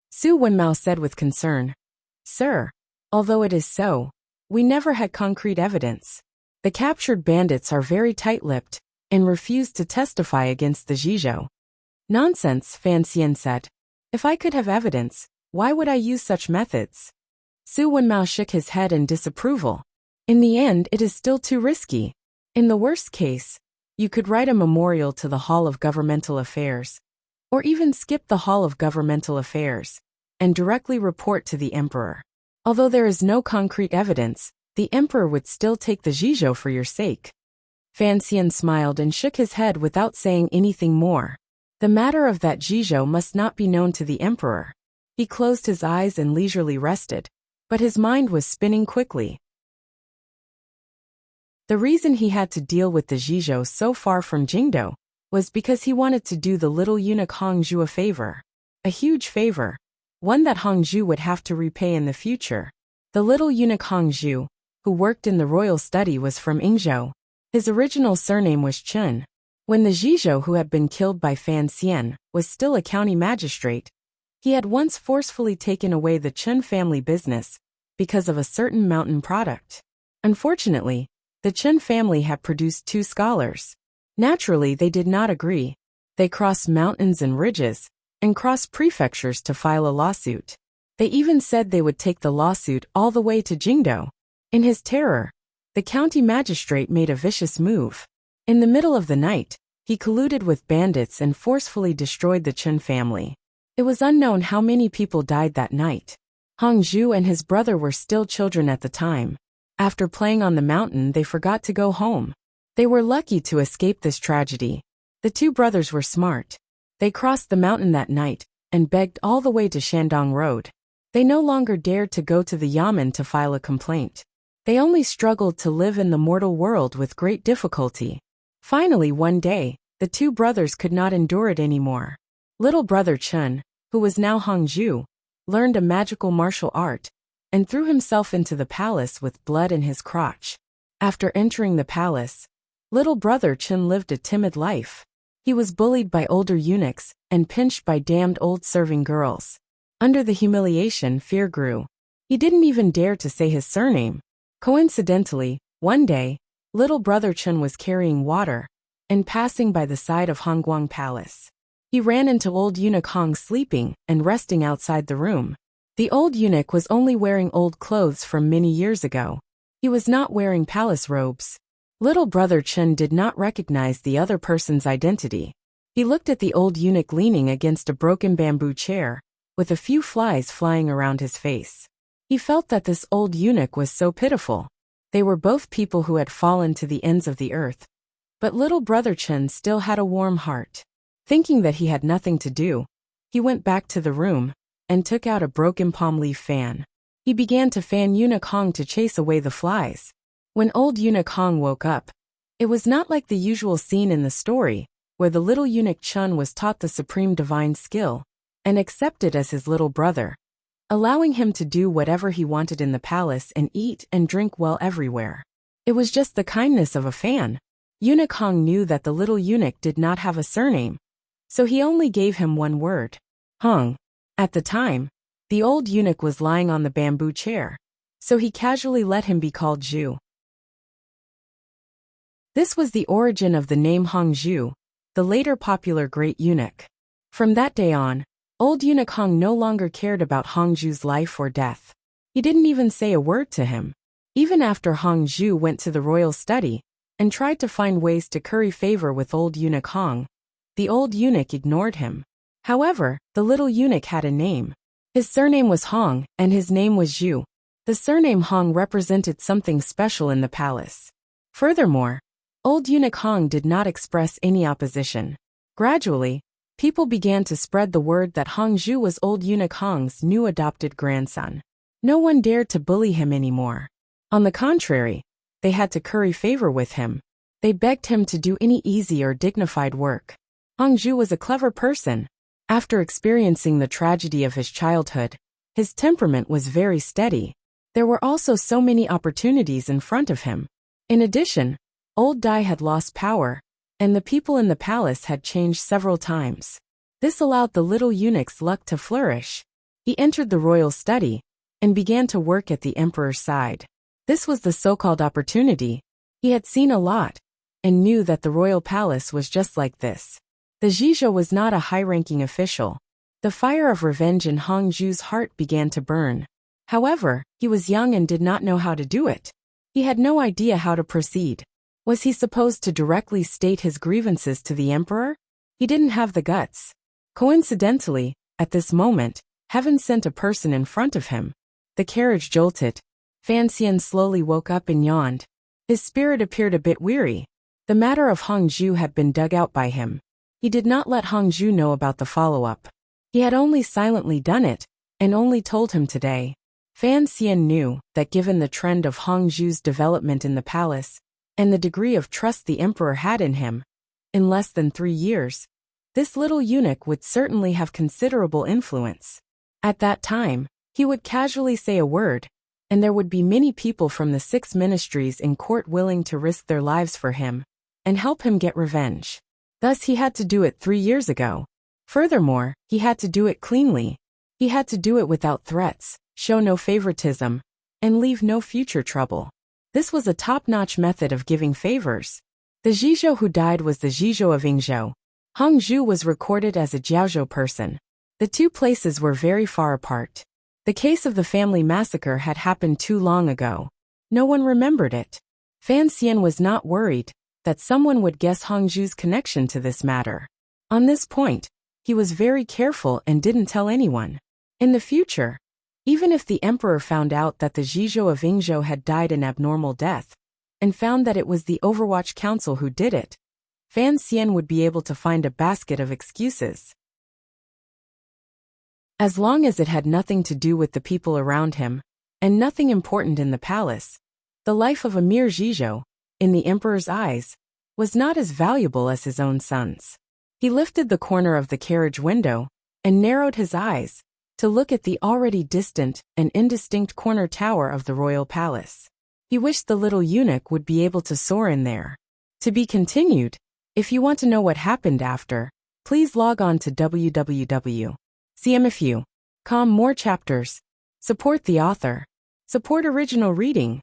Su Wenmao said with concern. Sir, although it is so, we never had concrete evidence. The captured bandits are very tight-lipped, and refuse to testify against the Zhizhou. Nonsense, Fan Xian said. If I could have evidence, why would I use such methods? Su Wenmao shook his head in disapproval. In the end, it is still too risky. In the worst case, you could write a memorial to the Hall of Governmental Affairs, or even skip the Hall of Governmental Affairs, and directly report to the Emperor. Although there is no concrete evidence, the Emperor would still take the Zhizhou for your sake. Fan Xian smiled and shook his head without saying anything more. The matter of that Zhizhou must not be known to the Emperor. He closed his eyes and leisurely rested, but his mind was spinning quickly. The reason he had to deal with the Zhizhou so far from Jingdou was because he wanted to do the little eunuch Hongzhu a favor. A huge favor. One that Hongzhu would have to repay in the future. The little eunuch Hongzhu, who worked in the royal study, was from Yingzhou. His original surname was Chen. When the Zhizhou who had been killed by Fan Xian was still a county magistrate, he had once forcefully taken away the Chen family business because of a certain mountain product. Unfortunately, the Chen family had produced 2 scholars. Naturally, they did not agree. They crossed mountains and ridges, and crossed prefectures to file a lawsuit. They even said they would take the lawsuit all the way to Jingdou. In his terror, the county magistrate made a vicious move. In the middle of the night, he colluded with bandits and forcefully destroyed the Chen family. It was unknown how many people died that night. Hongzhu and his brother were still children at the time. After playing on the mountain, they forgot to go home. They were lucky to escape this tragedy. The 2 brothers were smart. They crossed the mountain that night and begged all the way to Shandong Road. They no longer dared to go to the Yamen to file a complaint. They only struggled to live in the mortal world with great difficulty. Finally, one day, the 2 brothers could not endure it anymore. Little brother Chen, who was now Hongzhu, learned a magical martial art and threw himself into the palace with blood in his crotch. After entering the palace, little brother Chen lived a timid life. He was bullied by older eunuchs and pinched by damned old serving girls. Under the humiliation, fear grew. He didn't even dare to say his surname. Coincidentally, one day, little brother Chen was carrying water and passing by the side of Hongguang Palace. He ran into old eunuch Hong sleeping and resting outside the room. The old eunuch was only wearing old clothes from many years ago. He was not wearing palace robes. Little brother Chen did not recognize the other person's identity. He looked at the old eunuch leaning against a broken bamboo chair, with a few flies flying around his face. He felt that this old eunuch was so pitiful. They were both people who had fallen to the ends of the earth. But little brother Chen still had a warm heart. Thinking that he had nothing to do, he went back to the room and took out a broken palm leaf fan. He began to fan eunuch Hong to chase away the flies. When old eunuch Hong woke up, it was not like the usual scene in the story, where the little eunuch Chen was taught the supreme divine skill and accepted as his little brother, allowing him to do whatever he wanted in the palace and eat and drink well everywhere. It was just the kindness of a fan. Eunuch Hong knew that the little eunuch did not have a surname, so he only gave him one word, Hong. At the time, the old eunuch was lying on the bamboo chair, so he casually let him be called Zhu. This was the origin of the name Hongzhu, the later popular great eunuch. From that day on, old eunuch Hong no longer cared about Hongzhu's life or death. He didn't even say a word to him. Even after Hongzhu went to the royal study and tried to find ways to curry favor with old eunuch Hong, the old eunuch ignored him. However, the little eunuch had a name. His surname was Hong, and his name was Zhu. The surname Hong represented something special in the palace. Furthermore, old eunuch Hong did not express any opposition. Gradually, people began to spread the word that Hongzhu was old eunuch Hong's new adopted grandson. No one dared to bully him anymore. On the contrary, they had to curry favor with him. They begged him to do any easy or dignified work. Hongzhu was a clever person. After experiencing the tragedy of his childhood, his temperament was very steady. There were also so many opportunities in front of him. In addition, old Dai had lost power, and the people in the palace had changed several times. This allowed the little eunuch's luck to flourish. He entered the royal study and began to work at the emperor's side. This was the so-called opportunity. He had seen a lot and knew that the royal palace was just like this. The Zhizhou was not a high-ranking official. The fire of revenge in Hongzhu's heart began to burn. However, he was young and did not know how to do it. He had no idea how to proceed. Was he supposed to directly state his grievances to the emperor? He didn't have the guts. Coincidentally, at this moment, heaven sent a person in front of him. The carriage jolted. Fan Xian slowly woke up and yawned. His spirit appeared a bit weary. The matter of Hongzhu had been dug out by him. He did not let Hongzhu know about the follow-up. He had only silently done it, and only told him today. Fan Xian knew that given the trend of Hongzhu's development in the palace, and the degree of trust the emperor had in him, In less than 3 years, this little eunuch would certainly have considerable influence. At that time, he would casually say a word, and there would be many people from the 6 ministries in court willing to risk their lives for him and help him get revenge. Thus he had to do it 3 years ago. Furthermore, he had to do it cleanly. He had to do it without threats, show no favoritism, and leave no future trouble. This was a top-notch method of giving favors. The Zhizhou who died was the Zhizhou of Yingzhou. Hangzhou was recorded as a Jiaozhou person. The two places were very far apart. The case of the family massacre had happened too long ago. No one remembered it. Fan Xian was not worried that someone would guess Hangzhou's connection to this matter. On this point, he was very careful and didn't tell anyone. In the future, even if the emperor found out that the Zhizhou of Yingzhou had died an abnormal death, and found that it was the Overwatch Council who did it, Fan Xian would be able to find a basket of excuses. As long as it had nothing to do with the people around him, and nothing important in the palace, the life of a mere Zhizhou, in the emperor's eyes, was not as valuable as his own son's. He lifted the corner of the carriage window and narrowed his eyes to look at the already distant and indistinct corner tower of the royal palace. He wished the little eunuch would be able to soar in there. To be continued. If you want to know what happened after, please log on to www.cmfu.com. More chapters. Support the author. Support original reading.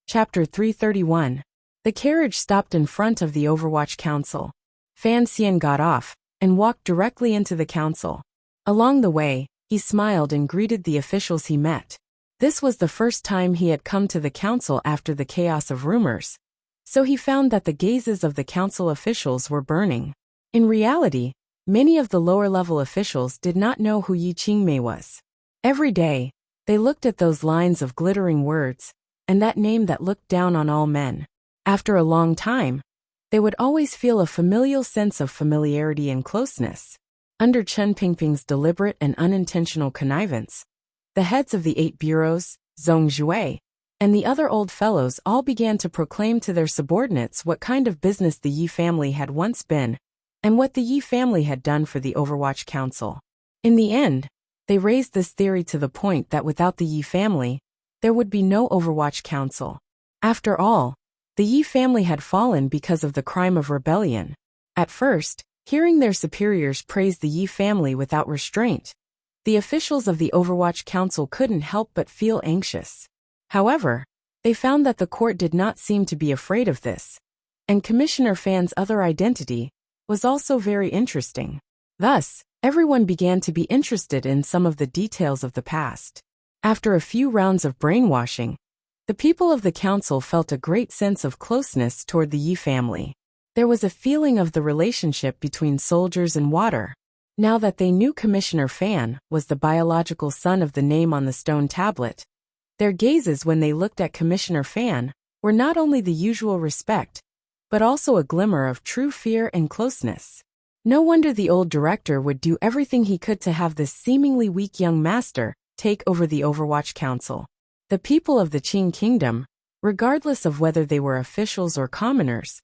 Chapter 331. The carriage stopped in front of the Overwatch Council. Fan Xian got off and walked directly into the council. Along the way, he smiled and greeted the officials he met. This was the first time he had come to the council after the chaos of rumors, so he found that the gazes of the council officials were burning. In reality, many of the lower-level officials did not know who Yi Qingmei was. Every day, they looked at those lines of glittering words, and that name that looked down on all men. After a long time, they would always feel a familial sense of familiarity and closeness. Under Chen Pingping's deliberate and unintentional connivance, the heads of the 8 bureaus, Zhong Zhui, and the other old fellows all began to proclaim to their subordinates what kind of business the Yi family had once been, and what the Yi family had done for the Overwatch Council. In the end, they raised this theory to the point that without the Yi family, there would be no Overwatch Council. After all, the Yi family had fallen because of the crime of rebellion. At first, hearing their superiors praise the Yi family without restraint, the officials of the Overwatch Council couldn't help but feel anxious. However, they found that the court did not seem to be afraid of this, and Commissioner Fan's other identity was also very interesting. Thus, everyone began to be interested in some of the details of the past. After a few rounds of brainwashing, the people of the council felt a great sense of closeness toward the Yi family. There was a feeling of the relationship between soldiers and water. Now that they knew Commissioner Fan was the biological son of the name on the stone tablet, their gazes when they looked at Commissioner Fan were not only the usual respect, but also a glimmer of true fear and closeness. No wonder the old director would do everything he could to have this seemingly weak young master take over the Overwatch Council. The people of the Qing Kingdom, regardless of whether they were officials or commoners,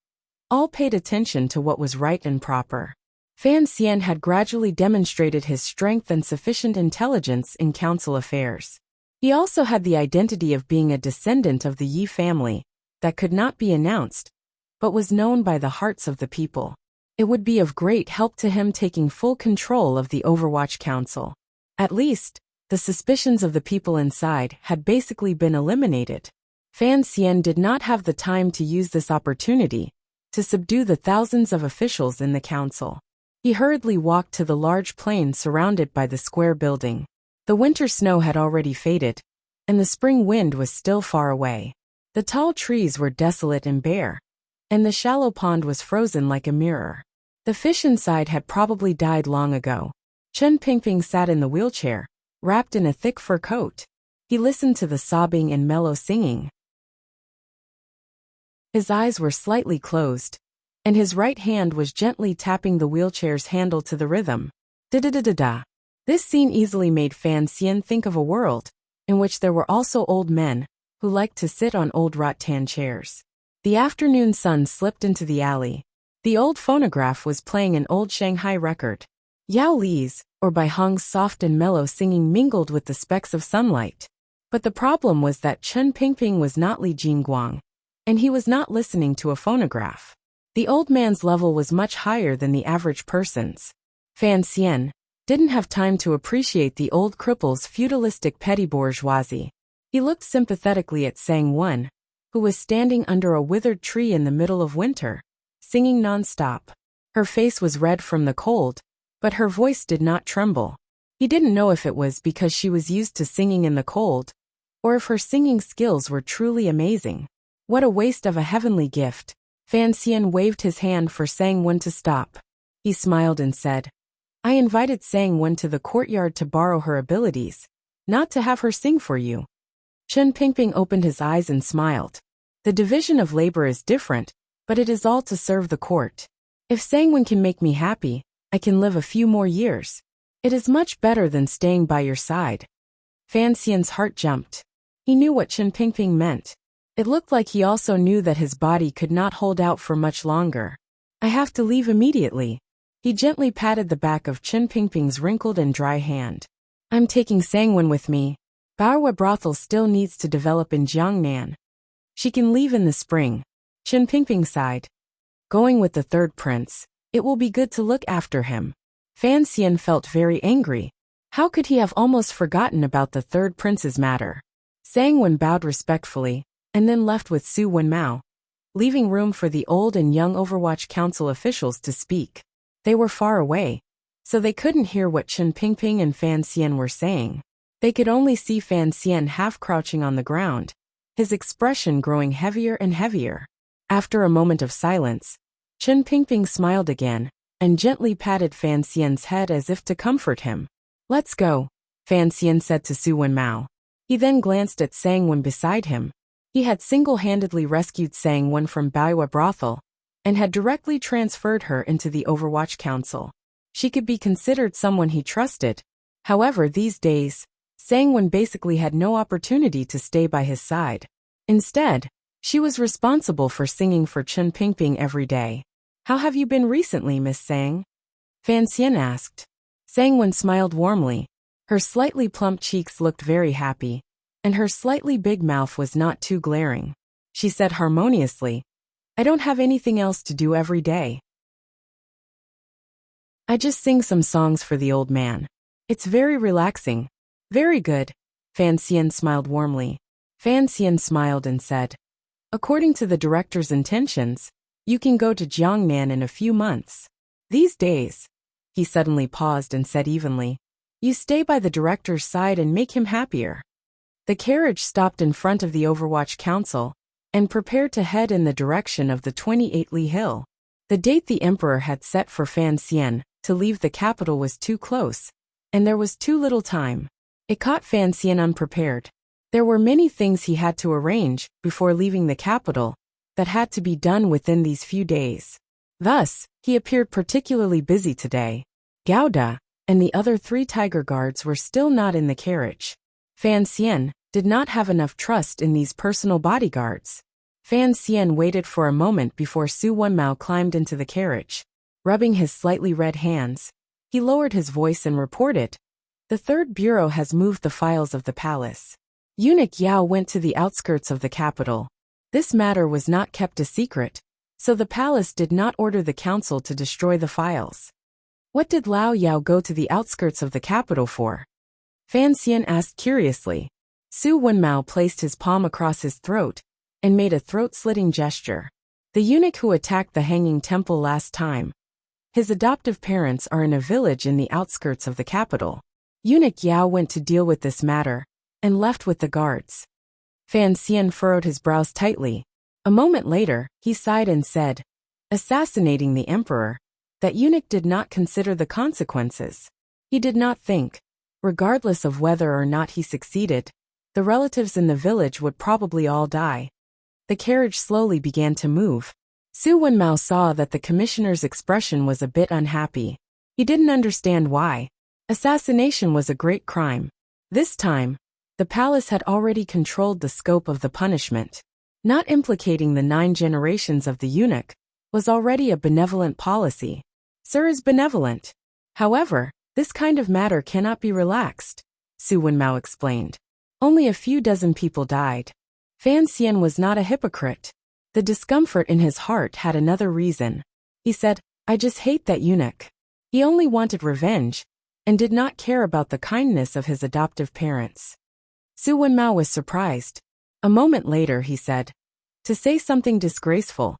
all paid attention to what was right and proper. Fan Xian had gradually demonstrated his strength and sufficient intelligence in council affairs. He also had the identity of being a descendant of the Yi family that could not be announced, but was known by the hearts of the people. It would be of great help to him taking full control of the Overwatch Council. At least, the suspicions of the people inside had basically been eliminated. Fan Xian did not have the time to use this opportunity to subdue the thousands of officials in the council. He hurriedly walked to the large plain surrounded by the square building. The winter snow had already faded, and the spring wind was still far away. The tall trees were desolate and bare, and the shallow pond was frozen like a mirror. The fish inside had probably died long ago. Chen Pingping sat in the wheelchair, wrapped in a thick fur coat. He listened to the sobbing and mellow singing. His eyes were slightly closed, and his right hand was gently tapping the wheelchair's handle to the rhythm. Da-da-da-da-da. This scene easily made Fan Xian think of a world in which there were also old men who liked to sit on old rattan chairs. The afternoon sun slipped into the alley. The old phonograph was playing an old Shanghai record. Yao Li's, or Bai Hong's soft and mellow singing mingled with the specks of sunlight. But the problem was that Chen Pingping was not Li Jingguang, and he was not listening to a phonograph. The old man's level was much higher than the average person's. Fan Xian didn't have time to appreciate the old cripple's feudalistic petty bourgeoisie. He looked sympathetically at Sang Wen, who was standing under a withered tree in the middle of winter, singing non-stop. Her face was red from the cold, but her voice did not tremble. He didn't know if it was because she was used to singing in the cold, or if her singing skills were truly amazing. What a waste of a heavenly gift. Fan Xian waved his hand for Sang Wen to stop. He smiled and said, I invited Sang Wen to the courtyard to borrow her abilities, not to have her sing for you. Chen Pingping opened his eyes and smiled. The division of labor is different, but it is all to serve the court. If Sang Wen can make me happy, I can live a few more years. It is much better than staying by your side. Fan Xian's heart jumped. He knew what Chen Pingping meant. It looked like he also knew that his body could not hold out for much longer. I have to leave immediately. He gently patted the back of Chen Pingping's wrinkled and dry hand. I'm taking Sang Wen with me. Baohua brothel still needs to develop in Jiangnan. She can leave in the spring. Chen Pingping sighed. Going with the third prince, it will be good to look after him. Fan Xian felt very angry. How could he have almost forgotten about the third prince's matter? Sang Wen bowed respectfully, and then left with Su Wenmao, leaving room for the old and young Overwatch Council officials to speak. They were far away, so they couldn't hear what Chen Pingping and Fan Xian were saying. They could only see Fan Xian half crouching on the ground, his expression growing heavier and heavier. After a moment of silence, Chen Pingping smiled again, and gently patted Fan Xian's head as if to comfort him. Let's go, Fan Xian said to Su Wenmao. He then glanced at Sang Wen beside him. He had single-handedly rescued Sang Wen from Baohua brothel, and had directly transferred her into the Overwatch Council. She could be considered someone he trusted. However, these days, Sang Wen basically had no opportunity to stay by his side. Instead, she was responsible for singing for Chen Pingping every day. How have you been recently, Miss Sang? Fan Xian asked. Sang Wen smiled warmly. Her slightly plump cheeks looked very happy, and her slightly big mouth was not too glaring. She said harmoniously, I don't have anything else to do every day. I just sing some songs for the old man. It's very relaxing. Very good. Fan Xian smiled warmly. Fan Xian smiled and said, according to the director's intentions, you can go to Jiangnan in a few months. These days, he suddenly paused and said evenly, you stay by the director's side and make him happier. The carriage stopped in front of the Overwatch Council, and prepared to head in the direction of the 28 Li Hill. The date the emperor had set for Fan Xian to leave the capital was too close, and there was too little time. It caught Fan Xian unprepared. There were many things he had to arrange before leaving the capital that had to be done within these few days. Thus, he appeared particularly busy today. Gouda and the other 3 tiger guards were still not in the carriage. Fan Xian did not have enough trust in these personal bodyguards. Fan Xian waited for a moment before Su Wenmao climbed into the carriage. Rubbing his slightly red hands, he lowered his voice and reported, the third bureau has moved the files of the palace. Eunuch Yao went to the outskirts of the capital. This matter was not kept a secret, so the palace did not order the council to destroy the files. What did Lao Yao go to the outskirts of the capital for? Fan Xian asked curiously. Su Wenmao placed his palm across his throat and made a throat-slitting gesture. The eunuch who attacked the hanging temple last time. His adoptive parents are in a village in the outskirts of the capital. Eunuch Yao went to deal with this matter and left with the guards. Fan Xian furrowed his brows tightly. A moment later, he sighed and said, assassinating the emperor, that eunuch did not consider the consequences. He did not think, regardless of whether or not he succeeded, the relatives in the village would probably all die. The carriage slowly began to move. Su Wenmao saw that the commissioner's expression was a bit unhappy. He didn't understand why. Assassination was a great crime. This time, The palace had already controlled the scope of the punishment. Not implicating the 9 generations of the eunuch was already a benevolent policy. Sir is benevolent. However, this kind of matter cannot be relaxed, Su Wenmao explained. Only a few dozen people died. Fan Xian was not a hypocrite. The discomfort in his heart had another reason. He said, I just hate that eunuch. He only wanted revenge, and did not care about the kindness of his adoptive parents. Su Wenmao was surprised. A moment later he said, to say something disgraceful,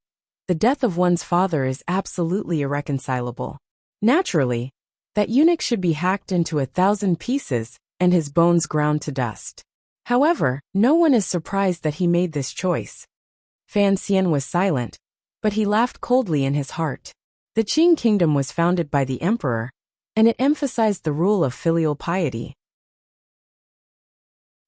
the death of one's father is absolutely irreconcilable. Naturally, that eunuch should be hacked into 1,000 pieces and his bones ground to dust. However, no one is surprised that he made this choice. Fan Xian was silent, but he laughed coldly in his heart. The Qing kingdom was founded by the emperor, and it emphasized the rule of filial piety.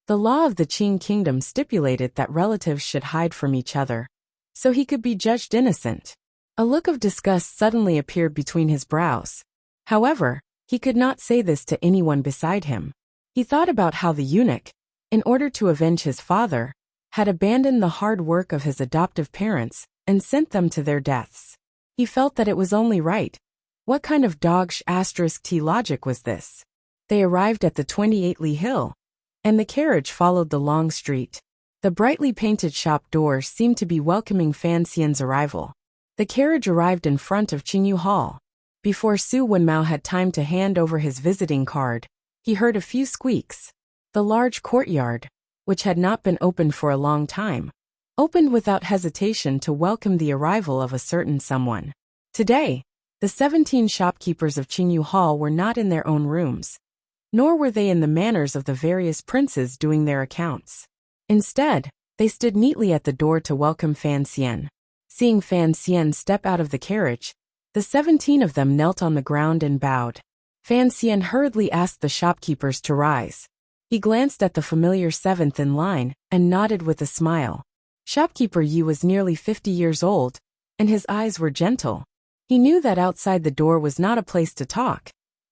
The law of the Qing kingdom stipulated that relatives should hide from each other, so he could be judged innocent. A look of disgust suddenly appeared between his brows. However, he could not say this to anyone beside him. He thought about how the eunuch, in order to avenge his father, had abandoned the hard work of his adoptive parents and sent them to their deaths. He felt that it was only right. What kind of dog-T logic was this? They arrived at the 28 Li Hill, and the carriage followed the long street. The brightly painted shop doors seemed to be welcoming Fan Xian's arrival. The carriage arrived in front of Qingyu Hall. Before Su Wenmao had time to hand over his visiting card, he heard a few squeaks. The large courtyard, which had not been opened for a long time, opened without hesitation to welcome the arrival of a certain someone. Today, the 17 shopkeepers of Qingyu Hall were not in their own rooms, nor were they in the manners of the various princes doing their accounts. Instead, they stood neatly at the door to welcome Fan Xian. Seeing Fan Xian step out of the carriage, the 17 of them knelt on the ground and bowed. Fan Xian hurriedly asked the shopkeepers to rise. He glanced at the familiar 7th in line and nodded with a smile. Shopkeeper Yi was nearly 50 years old, and his eyes were gentle. He knew that outside the door was not a place to talk,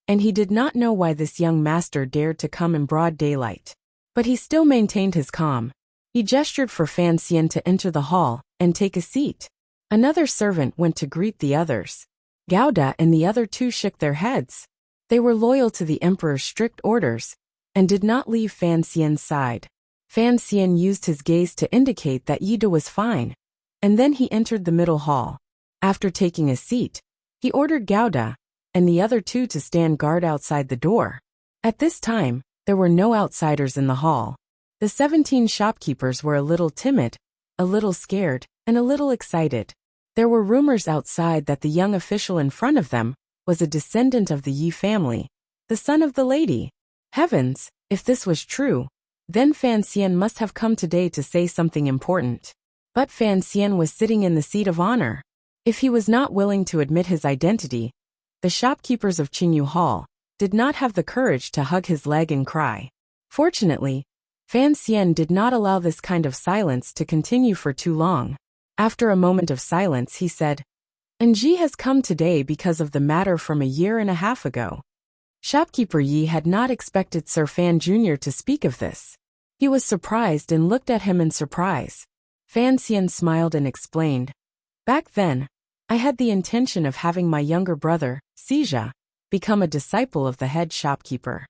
and he did not know why this young master dared to come in broad daylight. But he still maintained his calm. He gestured for Fan Xian to enter the hall and take a seat. Another servant went to greet the others. Gauda and the other 2 shook their heads. They were loyal to the emperor's strict orders and did not leave Fan Xian's side. Fan Xian used his gaze to indicate that Yida was fine, and then he entered the middle hall. After taking a seat, he ordered Gauda and the other 2 to stand guard outside the door. At this time, there were no outsiders in the hall. The 17 shopkeepers were a little timid, a little scared, and a little excited. There were rumors outside that the young official in front of them was a descendant of the Yi family, the son of the lady. Heavens, if this was true, then Fan Xian must have come today to say something important. But Fan Xian was sitting in the seat of honor. If he was not willing to admit his identity, the shopkeepers of Qingyu Hall did not have the courage to hug his leg and cry. Fortunately, Fan Xian did not allow this kind of silence to continue for too long. After a moment of silence, he said, Ji has come today because of the matter from a year and a half ago. Shopkeeper Yi had not expected Sir Fan Jr. to speak of this. He was surprised and looked at him in surprise. Fan Xian smiled and explained, back then, I had the intention of having my younger brother, Xija, become a disciple of the head shopkeeper.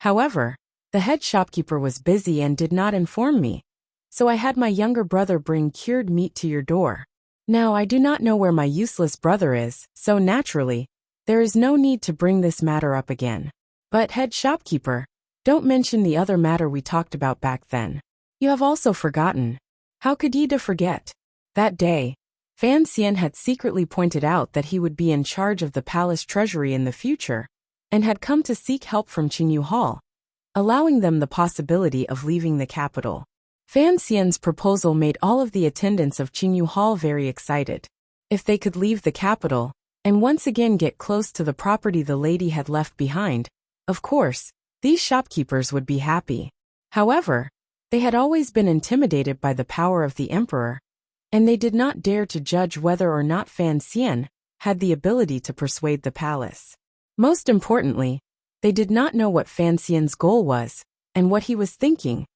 However, the head shopkeeper was busy and did not inform me, so I had my younger brother bring cured meat to your door. Now I do not know where my useless brother is, so naturally, there is no need to bring this matter up again. But head shopkeeper, don't mention the other matter we talked about back then. You have also forgotten. How could Yida forget? That day, Fan Xian had secretly pointed out that he would be in charge of the palace treasury in the future, and had come to seek help from Qingyu Hall, allowing them the possibility of leaving the capital. Fan Xian's proposal made all of the attendants of Qingyu Hall very excited. If they could leave the capital, and once again get close to the property the lady had left behind, of course, these shopkeepers would be happy. However, they had always been intimidated by the power of the emperor, and they did not dare to judge whether or not Fan Xian had the ability to persuade the palace. Most importantly, They did not know what Fan Xian's goal was, and what he was thinking,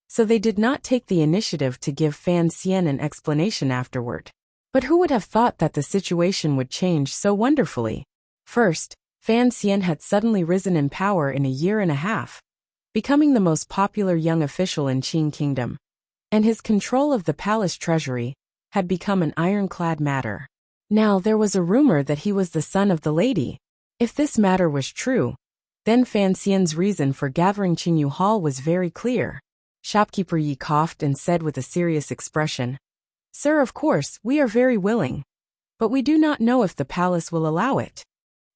so they did not take the initiative to give Fan Xian an explanation afterward. But who would have thought that the situation would change so wonderfully? First, Fan Xian had suddenly risen in power in a year and a half, becoming the most popular young official in Qing Kingdom, and his control of the palace treasury had become an ironclad matter. Now there was a rumor that he was the son of the lady. If this matter was true, then Fan Xian's reason for gathering Qingyu Hall was very clear. Shopkeeper Yi coughed and said with a serious expression, "Sir, of course, we are very willing. But we do not know if the palace will allow it."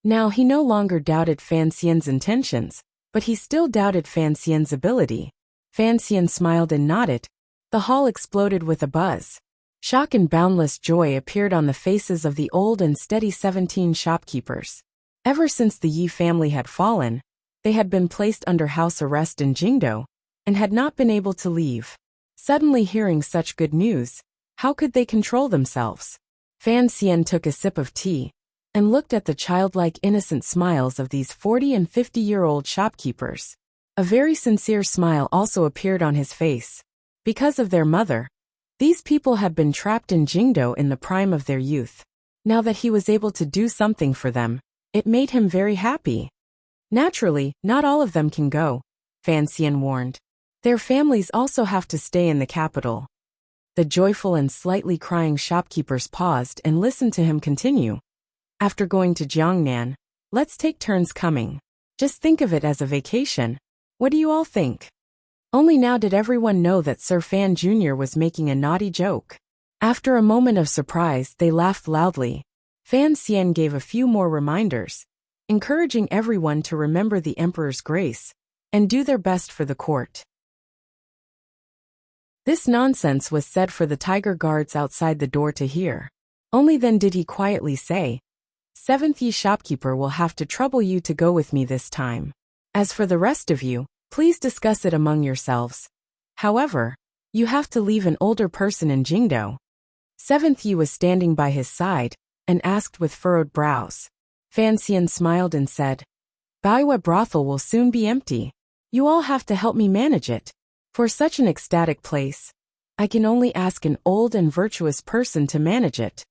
Now he no longer doubted Fan Xian's intentions, but he still doubted Fan Xian's ability. Fan Xian smiled and nodded. The hall exploded with a buzz. Shock and boundless joy appeared on the faces of the old and steady 17 shopkeepers. Ever since the Yi family had fallen, they had been placed under house arrest in Jingdo, and had not been able to leave. Suddenly hearing such good news, how could they control themselves? Fan Xian took a sip of tea, and looked at the childlike innocent smiles of these 40 and 50-year-old shopkeepers. A very sincere smile also appeared on his face. Because of their mother, these people had been trapped in Jingdo in the prime of their youth. Now that he was able to do something for them, it made him very happy. Naturally, not all of them can go, Fan Xian warned. Their families also have to stay in the capital. The joyful and slightly crying shopkeepers paused and listened to him continue. After going to Jiangnan, let's take turns coming. Just think of it as a vacation. What do you all think? Only now did everyone know that Sir Fan Jr. was making a naughty joke. After a moment of surprise, they laughed loudly. Fan Xian gave a few more reminders, encouraging everyone to remember the emperor's grace and do their best for the court. This nonsense was said for the tiger guards outside the door to hear. Only then did he quietly say, "Seventh Yi shopkeeper will have to trouble you to go with me this time. As for the rest of you, please discuss it among yourselves. However, you have to leave an older person in Jingdo." Seventh Yi was standing by his side, and asked with furrowed brows. Fan Xian smiled and said, "Baiwa brothel will soon be empty. You all have to help me manage it. For such an ecstatic place, I can only ask an old and virtuous person to manage it."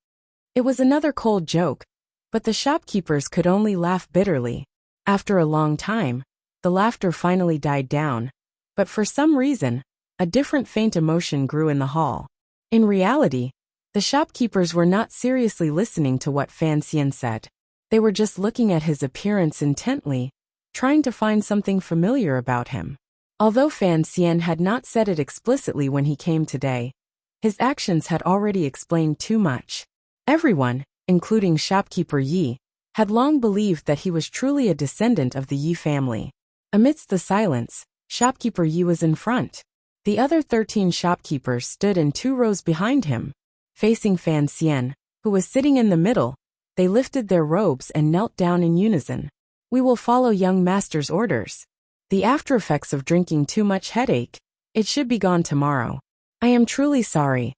It was another cold joke, but the shopkeepers could only laugh bitterly. After a long time, the laughter finally died down, but for some reason, a different faint emotion grew in the hall. In reality, the shopkeepers were not seriously listening to what Fan Xian said. They were just looking at his appearance intently, trying to find something familiar about him. Although Fan Xian had not said it explicitly when he came today, his actions had already explained too much. Everyone, including shopkeeper Yi, had long believed that he was truly a descendant of the Yi family. Amidst the silence, shopkeeper Yi was in front. The other 13 shopkeepers stood in 2 rows behind him. Facing Fan Xian, who was sitting in the middle, they lifted their robes and knelt down in unison. "We will follow young master's orders. The after-effects of drinking too much headache. It should be gone tomorrow. I am truly sorry."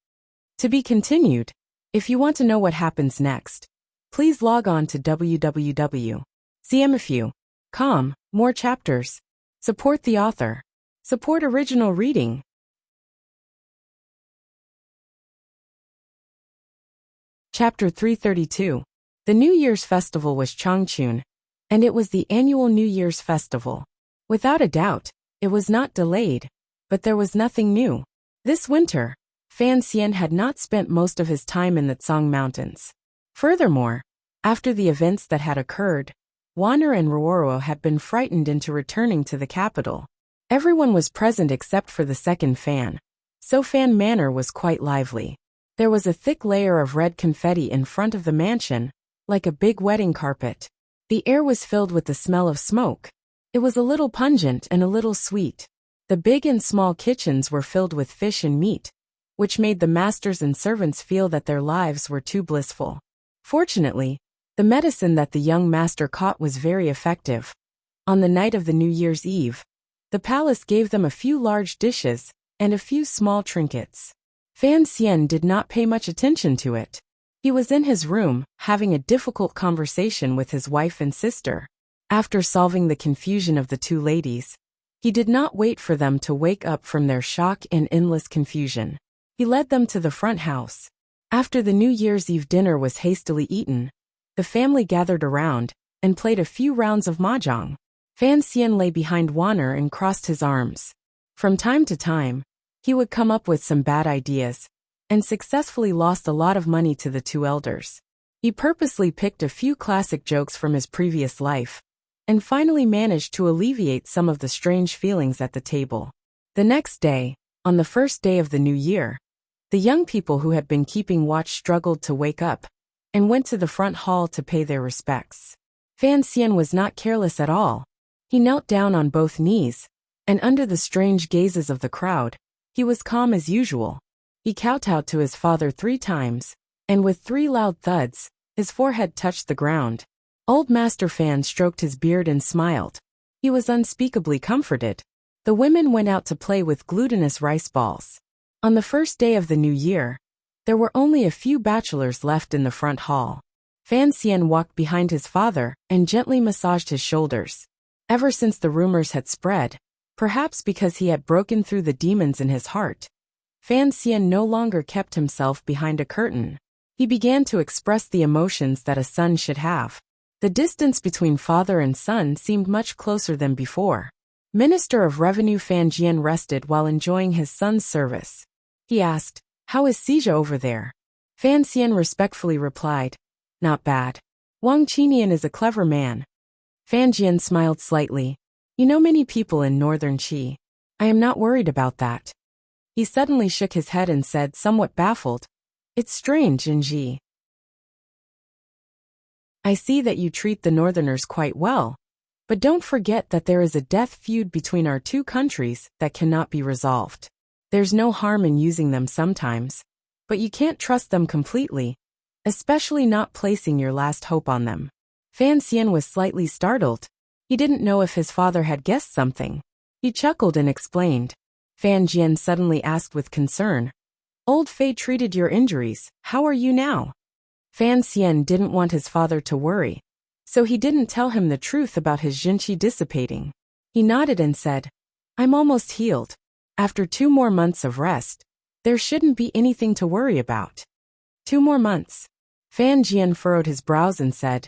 To be continued. If you want to know what happens next, please log on to www.cmfu.com. More chapters. Support the author. Support original reading. Chapter 332. The New Year's festival was Changchun, and it was the annual New Year's festival. Without a doubt, it was not delayed, but there was nothing new. This winter, Fan Xian had not spent most of his time in the Tsang Mountains. Furthermore, after the events that had occurred, Wanner and Ruoro had been frightened into returning to the capital. Everyone was present except for the second Fan, so Fan Manor was quite lively. There was a thick layer of red confetti in front of the mansion, like a big wedding carpet. The air was filled with the smell of smoke. It was a little pungent and a little sweet. The big and small kitchens were filled with fish and meat, which made the masters and servants feel that their lives were too blissful. Fortunately, the medicine that the young master caught was very effective. On the night of the New Year's Eve, the palace gave them a few large dishes and a few small trinkets. Fan Xian did not pay much attention to it. He was in his room, having a difficult conversation with his wife and sister. After solving the confusion of the two ladies, he did not wait for them to wake up from their shock and endless confusion. He led them to the front house. After the New Year's Eve dinner was hastily eaten, the family gathered around and played a few rounds of mahjong. Fan Xian lay behind Wanner and crossed his arms. From time to time, he would come up with some bad ideas and successfully lost a lot of money to the two elders. He purposely picked a few classic jokes from his previous life and finally managed to alleviate some of the strange feelings at the table. The next day, on the first day of the new year, the young people who had been keeping watch struggled to wake up and went to the front hall to pay their respects. Fan Xian was not careless at all. He knelt down on both knees, and under the strange gazes of the crowd, he was calm as usual. He kowtowed to his father 3 times, and with 3 loud thuds, his forehead touched the ground. Old Master Fan stroked his beard and smiled. He was unspeakably comforted. The women went out to play with glutinous rice balls. On the first day of the new year, there were only a few bachelors left in the front hall. Fan Xian walked behind his father and gently massaged his shoulders. Ever since the rumors had spread, perhaps because he had broken through the demons in his heart, Fan Xian no longer kept himself behind a curtain. He began to express the emotions that a son should have. The distance between father and son seemed much closer than before. Minister of Revenue Fan Jian rested while enjoying his son's service. He asked, "How is Xija over there?" Fan Xian respectfully replied, "Not bad. Wang Qinian is a clever man." Fan Jian smiled slightly. "You know many people in northern Qi. I am not worried about that." He suddenly shook his head and said, somewhat baffled, "It's strange, Ji. I see that you treat the northerners quite well, but don't forget that there is a death feud between our two countries that cannot be resolved. There's no harm in using them sometimes, but you can't trust them completely, especially not placing your last hope on them." Fan Xian was slightly startled. He didn't know if his father had guessed something. He chuckled and explained. Fan Jian suddenly asked with concern, "Old Fei treated your injuries. How are you now?" Fan Xian didn't want his father to worry, so he didn't tell him the truth about his Jinqi dissipating. He nodded and said, "I'm almost healed. After 2 more months of rest, there shouldn't be anything to worry about." 2 more months. Fan Jian furrowed his brows and said,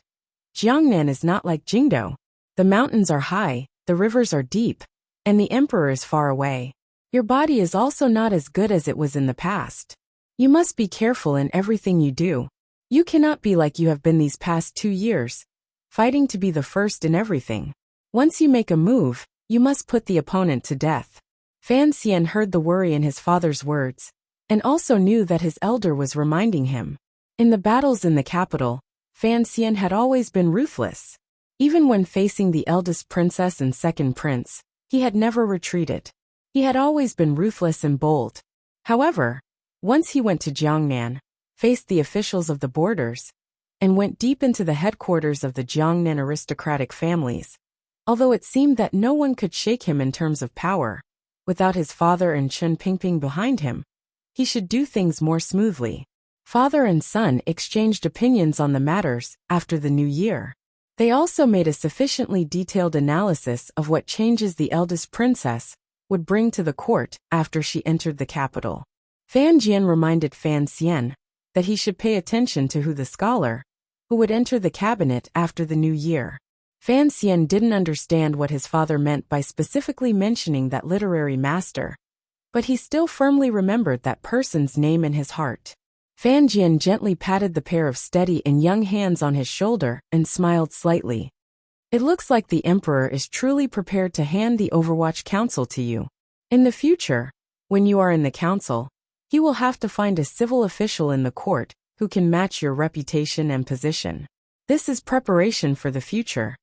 "Jiangnan is not like Jingdo. The mountains are high, the rivers are deep, and the emperor is far away. Your body is also not as good as it was in the past. You must be careful in everything you do. You cannot be like you have been these past 2 years, fighting to be the first in everything. Once you make a move, you must put the opponent to death." Fan Xian heard the worry in his father's words, and also knew that his elder was reminding him. In the battles in the capital, Fan Xian had always been ruthless. Even when facing the eldest princess and second prince, he had never retreated. He had always been ruthless and bold. However, once he went to Jiangnan, faced the officials of the borders, and went deep into the headquarters of the Jiangnan aristocratic families. Although it seemed that no one could shake him in terms of power, without his father and Chen Pingping behind him, he should do things more smoothly. Father and son exchanged opinions on the matters after the new year. They also made a sufficiently detailed analysis of what changes the eldest princess would bring to the court after she entered the capital. Fan Jian reminded Fan Xian that he should pay attention to who the scholar who would enter the cabinet after the new year. Fan Xian didn't understand what his father meant by specifically mentioning that literary master, but he still firmly remembered that person's name in his heart. Fan Jian gently patted the pair of steady and young hands on his shoulder and smiled slightly. "It looks like the emperor is truly prepared to hand the Overwatch Council to you. In the future, when you are in the council, he will have to find a civil official in the court who can match your reputation and position. This is preparation for the future."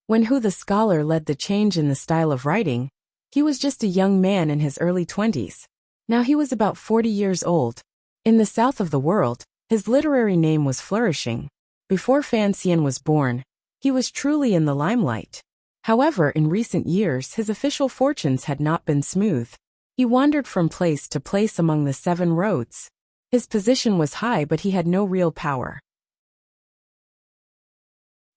When Hu the scholar led the change in the style of writing, he was just a young man in his early 20s. Now he was about 40 years old. In the south of the world, his literary name was flourishing. Before Fan Xian was born, he was truly in the limelight. However, in recent years his official fortunes had not been smooth. He wandered from place to place among the 7 roads. His position was high, but he had no real power.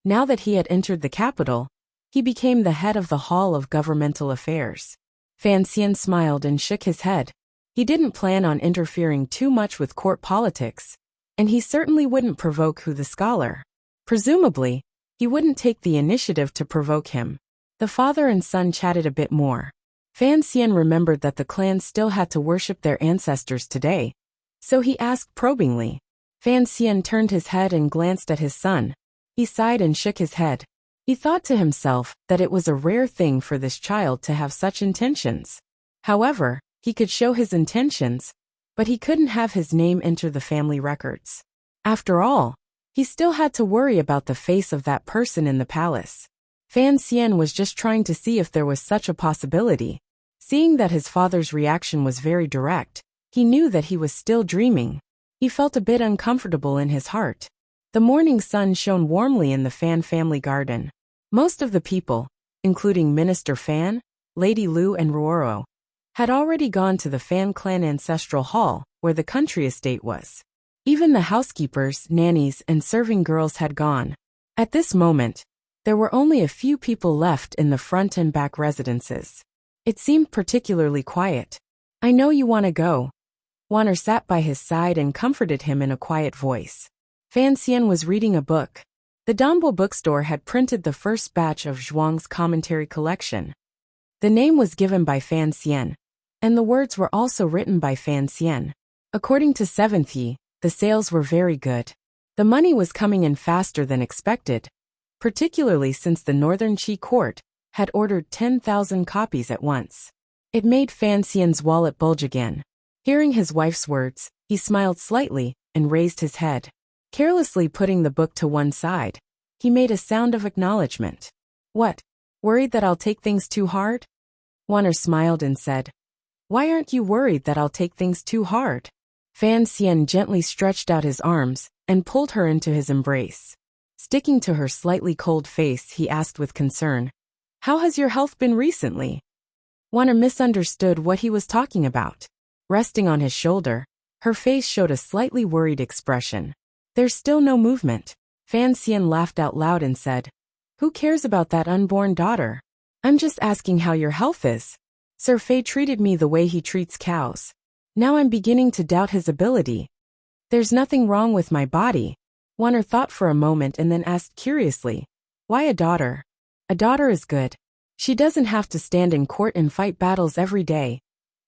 Now that he had entered the capital, He became the head of the Hall of Governmental Affairs. Fan Xian smiled and shook his head. He didn't plan on interfering too much with court politics, and he certainly wouldn't provoke Hu the scholar. Presumably, he wouldn't take the initiative to provoke him. The father and son chatted a bit more. Fan Xian remembered that the clan still had to worship their ancestors today, so he asked probingly. Fan Xian turned his head and glanced at his son. He sighed and shook his head. He thought to himself that it was a rare thing for this child to have such intentions. However, he could show his intentions, but he couldn't have his name enter the family records. After all, he still had to worry about the face of that person in the palace. Fan Xian was just trying to see if there was such a possibility. Seeing that his father's reaction was very direct, he knew that he was still dreaming. He felt a bit uncomfortable in his heart. The morning sun shone warmly in the Fan family garden. Most of the people, including Minister Fan, Lady Lu and Ruoro, had already gone to the Fan clan ancestral hall, where the country estate was. Even the housekeepers, nannies, and serving girls had gone. At this moment, there were only a few people left in the front and back residences. It seemed particularly quiet. "I know you want to go." Wanner sat by his side and comforted him in a quiet voice. Fan Xian was reading a book. The Dambo bookstore had printed the first batch of Zhuang's commentary collection. The name was given by Fan Xian, and the words were also written by Fan Xian. According to Seventh Yi, the sales were very good. The money was coming in faster than expected, particularly since the Northern Qi court had ordered 10,000 copies at once. It made Fan Xian's wallet bulge again. Hearing his wife's words, he smiled slightly and raised his head. Carelessly putting the book to one side, he made a sound of acknowledgement. "What? Worried that I'll take things too hard?" Wanner smiled and said, "Why aren't you worried that I'll take things too hard?" Fan Xian gently stretched out his arms and pulled her into his embrace. Sticking to her slightly cold face, he asked with concern, "How has your health been recently?" Wanner misunderstood what he was talking about. Resting on his shoulder, her face showed a slightly worried expression. "There's still no movement." Fan Xian laughed out loud and said, "Who cares about that unborn daughter? I'm just asking how your health is. Sir Fei treated me the way he treats cows. Now I'm beginning to doubt his ability. There's nothing wrong with my body." Wanner thought for a moment and then asked curiously, "Why a daughter?" "A daughter is good. She doesn't have to stand in court and fight battles every day,"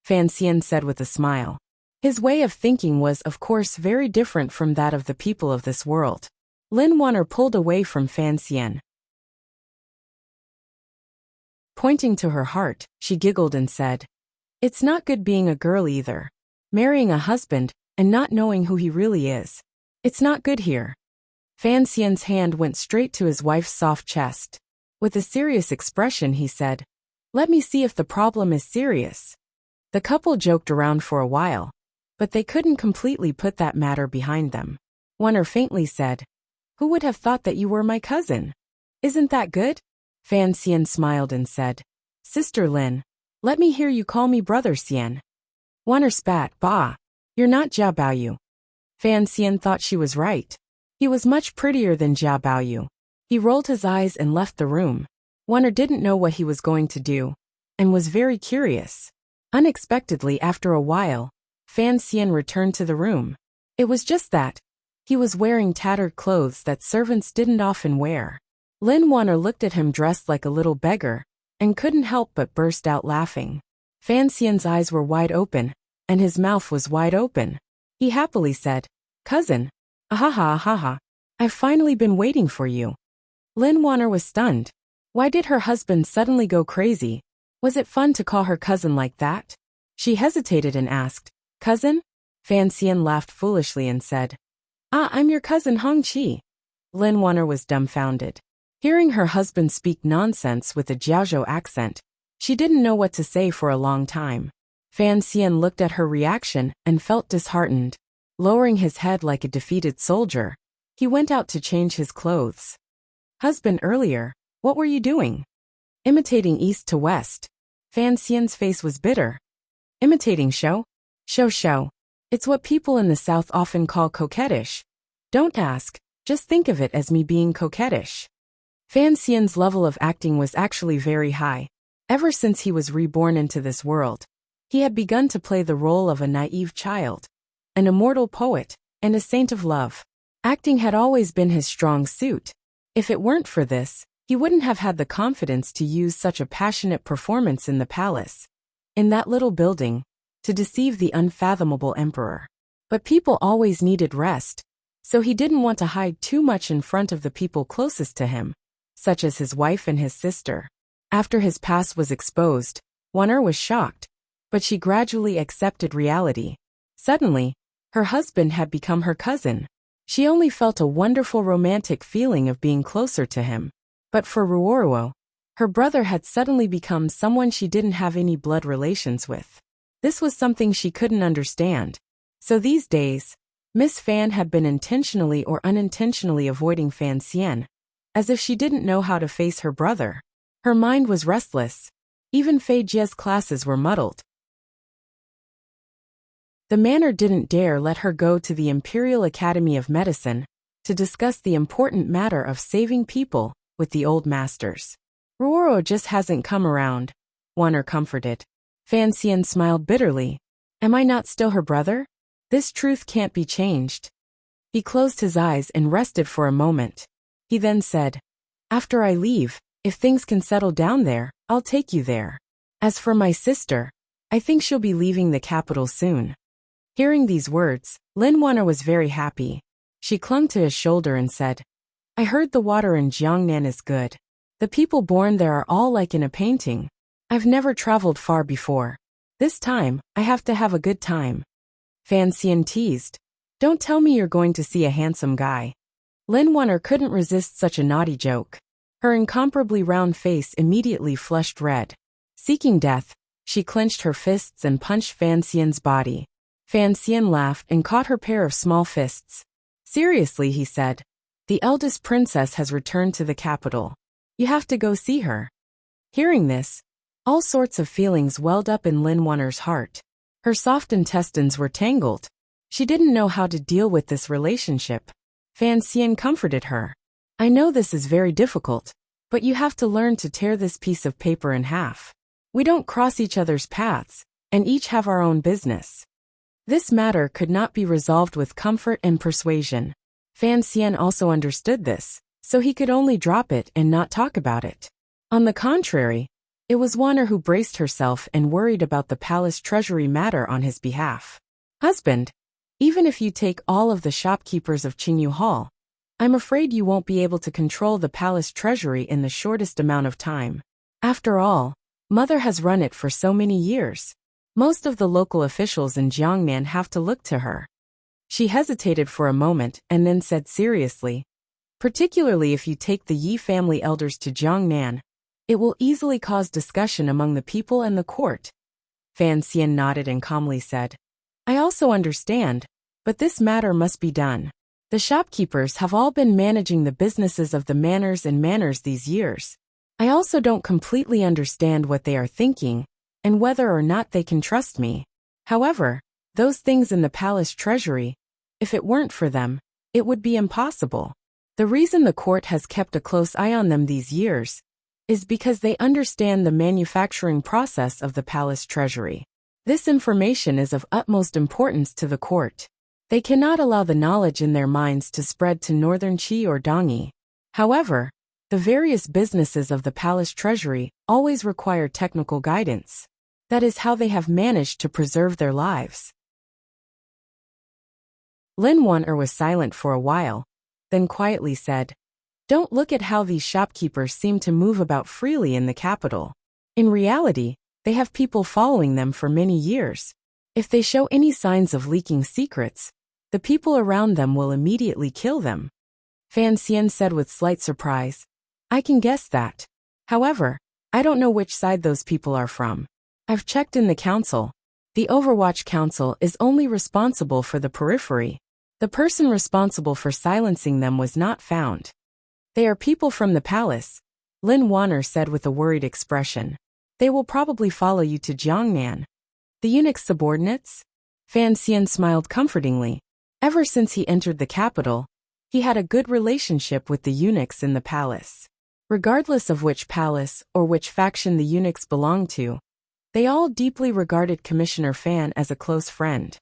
Fan Xian said with a smile. His way of thinking was, of course, very different from that of the people of this world. Lin Wanner pulled away from Fan Xian. Pointing to her heart, she giggled and said, "It's not good being a girl either. Marrying a husband and not knowing who he really is. It's not good here." Fan Xian's hand went straight to his wife's soft chest. With a serious expression, he said, "Let me see if the problem is serious." The couple joked around for a while, but they couldn't completely put that matter behind them. Wanner faintly said, "Who would have thought that you were my cousin? Isn't that good?" Fan Xian smiled and said, "Sister Lin, let me hear you call me Brother Xian." Wanner spat, "Bah, you're not Jia Baoyu." Fan Xian thought she was right. He was much prettier than Jia Baoyu. He rolled his eyes and left the room. Wanner didn't know what he was going to do, and was very curious. Unexpectedly, after a while, Fan Xian returned to the room. It was just that he was wearing tattered clothes that servants didn't often wear. Lin Wanner looked at him dressed like a little beggar, and couldn't help but burst out laughing. Fan Xian's eyes were wide open, and his mouth was wide open. He happily said, "Cousin, ahaha ahaha, I've finally been waiting for you." Lin Wanner was stunned. Why did her husband suddenly go crazy? Was it fun to call her cousin like that? She hesitated and asked, "Cousin?" Fan Xian laughed foolishly and said, "Ah, I'm your cousin Hong Qi." Lin Wanner was dumbfounded. Hearing her husband speak nonsense with a Jiaozhou accent, she didn't know what to say for a long time. Fan Xian looked at her reaction and felt disheartened. Lowering his head like a defeated soldier, he went out to change his clothes. "Husband, earlier, what were you doing?" "Imitating east to west." Fan Xian's face was bitter. "Imitating show? Show. It's what people in the South often call coquettish. Don't ask, just think of it as me being coquettish." Fan Xian's level of acting was actually very high. Ever since he was reborn into this world, he had begun to play the role of a naive child, an immortal poet, and a saint of love. Acting had always been his strong suit. If it weren't for this, he wouldn't have had the confidence to use such a passionate performance in the palace, in that little building, to deceive the unfathomable emperor. But people always needed rest, so he didn't want to hide too much in front of the people closest to him, such as his wife and his sister. After his past was exposed, Wan'er was shocked, but she gradually accepted reality. Suddenly, her husband had become her cousin. She only felt a wonderful romantic feeling of being closer to him. But for Ruoruo, her brother had suddenly become someone she didn't have any blood relations with. This was something she couldn't understand. So these days, Miss Fan had been intentionally or unintentionally avoiding Fan Xian, as if she didn't know how to face her brother. Her mind was restless. Even Fei Jie's classes were muddled. The manor didn't dare let her go to the Imperial Academy of Medicine to discuss the important matter of saving people with the old masters. Ruoro just hasn't come around, Wan'er comforted. Fan Xian smiled bitterly. Am I not still her brother? This truth can't be changed. He closed his eyes and rested for a moment. He then said, after I leave, if things can settle down there, I'll take you there. As for my sister, I think she'll be leaving the capital soon. Hearing these words, Lin Wan'er was very happy. She clung to his shoulder and said, I heard the water in Jiangnan is good. The people born there are all like in a painting. I've never traveled far before. This time, I have to have a good time. Fan Xian teased. Don't tell me you're going to see a handsome guy. Lin Wan'er couldn't resist such a naughty joke. Her incomparably round face immediately flushed red. Seeking death, she clenched her fists and punched Fan Xian's body. Fan Xian laughed and caught her pair of small fists. Seriously, he said. The eldest princess has returned to the capital. You have to go see her. Hearing this, all sorts of feelings welled up in Lin Wan'er's heart. Her soft intestines were tangled. She didn't know how to deal with this relationship. Fan Xian comforted her. I know this is very difficult, but you have to learn to tear this piece of paper in half. We don't cross each other's paths, and each have our own business. This matter could not be resolved with comfort and persuasion. Fan Xian also understood this, so he could only drop it and not talk about it. On the contrary, it was Wan'er who braced herself and worried about the palace treasury matter on his behalf. Husband, even if you take all of the shopkeepers of Qingyu Hall, I'm afraid you won't be able to control the palace treasury in the shortest amount of time. After all, Mother has run it for so many years. Most of the local officials in Jiangnan have to look to her. She hesitated for a moment and then said seriously, particularly if you take the Yi family elders to Jiangnan, it will easily cause discussion among the people and the court. Fan Xian nodded and calmly said, I also understand, but this matter must be done. The shopkeepers have all been managing the businesses of the manors and manors these years. I also don't completely understand what they are thinking, and whether or not they can trust me. However, those things in the palace treasury, if it weren't for them, it would be impossible. The reason the court has kept a close eye on them these years is because they understand the manufacturing process of the palace treasury. This information is of utmost importance to the court. They cannot allow the knowledge in their minds to spread to northern Qi or Dongyi. However, the various businesses of the palace treasury always require technical guidance. That is how they have managed to preserve their lives. Lin Wan'er was silent for a while, then quietly said, Don't look at how these shopkeepers seem to move about freely in the capital. In reality, they have people following them for many years. If they show any signs of leaking secrets, the people around them will immediately kill them. Fan Xian said with slight surprise, I can guess that. However, I don't know which side those people are from. I've checked in the council. The Overwatch Council is only responsible for the periphery. The person responsible for silencing them was not found. They are people from the palace, Lin Wan'er said with a worried expression. They will probably follow you to Jiangnan. The eunuch's subordinates? Fan Xian smiled comfortingly. Ever since he entered the capital, he had a good relationship with the eunuchs in the palace. Regardless of which palace or which faction the eunuchs belonged to, they all deeply regarded Commissioner Fan as a close friend.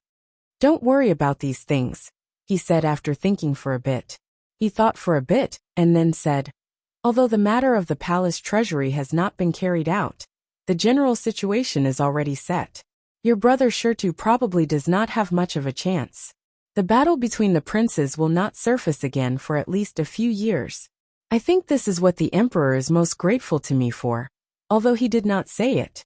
"Don't worry about these things," he said after thinking for a bit. He thought for a bit, and then said, "Although the matter of the palace treasury has not been carried out, the general situation is already set. Your brother Shirtu probably does not have much of a chance. The battle between the princes will not surface again for at least a few years. I think this is what the emperor is most grateful to me for, although he did not say it."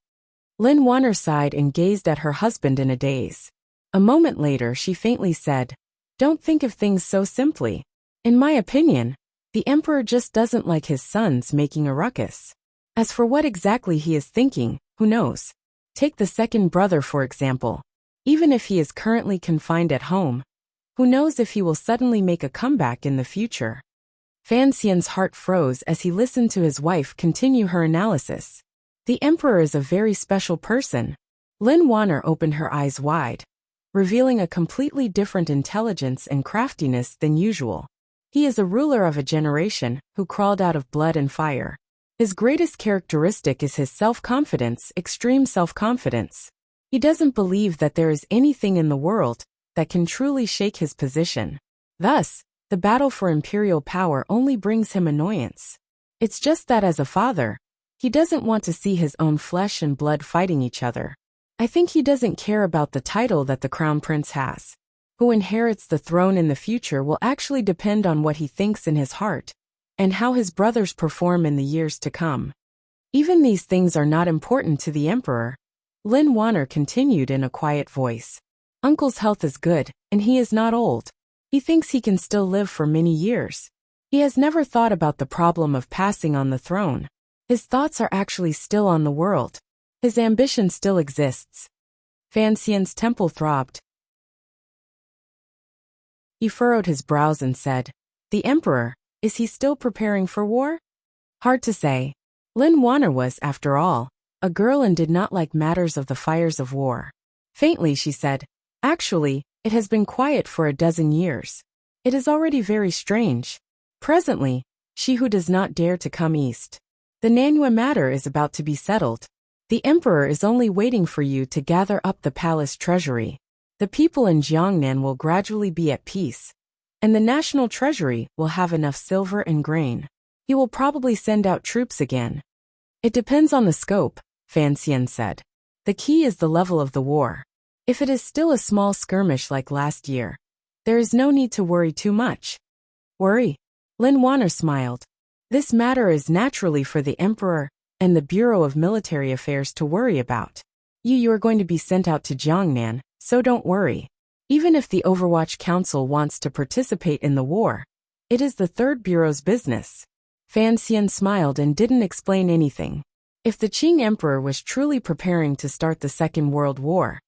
Lin Wanner sighed and gazed at her husband in a daze. A moment later she faintly said, "Don't think of things so simply. In my opinion, the emperor just doesn't like his sons making a ruckus. As for what exactly he is thinking, who knows? Take the second brother for example. Even if he is currently confined at home, who knows if he will suddenly make a comeback in the future?" Fan Xian's heart froze as he listened to his wife continue her analysis. The emperor is a very special person. Lin Wanner opened her eyes wide, revealing a completely different intelligence and craftiness than usual. He is a ruler of a generation who crawled out of blood and fire. His greatest characteristic is his self-confidence, extreme self-confidence. He doesn't believe that there is anything in the world that can truly shake his position. Thus, the battle for imperial power only brings him annoyance. It's just that as a father, he doesn't want to see his own flesh and blood fighting each other. I think he doesn't care about the title that the crown prince has. Who inherits the throne in the future will actually depend on what he thinks in his heart, and how his brothers perform in the years to come. Even these things are not important to the emperor. Lin Wanner continued in a quiet voice. Uncle's health is good, and he is not old. He thinks he can still live for many years. He has never thought about the problem of passing on the throne. His thoughts are actually still on the world. His ambition still exists. Fan Xian's temple throbbed. He furrowed his brows and said, "The emperor, is he still preparing for war?" Hard to say. Lin Wanner was, after all, a girl and did not like matters of the fires of war. Faintly she said, "Actually, it has been quiet for a dozen years. It is already very strange. Presently, she who does not dare to come east. The Nanyue matter is about to be settled. The emperor is only waiting for you to gather up the palace treasury. The people in Jiangnan will gradually be at peace, and the national treasury will have enough silver and grain. He will probably send out troops again." "It depends on the scope," Fan Xian said. "The key is the level of the war. If it is still a small skirmish like last year, there is no need to worry too much." "Worry?" Lin Wanner smiled. "This matter is naturally for the emperor and the Bureau of Military Affairs to worry about. You are going to be sent out to Jiangnan, so don't worry. Even if the Overwatch Council wants to participate in the war, it is the Third Bureau's business." Fan Xian smiled and didn't explain anything. If the Qing Emperor was truly preparing to start the Second World War,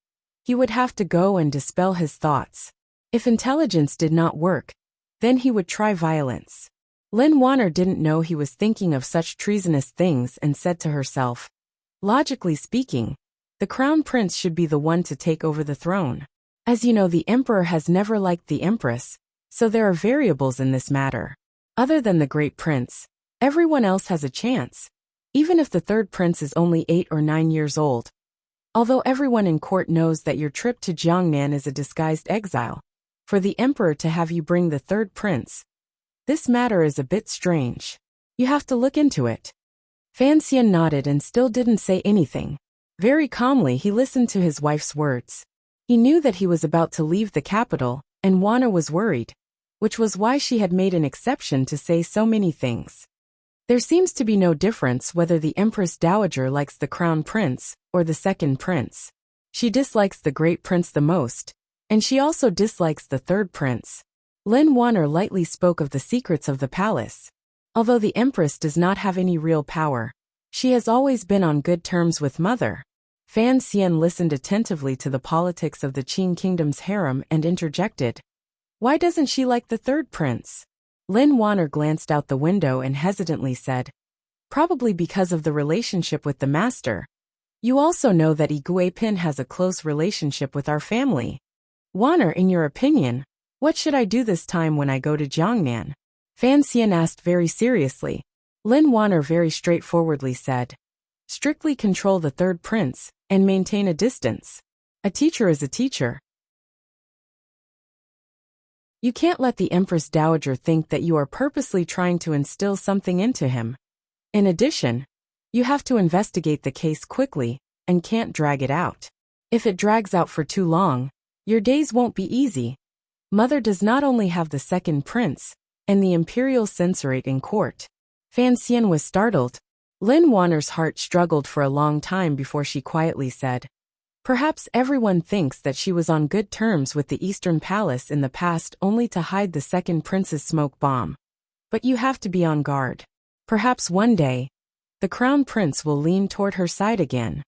he would have to go and dispel his thoughts. If intelligence did not work, then he would try violence. Lin Wanner didn't know he was thinking of such treasonous things and said to herself, "Logically speaking, the crown prince should be the one to take over the throne. As you know, the emperor has never liked the empress, so there are variables in this matter. Other than the great prince, everyone else has a chance, even if the third prince is only 8 or 9 years old. Although everyone in court knows that your trip to Jiangnan is a disguised exile, for the emperor to have you bring the third prince, this matter is a bit strange. You have to look into it." Fan Xian nodded and still didn't say anything. Very calmly he listened to his wife's words. He knew that he was about to leave the capital, and Wanner was worried, which was why she had made an exception to say so many things. There seems to be no difference whether the Empress Dowager likes the crown prince or the second prince. She dislikes the great prince the most, and she also dislikes the third prince. Lin Wanner lightly spoke of the secrets of the palace. Although the empress does not have any real power, she has always been on good terms with Mother. Fan Xian listened attentively to the politics of the Qing kingdom's harem and interjected, "Why doesn't she like the third prince?" Lin Wanner glanced out the window and hesitantly said, "Probably because of the relationship with the master. You also know that Igui Pin has a close relationship with our family. Wanner, in your opinion, what should I do this time when I go to Jiangnan?" Fan Xian asked very seriously. Lin Wanner very straightforwardly said. Strictly control the third prince, and maintain a distance. A teacher is a teacher. You can't let the Empress Dowager think that you are purposely trying to instill something into him. In addition, you have to investigate the case quickly, and can't drag it out. If it drags out for too long, your days won't be easy. Mother does not only have the second prince, and the imperial censorate in court. Fan Xian was startled. Lin Wanner's heart struggled for a long time before she quietly said, perhaps everyone thinks that she was on good terms with the Eastern Palace in the past only to hide the second prince's smoke bomb. But you have to be on guard. Perhaps one day, the crown prince will lean toward her side again.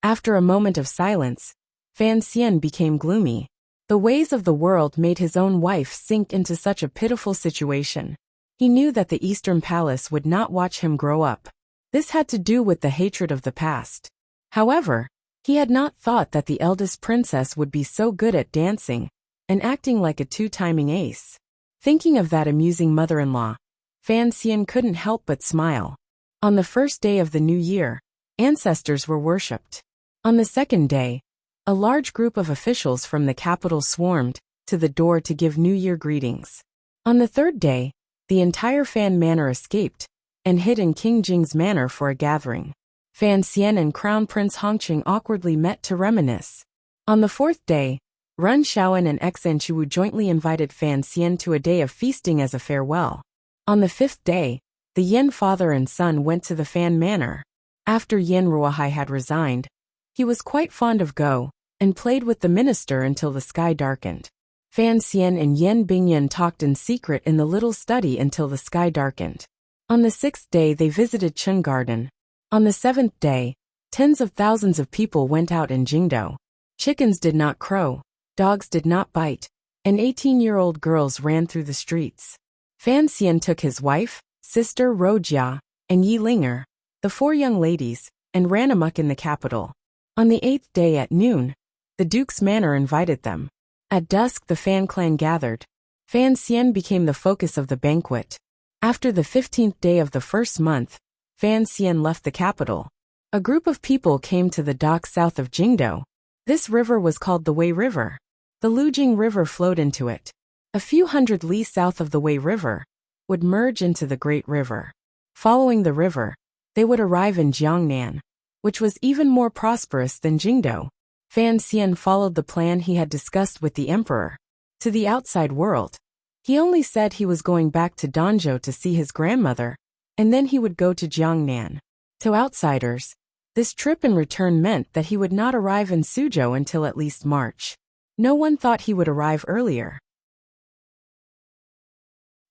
After a moment of silence, Fan Xian became gloomy. The ways of the world made his own wife sink into such a pitiful situation. He knew that the Eastern Palace would not watch him grow up. This had to do with the hatred of the past. However, he had not thought that the eldest princess would be so good at dancing and acting like a two-timing ace. Thinking of that amusing mother-in-law, Fan Xian couldn't help but smile. On the first day of the new year, ancestors were worshipped. On the second day, a large group of officials from the capital swarmed to the door to give New Year greetings. On the third day, the entire Fan Manor escaped and hid in King Jing's manor for a gathering. Fan Xian and Crown Prince Hongqing awkwardly met to reminisce. On the fourth day, Run Shaoan and Xan Chiwu jointly invited Fan Xian to a day of feasting as a farewell. On the fifth day, the Yin father and son went to the Fan Manor. After Yin Ruohai had resigned, he was quite fond of Go, and played with the minister until the sky darkened. Fan Xian and Yin Bingyan talked in secret in the little study until the sky darkened. On the sixth day they visited Chun Garden. On the seventh day, tens of thousands of people went out in Jingdo. Chickens did not crow, dogs did not bite, and 18-year-old girls ran through the streets. Fan Xian took his wife, sister Rojia, and Yi Linger, the four young ladies, and ran amok in the capital. On the eighth day at noon, the Duke's manor invited them. At dusk the Fan clan gathered. Fan Xian became the focus of the banquet. After the 15th day of the first month, Fan Xian left the capital. A group of people came to the dock south of Jingdo. This river was called the Wei River. The Lujing River flowed into it. A few hundred li south of the Wei River would merge into the Great River. Following the river, they would arrive in Jiangnan, which was even more prosperous than Jingdo. Fan Xian followed the plan he had discussed with the emperor. To the outside world, he only said he was going back to Danzhou to see his grandmother, and then he would go to Jiangnan. To outsiders, this trip in return meant that he would not arrive in Suzhou until at least March. No one thought he would arrive earlier.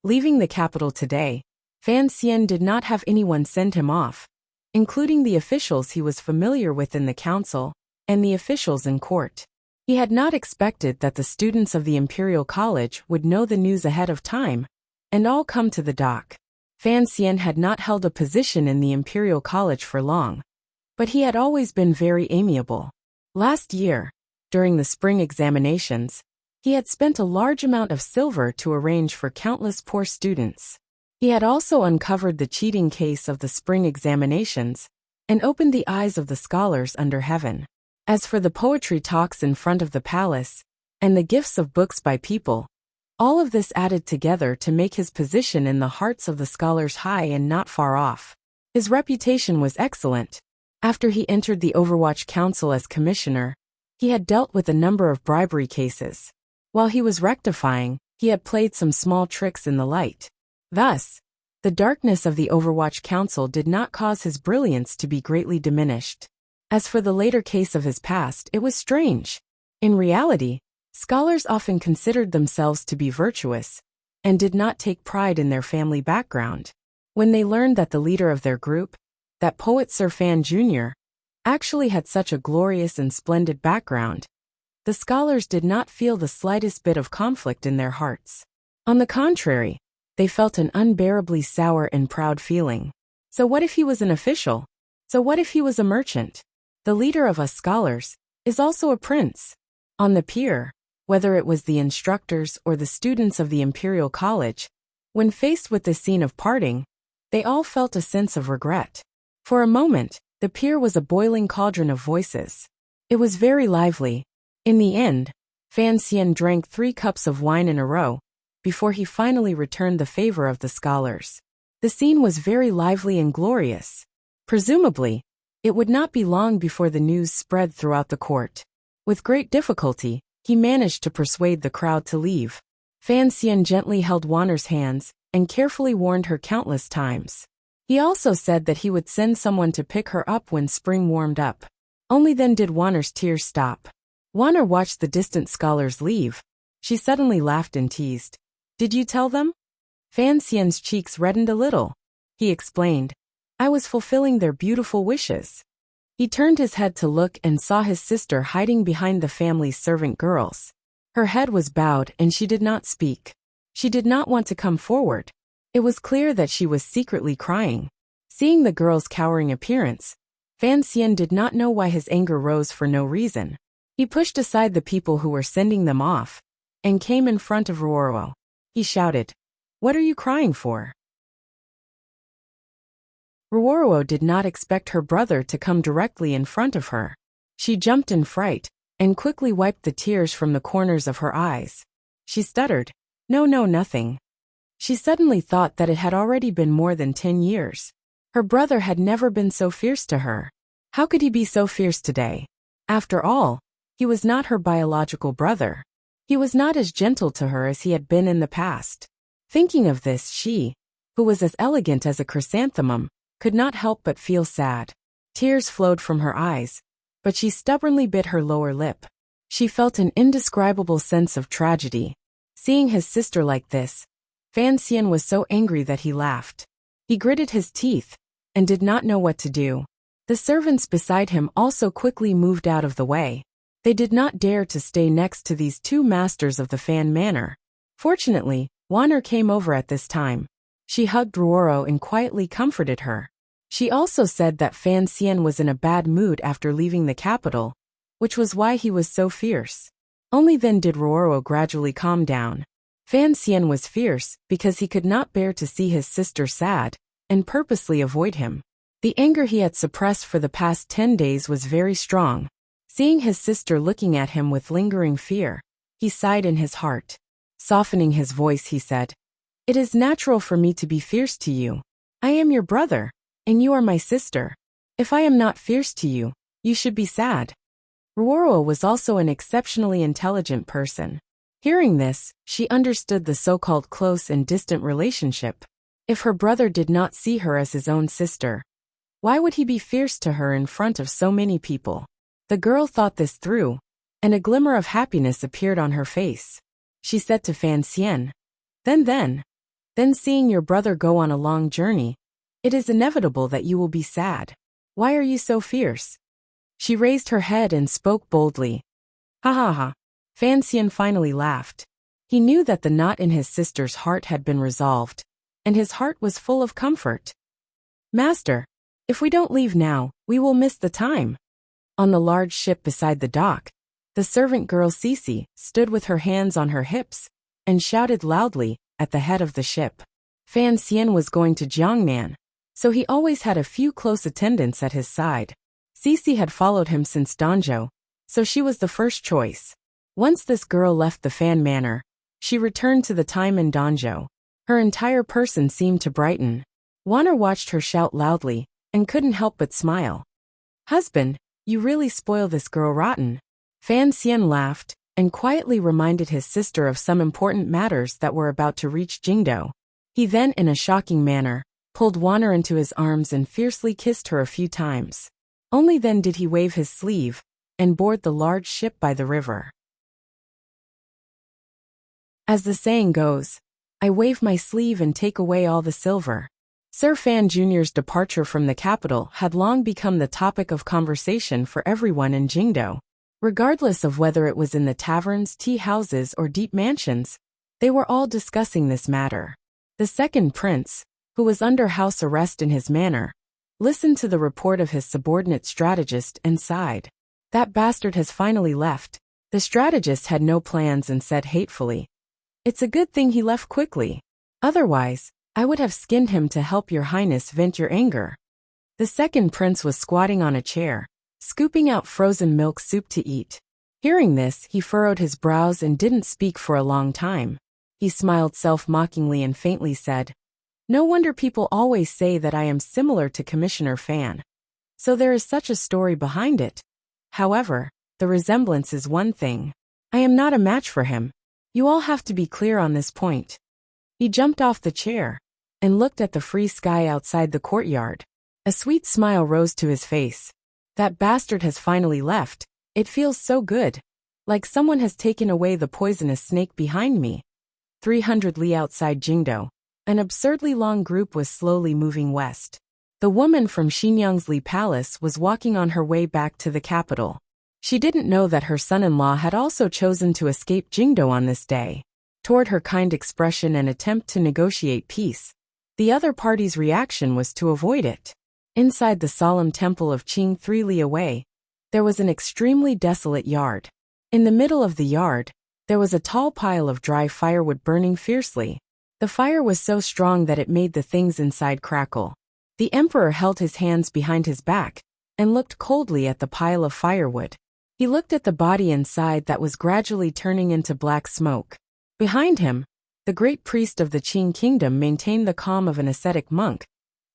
Leaving the capital today, Fan Xian did not have anyone send him off, including the officials he was familiar with in the council and the officials in court. He had not expected that the students of the Imperial College would know the news ahead of time and all come to the dock. Fan Xian had not held a position in the Imperial College for long, but he had always been very amiable. Last year, during the spring examinations, he had spent a large amount of silver to arrange for countless poor students. He had also uncovered the cheating case of the spring examinations and opened the eyes of the scholars under heaven. As for the poetry talks in front of the palace and the gifts of books by people, all of this added together to make his position in the hearts of the scholars high and not far off. His reputation was excellent. After he entered the Overwatch Council as commissioner, he had dealt with a number of bribery cases. While he was rectifying, he had played some small tricks in the light. Thus, the darkness of the Overwatch Council did not cause his brilliance to be greatly diminished. As for the later case of his past, it was strange. In reality, scholars often considered themselves to be virtuous and did not take pride in their family background. When they learned that the leader of their group, that poet Sir Fan Jr., actually had such a glorious and splendid background, the scholars did not feel the slightest bit of conflict in their hearts. On the contrary, they felt an unbearably sour and proud feeling. So what if he was an official? So what if he was a merchant? The leader of us scholars is also a prince. On the pier, whether it was the instructors or the students of the Imperial College, when faced with the scene of parting, They all felt a sense of regret. For a moment, the pier was a boiling cauldron of voices. It was very lively. In the end, Fan Xian drank 3 cups of wine in a row, before he finally returned the favor of the scholars. The scene was very lively and glorious. Presumably, it would not be long before the news spread throughout the court. With great difficulty, he managed to persuade the crowd to leave. Fan Xian gently held Wanner's hands and carefully warned her countless times. He also said that he would send someone to pick her up when spring warmed up. Only then did Wanner's tears stop. Wanner watched the distant scholars leave. She suddenly laughed and teased. "Did you tell them?" Fan Xian's cheeks reddened a little. He explained, "I was fulfilling their beautiful wishes." He turned his head to look and saw his sister hiding behind the family's servant girls. Her head was bowed and she did not speak. She did not want to come forward. It was clear that she was secretly crying. Seeing the girl's cowering appearance, Fan Xian did not know why his anger rose for no reason. He pushed aside the people who were sending them off and came in front of Ruoro. He shouted, "What are you crying for?" Ruoro did not expect her brother to come directly in front of her. She jumped in fright and quickly wiped the tears from the corners of her eyes. She stuttered, No, nothing." She suddenly thought that it had already been more than 10 years. Her brother had never been so fierce to her. How could he be so fierce today? After all, he was not her biological brother. He was not as gentle to her as he had been in the past. Thinking of this, she, who was as elegant as a chrysanthemum, could not help but feel sad. Tears flowed from her eyes, but she stubbornly bit her lower lip. She felt an indescribable sense of tragedy. Seeing his sister like this, Fan Xian was so angry that he laughed. He gritted his teeth and did not know what to do. The servants beside him also quickly moved out of the way. They did not dare to stay next to these 2 masters of the Fan Manor. Fortunately, Wanner came over at this time. She hugged Ruoro and quietly comforted her. She also said that Fan Xian was in a bad mood after leaving the capital, which was why he was so fierce. Only then did Ruoro gradually calm down. Fan Xian was fierce because he could not bear to see his sister sad and purposely avoid him. The anger he had suppressed for the past 10 days was very strong. Seeing his sister looking at him with lingering fear, he sighed in his heart. Softening his voice, he said, "It is natural for me to be fierce to you. I am your brother, and you are my sister. If I am not fierce to you, you should be sad." Ruoro was also an exceptionally intelligent person. Hearing this, she understood the so-called close and distant relationship. If her brother did not see her as his own sister, why would he be fierce to her in front of so many people? The girl thought this through, and a glimmer of happiness appeared on her face. She said to Fan Xian, Then seeing your brother go on a long journey, it is inevitable that you will be sad. Why are you so fierce?" She raised her head and spoke boldly. "Ha ha ha." Fan Xian finally laughed. He knew that the knot in his sister's heart had been resolved, and his heart was full of comfort. "Master, if we don't leave now, we will miss the time." On the large ship beside the dock, the servant girl Cece stood with her hands on her hips and shouted loudly at the head of the ship. Fan Xian was going to Jiangnan, so he always had a few close attendants at his side. Cece had followed him since Danzhou, so she was the first choice. Once this girl left the Fan Manor, she returned to the time in Danzhou. Her entire person seemed to brighten. Wanner watched her shout loudly and couldn't help but smile. "Husband, you really spoil this girl rotten." Fan Xian laughed and quietly reminded his sister of some important matters that were about to reach Jingdou. He then, in a shocking manner, pulled Wanner into his arms and fiercely kissed her a few times. Only then did he wave his sleeve and board the large ship by the river. As the saying goes, I wave my sleeve and take away all the silver. Sir Fan Jr.'s departure from the capital had long become the topic of conversation for everyone in Jingdou. Regardless of whether it was in the taverns, tea houses, or deep mansions, they were all discussing this matter. The second prince, who was under house arrest in his manor, listened to the report of his subordinate strategist and sighed. "That bastard has finally left." The strategist had no plans and said hatefully, "It's a good thing he left quickly. Otherwise, I would have skinned him to help your highness vent your anger. The second prince was squatting on a chair, scooping out frozen milk soup to eat. Hearing this, he furrowed his brows and didn't speak for a long time. He smiled self-mockingly and faintly said, "No wonder people always say that I am similar to Commissioner Fan. So there is such a story behind it. However, the resemblance is one thing. I am not a match for him. You all have to be clear on this point." He jumped off the chair and looked at the free sky outside the courtyard. A sweet smile rose to his face. That bastard has finally left. It feels so good. Like someone has taken away the poisonous snake behind me. 300 li outside Jingdo. An absurdly long group was slowly moving west. The woman from Xinyang's Li Palace was walking on her way back to the capital. She didn't know that her son-in-law had also chosen to escape Jingdo on this day. Toward her kind expression and attempt to negotiate peace, the other party's reaction was to avoid it. Inside the solemn temple of Qing 3 li away, there was an extremely desolate yard. In the middle of the yard, there was a tall pile of dry firewood burning fiercely. The fire was so strong that it made the things inside crackle. The emperor held his hands behind his back and looked coldly at the pile of firewood. He looked at the body inside that was gradually turning into black smoke. Behind him, the great priest of the Qing kingdom maintained the calm of an ascetic monk,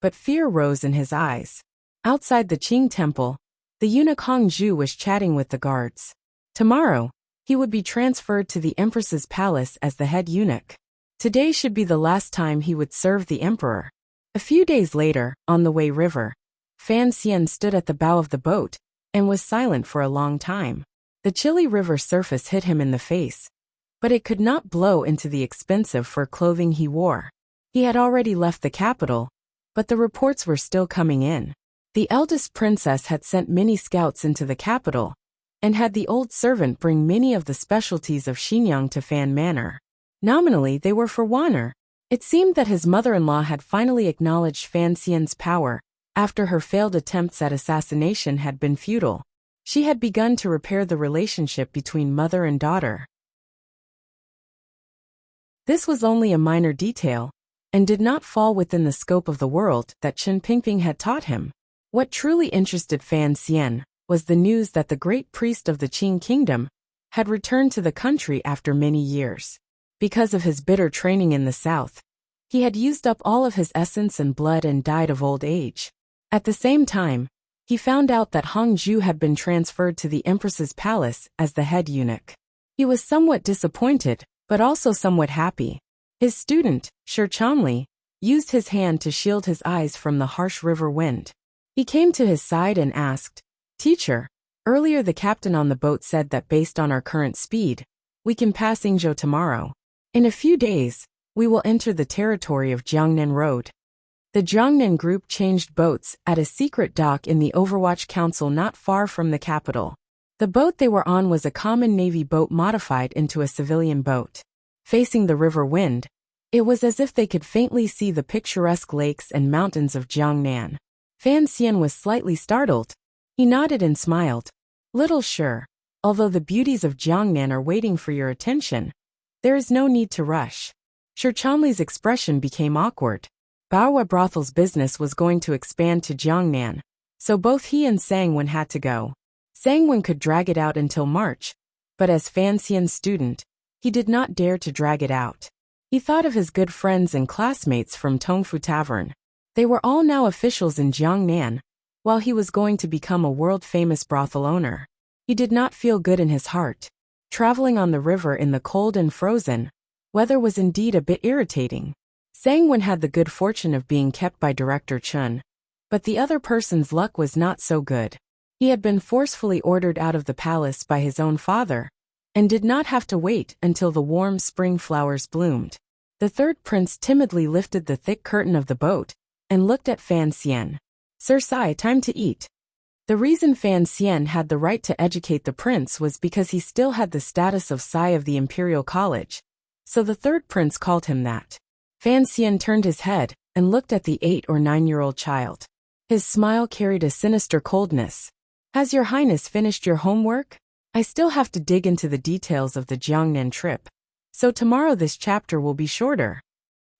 but fear rose in his eyes. Outside the Qing temple, the eunuch Hong Zhu was chatting with the guards. Tomorrow, he would be transferred to the empress's palace as the head eunuch. Today should be the last time he would serve the emperor. A few days later, on the Wei River, Fan Xian stood at the bow of the boat and was silent for a long time. The chilly river surface hit him in the face, but it could not blow into the expensive fur clothing he wore. He had already left the capital, but the reports were still coming in. The eldest princess had sent many scouts into the capital, and had the old servant bring many of the specialties of Xinyang to Fan Manor. Nominally, they were for Wanner. It seemed that his mother-in-law had finally acknowledged Fan Xian's power after her failed attempts at assassination had been futile. She had begun to repair the relationship between mother and daughter. This was only a minor detail, and did not fall within the scope of the world that Chen Pingping had taught him. What truly interested Fan Xian was the news that the great priest of the Qing kingdom had returned to the country after many years. Because of his bitter training in the south, he had used up all of his essence and blood and died of old age. At the same time, he found out that Hong Zhu had been transferred to the empress's palace as the head eunuch. He was somewhat disappointed, but also somewhat happy. His student, Shi Chanli, used his hand to shield his eyes from the harsh river wind. He came to his side and asked, "Teacher, earlier the captain on the boat said that based on our current speed, we can pass Yingzhou tomorrow. In a few days, we will enter the territory of Jiangnan Road." The Jiangnan group changed boats at a secret dock in the Overwatch Council not far from the capital. The boat they were on was a common navy boat modified into a civilian boat. Facing the river wind, it was as if they could faintly see the picturesque lakes and mountains of Jiangnan. Fan Xian was slightly startled. He nodded and smiled. "Little sure, although the beauties of Jiangnan are waiting for your attention, there is no need to rush." Shi Chanli's expression became awkward. Baohua Brothel's business was going to expand to Jiangnan, so both he and Sangwen had to go. Sangwen could drag it out until March, but as Fan Xian's student, he did not dare to drag it out. He thought of his good friends and classmates from Tongfu Tavern. They were all now officials in Jiangnan, while he was going to become a world-famous brothel owner. He did not feel good in his heart. Traveling on the river in the cold and frozen weather was indeed a bit irritating. Sangwen had the good fortune of being kept by Director Chun, but the other person's luck was not so good. He had been forcefully ordered out of the palace by his own father, and did not have to wait until the warm spring flowers bloomed. The third prince timidly lifted the thick curtain of the boat and looked at Fan Xian. "Sir Sai, time to eat." The reason Fan Xian had the right to educate the prince was because he still had the status of Sai of the Imperial College, so the third prince called him that. Fan Xian turned his head and looked at the 8 or 9-year-old child. His smile carried a sinister coldness. "Has your highness finished your homework? I still have to dig into the details of the Jiangnan trip, so tomorrow this chapter will be shorter."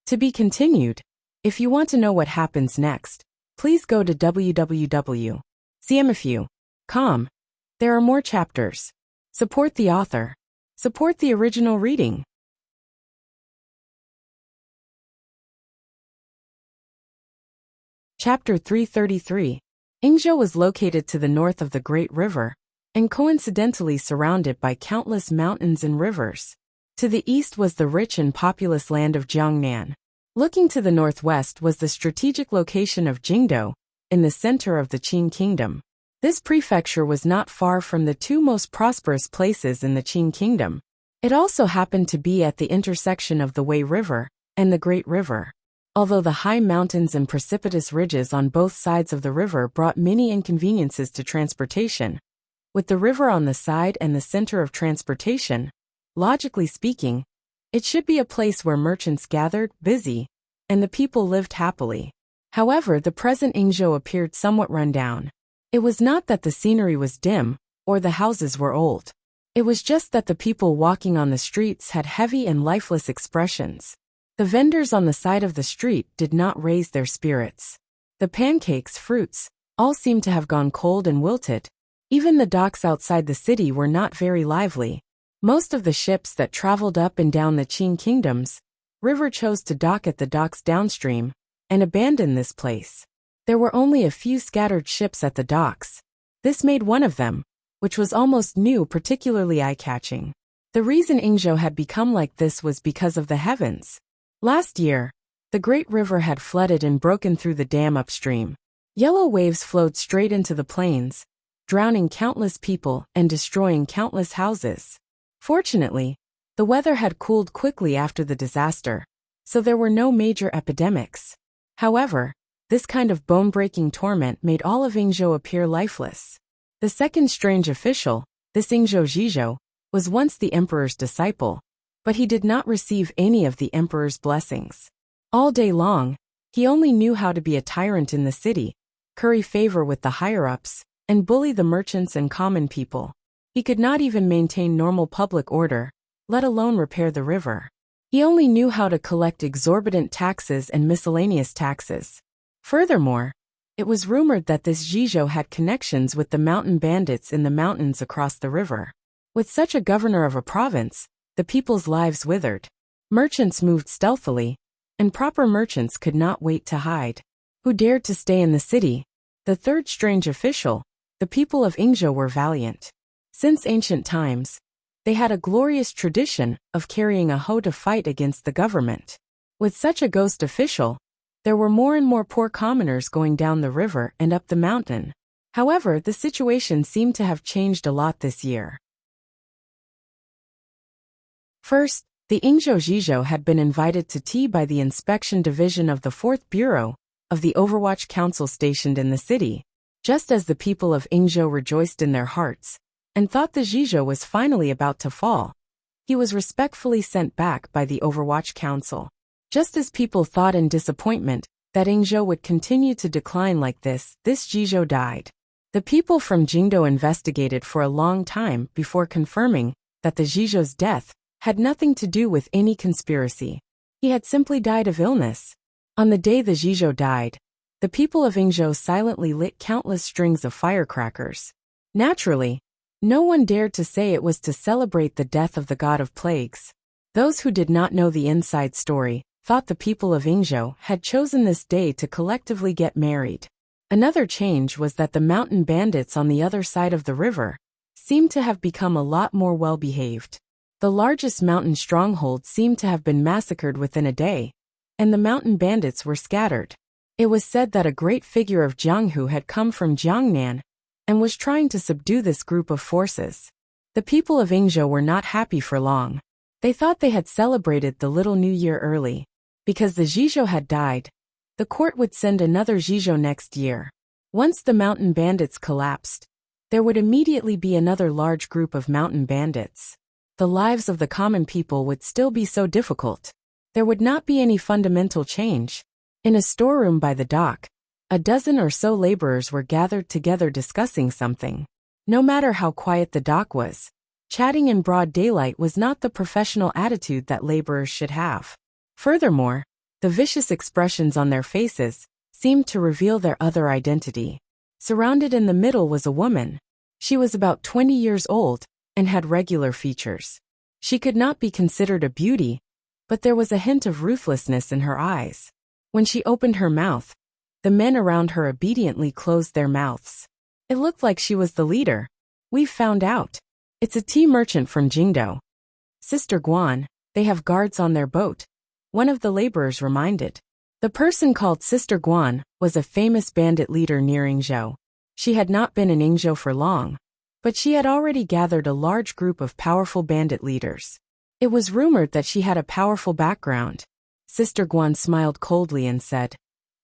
To be continued. If you want to know what happens next, please go to www.cmfu.com. There are more chapters. Support the author. Support the original reading. Chapter 333. Yingzhou was located to the north of the Great River, and coincidentally surrounded by countless mountains and rivers. To the east was the rich and populous land of Jiangnan. Looking to the northwest was the strategic location of Jingdou, in the center of the Qin Kingdom. This prefecture was not far from the two most prosperous places in the Qin Kingdom. It also happened to be at the intersection of the Wei River and the Great River. Although the high mountains and precipitous ridges on both sides of the river brought many inconveniences to transportation, with the river on the side and the center of transportation, logically speaking, it should be a place where merchants gathered, busy, and the people lived happily. However, the present Yingzhou appeared somewhat run down. It was not that the scenery was dim, or the houses were old. It was just that the people walking on the streets had heavy and lifeless expressions. The vendors on the side of the street did not raise their spirits. The pancakes, fruits, all seemed to have gone cold and wilted. Even the docks outside the city were not very lively. Most of the ships that traveled up and down the Qin Kingdom's river chose to dock at the docks downstream and abandon this place. There were only a few scattered ships at the docks. This made one of them, which was almost new, particularly eye-catching. The reason Yingzhou had become like this was because of the heavens. Last year, the Great River had flooded and broken through the dam upstream. Yellow waves flowed straight into the plains, drowning countless people and destroying countless houses. Fortunately, the weather had cooled quickly after the disaster, so there were no major epidemics. However, this kind of bone-breaking torment made all of Yingzhou appear lifeless. The second strange official, this Yingzhou Zhizhou, was once the emperor's disciple, but he did not receive any of the emperor's blessings. All day long, he only knew how to be a tyrant in the city, curry favor with the higher-ups, and bully the merchants and common people. He could not even maintain normal public order, let alone repair the river. He only knew how to collect exorbitant taxes and miscellaneous taxes. Furthermore, it was rumored that this Zhizhou had connections with the mountain bandits in the mountains across the river. With such a governor of a province, the people's lives withered. Merchants moved stealthily, and proper merchants could not wait to hide. Who dared to stay in the city? The third strange official, the people of Yingzhou were valiant. Since ancient times, they had a glorious tradition of carrying a hoe to fight against the government. With such a ghost official, there were more and more poor commoners going down the river and up the mountain. However, the situation seemed to have changed a lot this year. First, the Yingzhou Zhizhou had been invited to tea by the Inspection Division of the 4th Bureau of the Overwatch Council stationed in the city. Just as the people of Yingzhou rejoiced in their hearts and thought the Zhizhou was finally about to fall, he was respectfully sent back by the Overwatch Council. Just as people thought in disappointment that Yingzhou would continue to decline like this Zhizhou died. The people from Jingdou investigated for a long time before confirming that the Zhizhou's death had nothing to do with any conspiracy. He had simply died of illness. On the day the Zhizhou died, the people of Yingzhou silently lit countless strings of firecrackers. Naturally, no one dared to say it was to celebrate the death of the god of plagues. Those who did not know the inside story thought the people of Yingzhou had chosen this day to collectively get married. Another change was that the mountain bandits on the other side of the river seemed to have become a lot more well-behaved. The largest mountain stronghold seemed to have been massacred within a day, and the mountain bandits were scattered. It was said that a great figure of Jianghu had come from Jiangnan and was trying to subdue this group of forces. The people of Yingzhou were not happy for long. They thought they had celebrated the little new year early. Because the Zhizhou had died, the court would send another Zhizhou next year. Once the mountain bandits collapsed, there would immediately be another large group of mountain bandits. The lives of the common people would still be so difficult. There would not be any fundamental change. In a storeroom by the dock, a dozen or so laborers were gathered together discussing something. No matter how quiet the dock was, chatting in broad daylight was not the professional attitude that laborers should have. Furthermore, The vicious expressions on their faces seemed to reveal their other identity. Surrounded in the middle was a woman. She was about 20 years old and had regular features. She could not be considered a beauty, but there was a hint of ruthlessness in her eyes. When she opened her mouth, the men around her obediently closed their mouths. It looked like she was the leader. "We've found out. It's a tea merchant from Jingdo. Sister Guan, they have guards on their boat," one of the laborers reminded. The person called Sister Guan was a famous bandit leader near Yingzhou. She had not been in Yingzhou for long, but she had already gathered a large group of powerful bandit leaders. It was rumored that she had a powerful background. Sister Guan smiled coldly and said,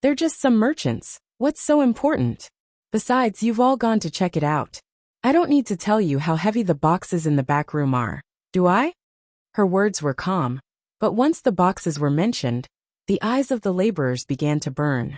"They're just some merchants. What's so important? Besides, you've all gone to check it out. I don't need to tell you how heavy the boxes in the back room are, do I?" Her words were calm, but once the boxes were mentioned, the eyes of the laborers began to burn.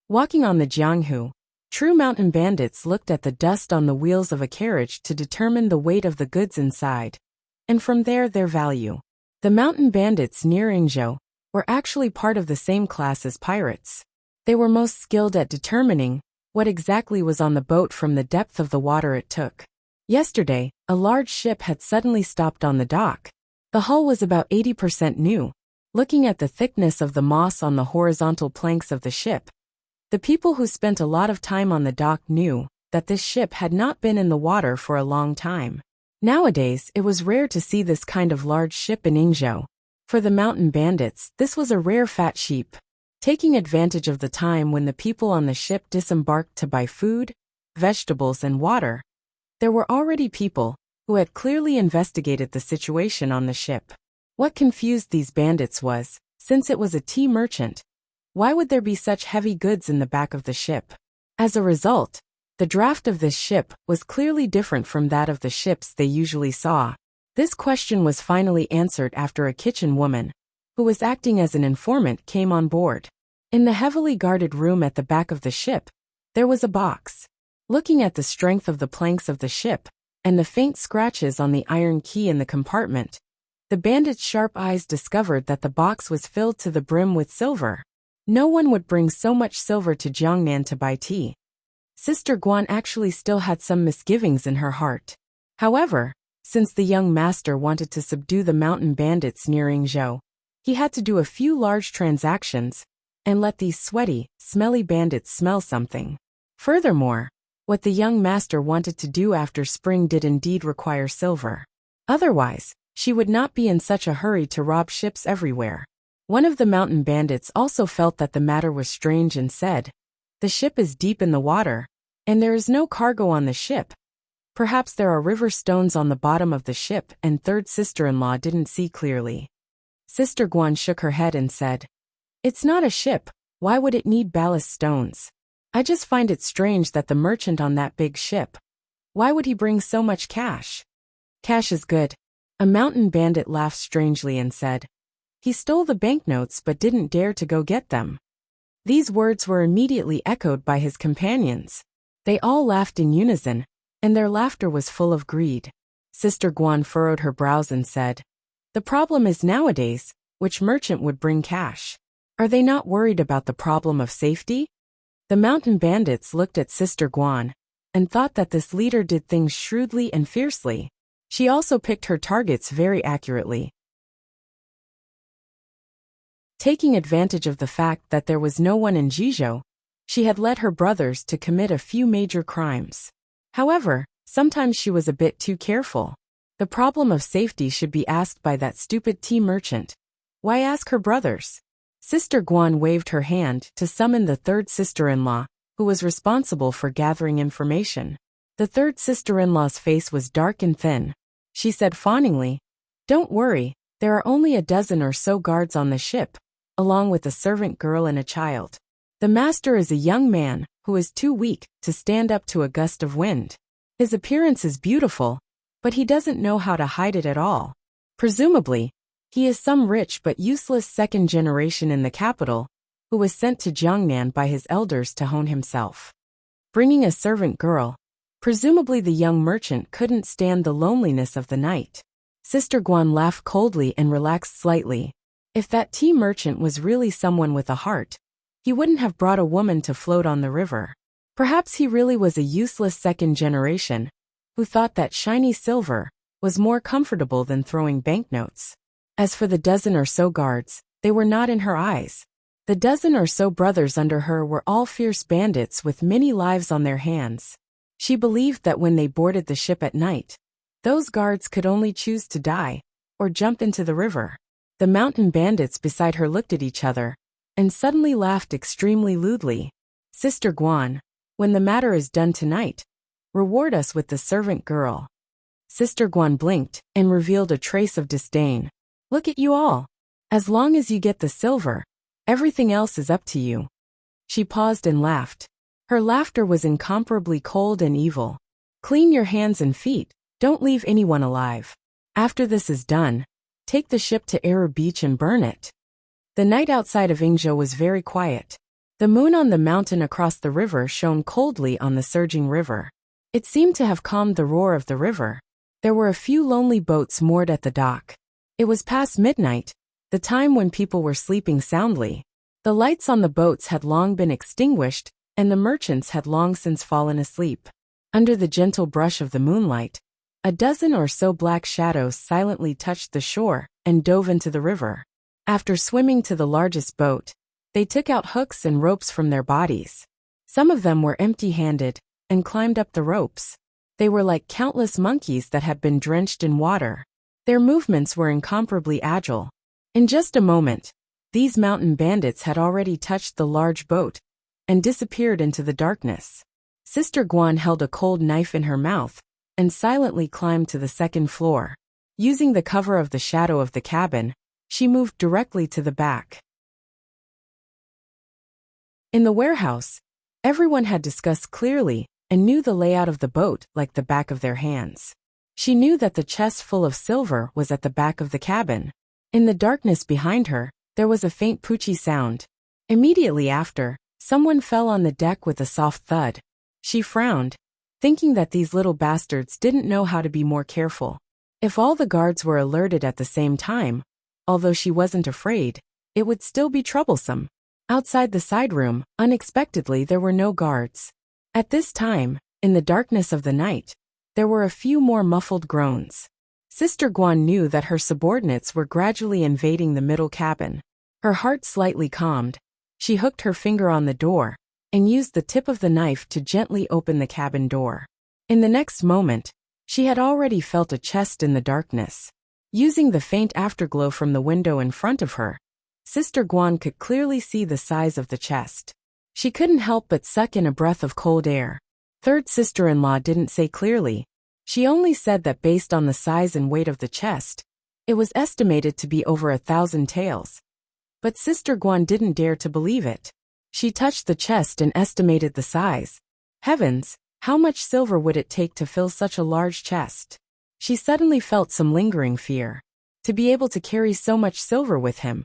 Walking on the Jianghu, true mountain bandits looked at the dust on the wheels of a carriage to determine the weight of the goods inside, and from there their value. The mountain bandits near Yingzhou were actually part of the same class as pirates. They were most skilled at determining what exactly was on the boat from the depth of the water it took. Yesterday, a large ship had suddenly stopped on the dock. The hull was about 80% new. Looking at the thickness of the moss on the horizontal planks of the ship, the people who spent a lot of time on the dock knew that this ship had not been in the water for a long time. Nowadays, it was rare to see this kind of large ship in Yingzhou. For the mountain bandits, this was a rare fat sheep. Taking advantage of the time when the people on the ship disembarked to buy food, vegetables, and water, there were already people who had clearly investigated the situation on the ship. What confused these bandits was, since it was a tea merchant, why would there be such heavy goods in the back of the ship? As a result, the draft of this ship was clearly different from that of the ships they usually saw. This question was finally answered after a kitchen woman, who was acting as an informant, came on board. In the heavily guarded room at the back of the ship, there was a box. Looking at the strength of the planks of the ship, and the faint scratches on the iron key in the compartment, the bandit's sharp eyes discovered that the box was filled to the brim with silver. No one would bring so much silver to Jiangnan to buy tea. Sister Guan actually still had some misgivings in her heart. However, since the young master wanted to subdue the mountain bandits near Yingzhou, he had to do a few large transactions and let these sweaty, smelly bandits smell something. Furthermore, what the young master wanted to do after spring did indeed require silver. Otherwise, she would not be in such a hurry to rob ships everywhere. One of the mountain bandits also felt that the matter was strange and said, "The ship is deep in the water, and there is no cargo on the ship. Perhaps there are river stones on the bottom of the ship," and third sister-in-law didn't see clearly. Sister Guan shook her head and said, "It's not a ship. Why would it need ballast stones? I just find it strange that the merchant on that big ship, why would he bring so much cash?" "Cash is good." A mountain bandit laughed strangely and said, "He stole the banknotes but didn't dare to go get them." These words were immediately echoed by his companions. They all laughed in unison, and their laughter was full of greed. Sister Guan furrowed her brows and said, "The problem is nowadays, which merchant would bring cash? Are they not worried about the problem of safety?" The mountain bandits looked at Sister Guan and thought that this leader did things shrewdly and fiercely. She also picked her targets very accurately. Taking advantage of the fact that there was no one in Jizhou, she had led her brothers to commit a few major crimes. However, sometimes she was a bit too careful. The problem of safety should be asked by that stupid tea merchant. Why ask her brothers? Sister Guan waved her hand to summon the third sister-in-law, who was responsible for gathering information. The third sister-in-law's face was dark and thin. She said fawningly, "Don't worry, there are only a dozen or so guards on the ship, along with a servant girl and a child. The master is a young man who is too weak to stand up to a gust of wind. His appearance is beautiful, but he doesn't know how to hide it at all. Presumably, he is some rich but useless second generation in the capital, who was sent to Jiangnan by his elders to hone himself. Bringing a servant girl, presumably the young merchant couldn't stand the loneliness of the night." Sister Guan laughed coldly and relaxed slightly. If that tea merchant was really someone with a heart, he wouldn't have brought a woman to float on the river. Perhaps he really was a useless second generation, who thought that shiny silver was more comfortable than throwing banknotes. As for the dozen or so guards, they were not in her eyes. The dozen or so brothers under her were all fierce bandits with many lives on their hands. She believed that when they boarded the ship at night, those guards could only choose to die or jump into the river. The mountain bandits beside her looked at each other and suddenly laughed extremely lewdly. Sister Guan, when the matter is done tonight, reward us with the servant girl. Sister Guan blinked and revealed a trace of disdain. Look at you all. As long as you get the silver, everything else is up to you. She paused and laughed. Her laughter was incomparably cold and evil. Clean your hands and feet, don't leave anyone alive. After this is done, take the ship to Error Beach and burn it. The night outside of Yingzhou was very quiet. The moon on the mountain across the river shone coldly on the surging river. It seemed to have calmed the roar of the river. There were a few lonely boats moored at the dock. It was past midnight, the time when people were sleeping soundly. The lights on the boats had long been extinguished, and the merchants had long since fallen asleep. Under the gentle brush of the moonlight, a dozen or so black shadows silently touched the shore and dove into the river. After swimming to the largest boat, they took out hooks and ropes from their bodies. Some of them were empty-handed and climbed up the ropes. They were like countless monkeys that had been drenched in water. Their movements were incomparably agile. In just a moment, these mountain bandits had already touched the large boat and disappeared into the darkness. Sister Guan held a cold knife in her mouth and silently climbed to the second floor. Using the cover of the shadow of the cabin, she moved directly to the back. In the warehouse, everyone had discussed clearly and knew the layout of the boat like the back of their hands. She knew that the chest full of silver was at the back of the cabin. In the darkness behind her, there was a faint poochie sound. Immediately after, someone fell on the deck with a soft thud. She frowned, thinking that these little bastards didn't know how to be more careful. If all the guards were alerted at the same time, although she wasn't afraid, it would still be troublesome. Outside the side room, unexpectedly there were no guards. At this time, in the darkness of the night, there were a few more muffled groans. Sister Guan knew that her subordinates were gradually invading the middle cabin. Her heart slightly calmed. She hooked her finger on the door and used the tip of the knife to gently open the cabin door. In the next moment, she had already felt a chest in the darkness. Using the faint afterglow from the window in front of her, Sister Guan could clearly see the size of the chest. She couldn't help but suck in a breath of cold air. Third sister-in-law didn't say clearly. She only said that based on the size and weight of the chest, it was estimated to be over 1,000 taels. But Sister Guan didn't dare to believe it. She touched the chest and estimated the size. Heavens, how much silver would it take to fill such a large chest? She suddenly felt some lingering fear. To be able to carry so much silver with him.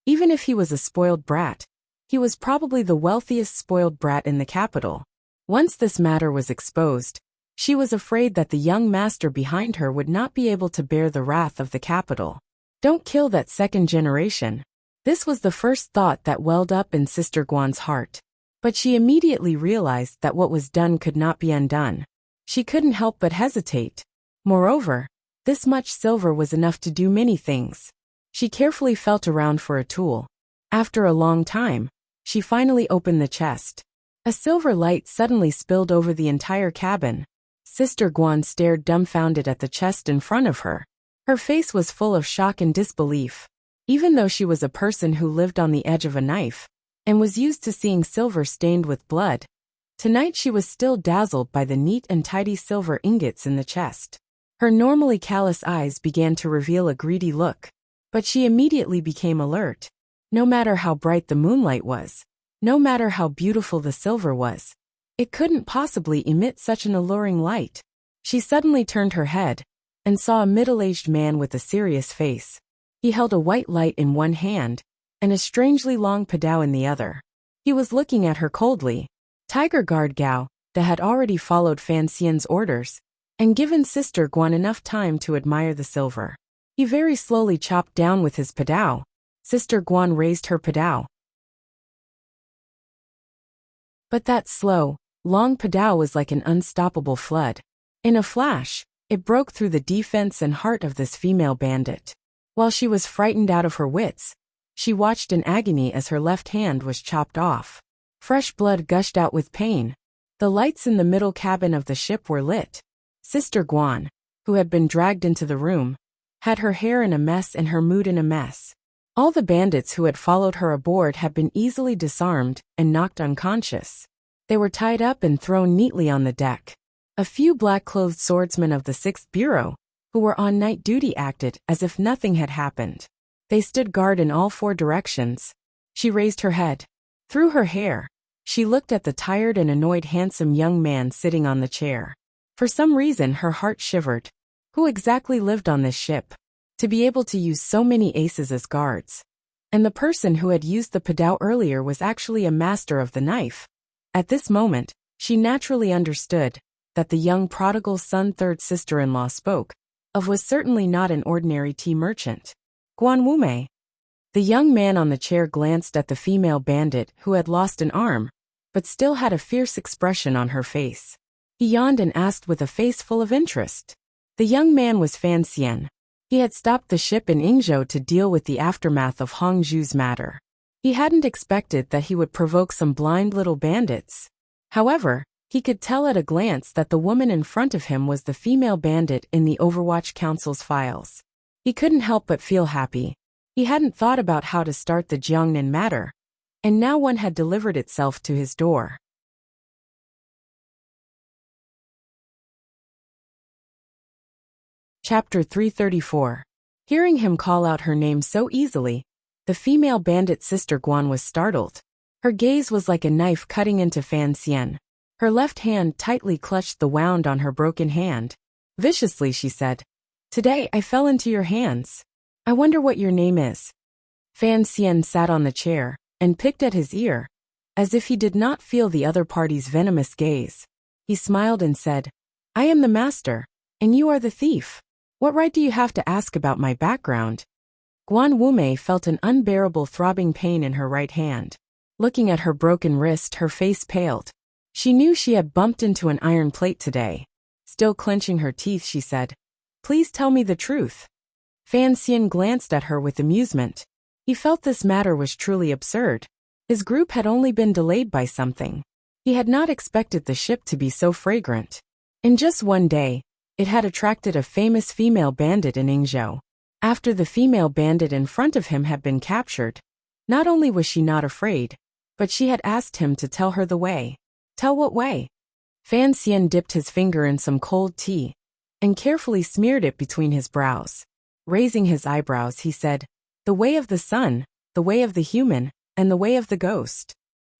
Even if he was a spoiled brat, he was probably the wealthiest spoiled brat in the capital. Once this matter was exposed, she was afraid that the young master behind her would not be able to bear the wrath of the capital. Don't kill that second generation. This was the first thought that welled up in Sister Guan's heart. But she immediately realized that what was done could not be undone. She couldn't help but hesitate. Moreover, this much silver was enough to do many things. She carefully felt around for a tool. After a long time, she finally opened the chest. A silver light suddenly spilled over the entire cabin. Sister Guan stared dumbfounded at the chest in front of her. Her face was full of shock and disbelief. Even though she was a person who lived on the edge of a knife and was used to seeing silver stained with blood, tonight she was still dazzled by the neat and tidy silver ingots in the chest. Her normally callous eyes began to reveal a greedy look, but she immediately became alert. No matter how bright the moonlight was, no matter how beautiful the silver was, it couldn't possibly emit such an alluring light. She suddenly turned her head and saw a middle-aged man with a serious face. He held a white light in one hand and a strangely long padao in the other. He was looking at her coldly. Tiger Guard Gao, that had already followed Fan Xian's orders and given Sister Guan enough time to admire the silver. He very slowly chopped down with his padao, Sister Guan raised her padao. But that slow, long padao was like an unstoppable flood. In a flash, it broke through the defense and heart of this female bandit. While she was frightened out of her wits, she watched in agony as her left hand was chopped off. Fresh blood gushed out with pain. The lights in the middle cabin of the ship were lit. Sister Guan, who had been dragged into the room, had her hair in a mess and her mood in a mess. All the bandits who had followed her aboard had been easily disarmed and knocked unconscious. They were tied up and thrown neatly on the deck. A few black-clothed swordsmen of the 6th Bureau, who were on night duty, acted as if nothing had happened. They stood guard in all 4 directions. She raised her head. Through her hair, she looked at the tired and annoyed handsome young man sitting on the chair. For some reason her heart shivered. Who exactly lived on this ship? To be able to use so many aces as guards. And the person who had used the padao earlier was actually a master of the knife. At this moment, she naturally understood that the young prodigal son third sister-in-law spoke of was certainly not an ordinary tea merchant. Guan Wume. The young man on the chair glanced at the female bandit who had lost an arm, but still had a fierce expression on her face. He yawned and asked with a face full of interest. The young man was Fan Xian. He had stopped the ship in Yingzhou to deal with the aftermath of Hongzhu's matter. He hadn't expected that he would provoke some blind little bandits. However, he could tell at a glance that the woman in front of him was the female bandit in the Overwatch Council's files. He couldn't help but feel happy. He hadn't thought about how to start the Jiangnan matter, and now one had delivered itself to his door. Chapter 334. Hearing him call out her name so easily, the female bandit Sister Guan was startled. Her gaze was like a knife cutting into Fan Xian. Her left hand tightly clutched the wound on her broken hand. Viciously she said, "Today I fell into your hands. I wonder what your name is." Fan Xian sat on the chair and picked at his ear, as if he did not feel the other party's venomous gaze. He smiled and said, "I am the master, and you are the thief. What right do you have to ask about my background?" Guan Wume felt an unbearable throbbing pain in her right hand. Looking at her broken wrist, her face paled. She knew she had bumped into an iron plate today. Still clenching her teeth, she said, "Please tell me the truth." Fan Xian glanced at her with amusement. He felt this matter was truly absurd. His group had only been delayed by something. He had not expected the ship to be so fragrant. In just one day, it had attracted a famous female bandit in Yingzhou. After the female bandit in front of him had been captured, not only was she not afraid, but she had asked him to tell her the way. Tell what way? Fan Xian dipped his finger in some cold tea and carefully smeared it between his brows. Raising his eyebrows, he said, "The way of the sun, the way of the human, and the way of the ghost."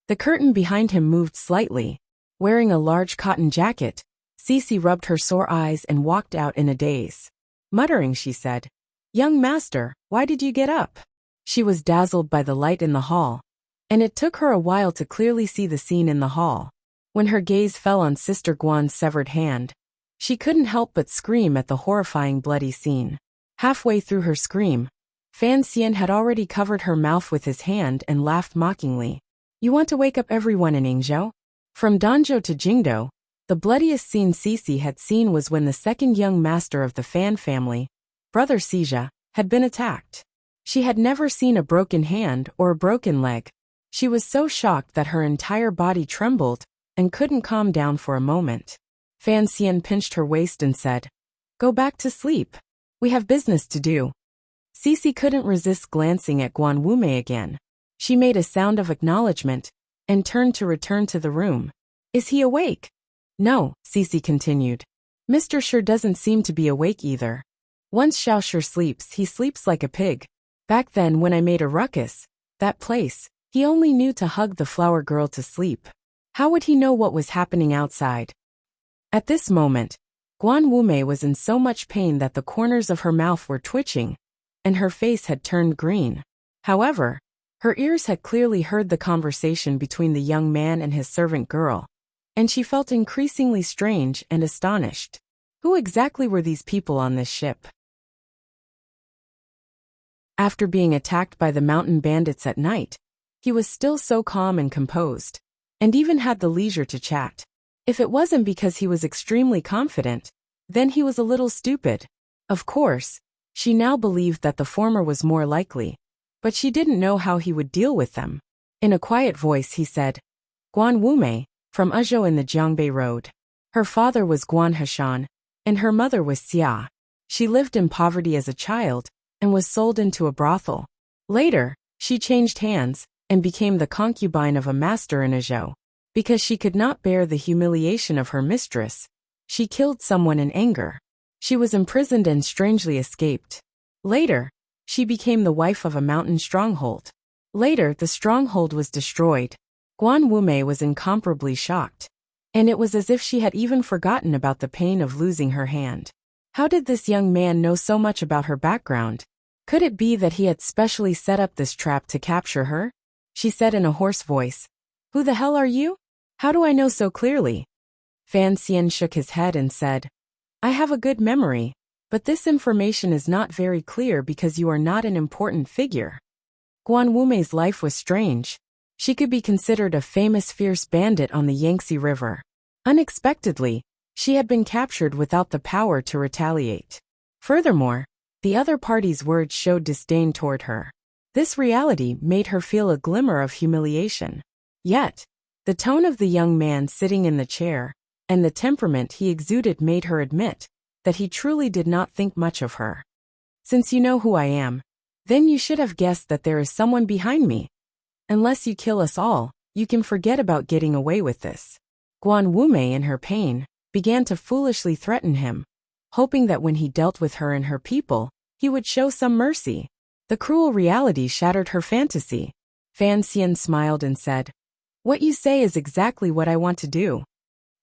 The curtain behind him moved slightly. Wearing a large cotton jacket, Cece rubbed her sore eyes and walked out in a daze. Muttering, she said, "Young master, why did you get up?" She was dazzled by the light in the hall, and it took her a while to clearly see the scene in the hall. When her gaze fell on Sister Guan's severed hand, she couldn't help but scream at the horrifying bloody scene. Halfway through her scream, Fan Xian had already covered her mouth with his hand and laughed mockingly. "You want to wake up everyone in Yingzhou?" From Danzhou to Jingdou, the bloodiest scene Cece had seen was when the second young master of the Fan family, Brother Xija, had been attacked. She had never seen a broken hand or a broken leg. She was so shocked that her entire body trembled and couldn't calm down for a moment. Fan Xian pinched her waist and said, "Go back to sleep. We have business to do." Cece couldn't resist glancing at Guan Wume again. She made a sound of acknowledgement and turned to return to the room. "Is he awake?" "No," Cece continued. "Mr. Sure doesn't seem to be awake either. Once Xiao Sure sleeps, he sleeps like a pig. Back then when I made a ruckus, that place, he only knew to hug the flower girl to sleep. How would he know what was happening outside?" At this moment, Guan Wume was in so much pain that the corners of her mouth were twitching, and her face had turned green. However, her ears had clearly heard the conversation between the young man and his servant girl, and she felt increasingly strange and astonished. Who exactly were these people on this ship? After being attacked by the mountain bandits at night, he was still so calm and composed, and even had the leisure to chat. If it wasn't because he was extremely confident, then he was a little stupid. Of course, she now believed that the former was more likely, but she didn't know how he would deal with them. In a quiet voice he said, Guan Wumei, from Ezhou in the Jiangbei Road. Her father was Guan Hashan, and her mother was Xia. She lived in poverty as a child, and was sold into a brothel. Later, she changed hands, and became the concubine of a master in Ezhou. Because she could not bear the humiliation of her mistress, she killed someone in anger. She was imprisoned and strangely escaped. Later, she became the wife of a mountain stronghold. Later, the stronghold was destroyed. Guan Wumei was incomparably shocked, and it was as if she had even forgotten about the pain of losing her hand. How did this young man know so much about her background? Could it be that he had specially set up this trap to capture her? She said in a hoarse voice, Who the hell are you? How do I know so clearly? Fan Xian shook his head and said, I have a good memory, but this information is not very clear because you are not an important figure. Guan Wumei's life was strange. She could be considered a famous fierce bandit on the Yangtze River. Unexpectedly, she had been captured without the power to retaliate. Furthermore, the other party's words showed disdain toward her. This reality made her feel a glimmer of humiliation. Yet, the tone of the young man sitting in the chair, and the temperament he exuded made her admit that he truly did not think much of her. Since you know who I am, then you should have guessed that there is someone behind me. Unless you kill us all, you can forget about getting away with this. Guan Wumei, in her pain, began to foolishly threaten him, hoping that when he dealt with her and her people, he would show some mercy. The cruel reality shattered her fantasy. Fan Xian smiled and said, What you say is exactly what I want to do.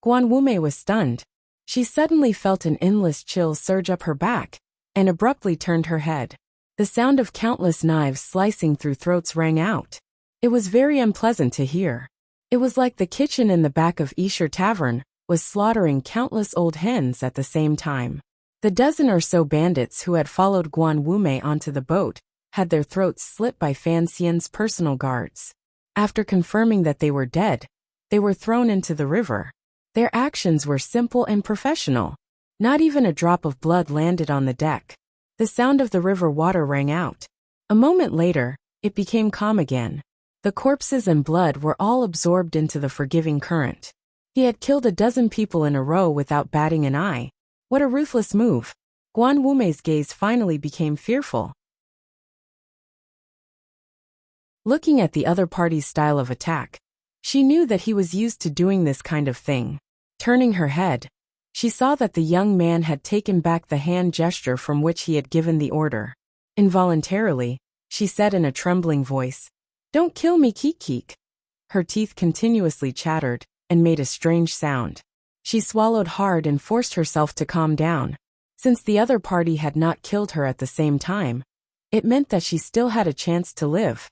Guan Wumei was stunned. She suddenly felt an endless chill surge up her back, and abruptly turned her head. The sound of countless knives slicing through throats rang out. It was very unpleasant to hear. It was like the kitchen in the back of Esher Tavern was slaughtering countless old hens at the same time. The dozen or so bandits who had followed Guan Wumei onto the boat had their throats slit by Fan Xian's personal guards. After confirming that they were dead, they were thrown into the river. Their actions were simple and professional. Not even a drop of blood landed on the deck. The sound of the river water rang out. A moment later, it became calm again. The corpses and blood were all absorbed into the forgiving current. He had killed a dozen people in a row without batting an eye. What a ruthless move. Guan Wumei's gaze finally became fearful. Looking at the other party's style of attack, she knew that he was used to doing this kind of thing. Turning her head, she saw that the young man had taken back the hand gesture from which he had given the order. Involuntarily, she said in a trembling voice, Don't kill me, Kik. Her teeth continuously chattered and made a strange sound. She swallowed hard and forced herself to calm down. Since the other party had not killed her at the same time, it meant that she still had a chance to live.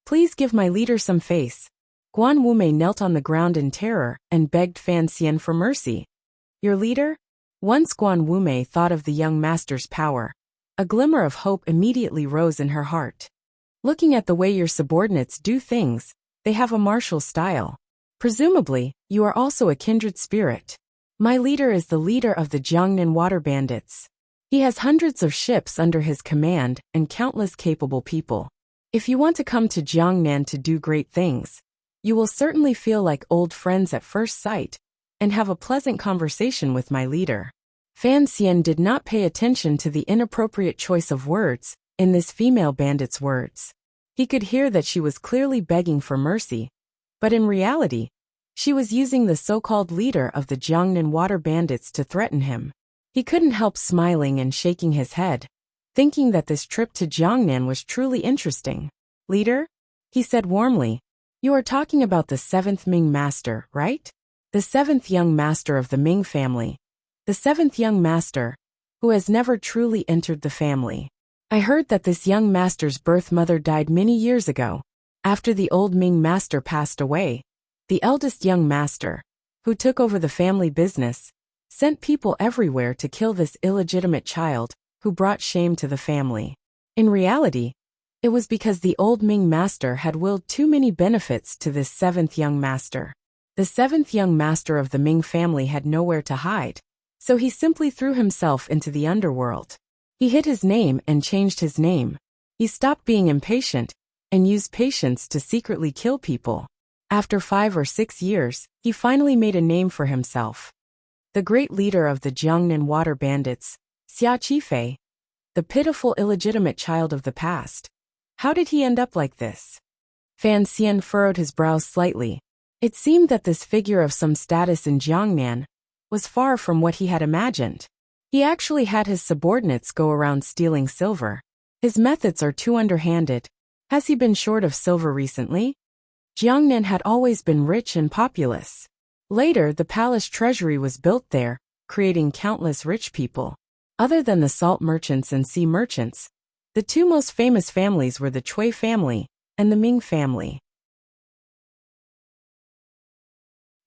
Please give my leader some face. Guan Wumei knelt on the ground in terror and begged Fan Xian for mercy. Your leader? Once Guan Wumei thought of the young master's power, a glimmer of hope immediately rose in her heart. Looking at the way your subordinates do things, they have a martial style. Presumably, you are also a kindred spirit. My leader is the leader of the Jiangnan water bandits. He has hundreds of ships under his command and countless capable people. If you want to come to Jiangnan to do great things, you will certainly feel like old friends at first sight, and have a pleasant conversation with my leader. Fan Xian did not pay attention to the inappropriate choice of words in this female bandit's words. He could hear that she was clearly begging for mercy, but in reality, she was using the so-called leader of the Jiangnan water bandits to threaten him. He couldn't help smiling and shaking his head, thinking that this trip to Jiangnan was truly interesting. Leader? He said warmly. You are talking about the 7th Ming master, right? The 7th young master of the Ming family. The 7th young master, who has never truly entered the family. I heard that this young master's birth mother died many years ago. After the old Ming master passed away, the eldest young master, who took over the family business, sent people everywhere to kill this illegitimate child, who brought shame to the family. In reality, It was because the old Ming master had willed too many benefits to this seventh young master. The seventh young master of the Ming family had nowhere to hide, so he simply threw himself into the underworld. He hid his name and changed his name. He stopped being impatient and used patience to secretly kill people. After 5 or 6 years, he finally made a name for himself. The great leader of the Jiangnan water bandits, Xia Qifei, the pitiful illegitimate child of the past. How did he end up like this? Fan Xian furrowed his brows slightly. It seemed that this figure of some status in Jiangnan was far from what he had imagined. He actually had his subordinates go around stealing silver. His methods are too underhanded. Has he been short of silver recently? Jiangnan had always been rich and populous. Later, the palace treasury was built there, creating countless rich people. Other than the salt merchants and sea merchants, the two most famous families were the Cui family and the Ming family.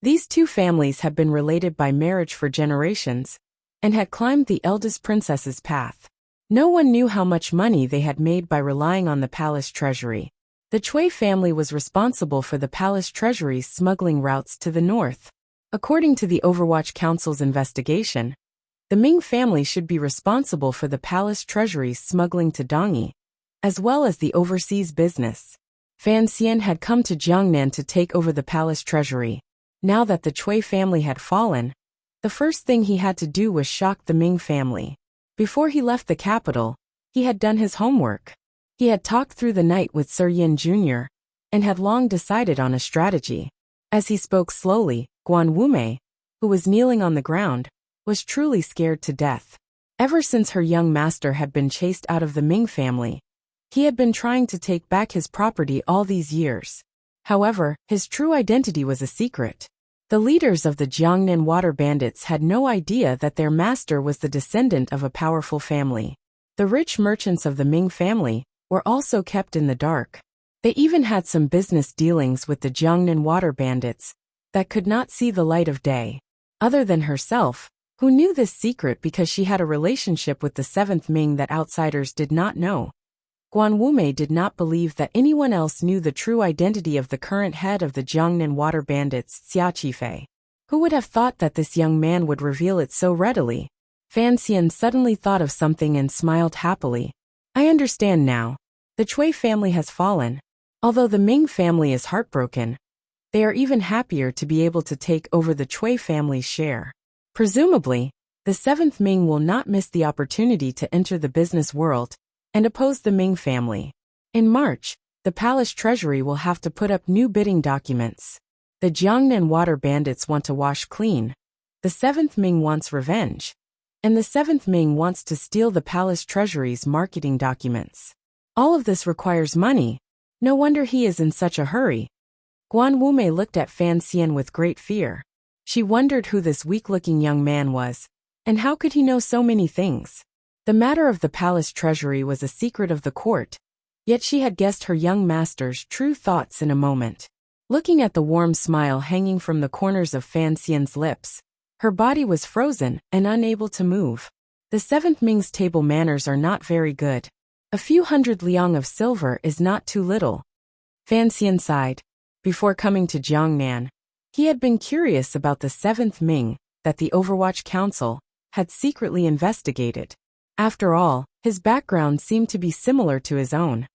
These two families had been related by marriage for generations and had climbed the eldest princess's path. No one knew how much money they had made by relying on the palace treasury. The Cui family was responsible for the palace treasury's smuggling routes to the north. According to the Overwatch Council's investigation, the Ming family should be responsible for the palace treasury's smuggling to Dongyi, as well as the overseas business. Fan Xian had come to Jiangnan to take over the palace treasury. Now that the Cui family had fallen, the first thing he had to do was shock the Ming family. Before he left the capital, he had done his homework. He had talked through the night with Sir Yin Jr. and had long decided on a strategy. As he spoke slowly, Guan Wumei, who was kneeling on the ground, was truly scared to death. Ever since her young master had been chased out of the Ming family, he had been trying to take back his property all these years. However, his true identity was a secret. The leaders of the Jiangnan water bandits had no idea that their master was the descendant of a powerful family. The rich merchants of the Ming family were also kept in the dark. They even had some business dealings with the Jiangnan water bandits that could not see the light of day. Other than herself, who knew this secret because she had a relationship with the 7th Ming that outsiders did not know. Guan Wumei did not believe that anyone else knew the true identity of the current head of the Jiangnan water bandits, Xia Qifei. Who would have thought that this young man would reveal it so readily? Fan Xian suddenly thought of something and smiled happily. I understand now. The Cui family has fallen. Although the Ming family is heartbroken, they are even happier to be able to take over the Cui family's share. Presumably, the 7th Ming will not miss the opportunity to enter the business world and oppose the Ming family. In March, the palace treasury will have to put up new bidding documents. The Jiangnan water bandits want to wash clean. The 7th Ming wants revenge. And the 7th Ming wants to steal the palace treasury's marketing documents. All of this requires money. No wonder he is in such a hurry. Guan Wumei looked at Fan Xian with great fear. She wondered who this weak-looking young man was, and how could he know so many things. The matter of the palace treasury was a secret of the court, yet she had guessed her young master's true thoughts in a moment. Looking at the warm smile hanging from the corners of Fan Xian's lips, her body was frozen and unable to move. The 7th Ming's table manners are not very good. A few hundred liang of silver is not too little. Fan Xian sighed. Before coming to Jiangnan, he had been curious about the 7th Ming that the Overwatch Council had secretly investigated. After all, his background seemed to be similar to his own.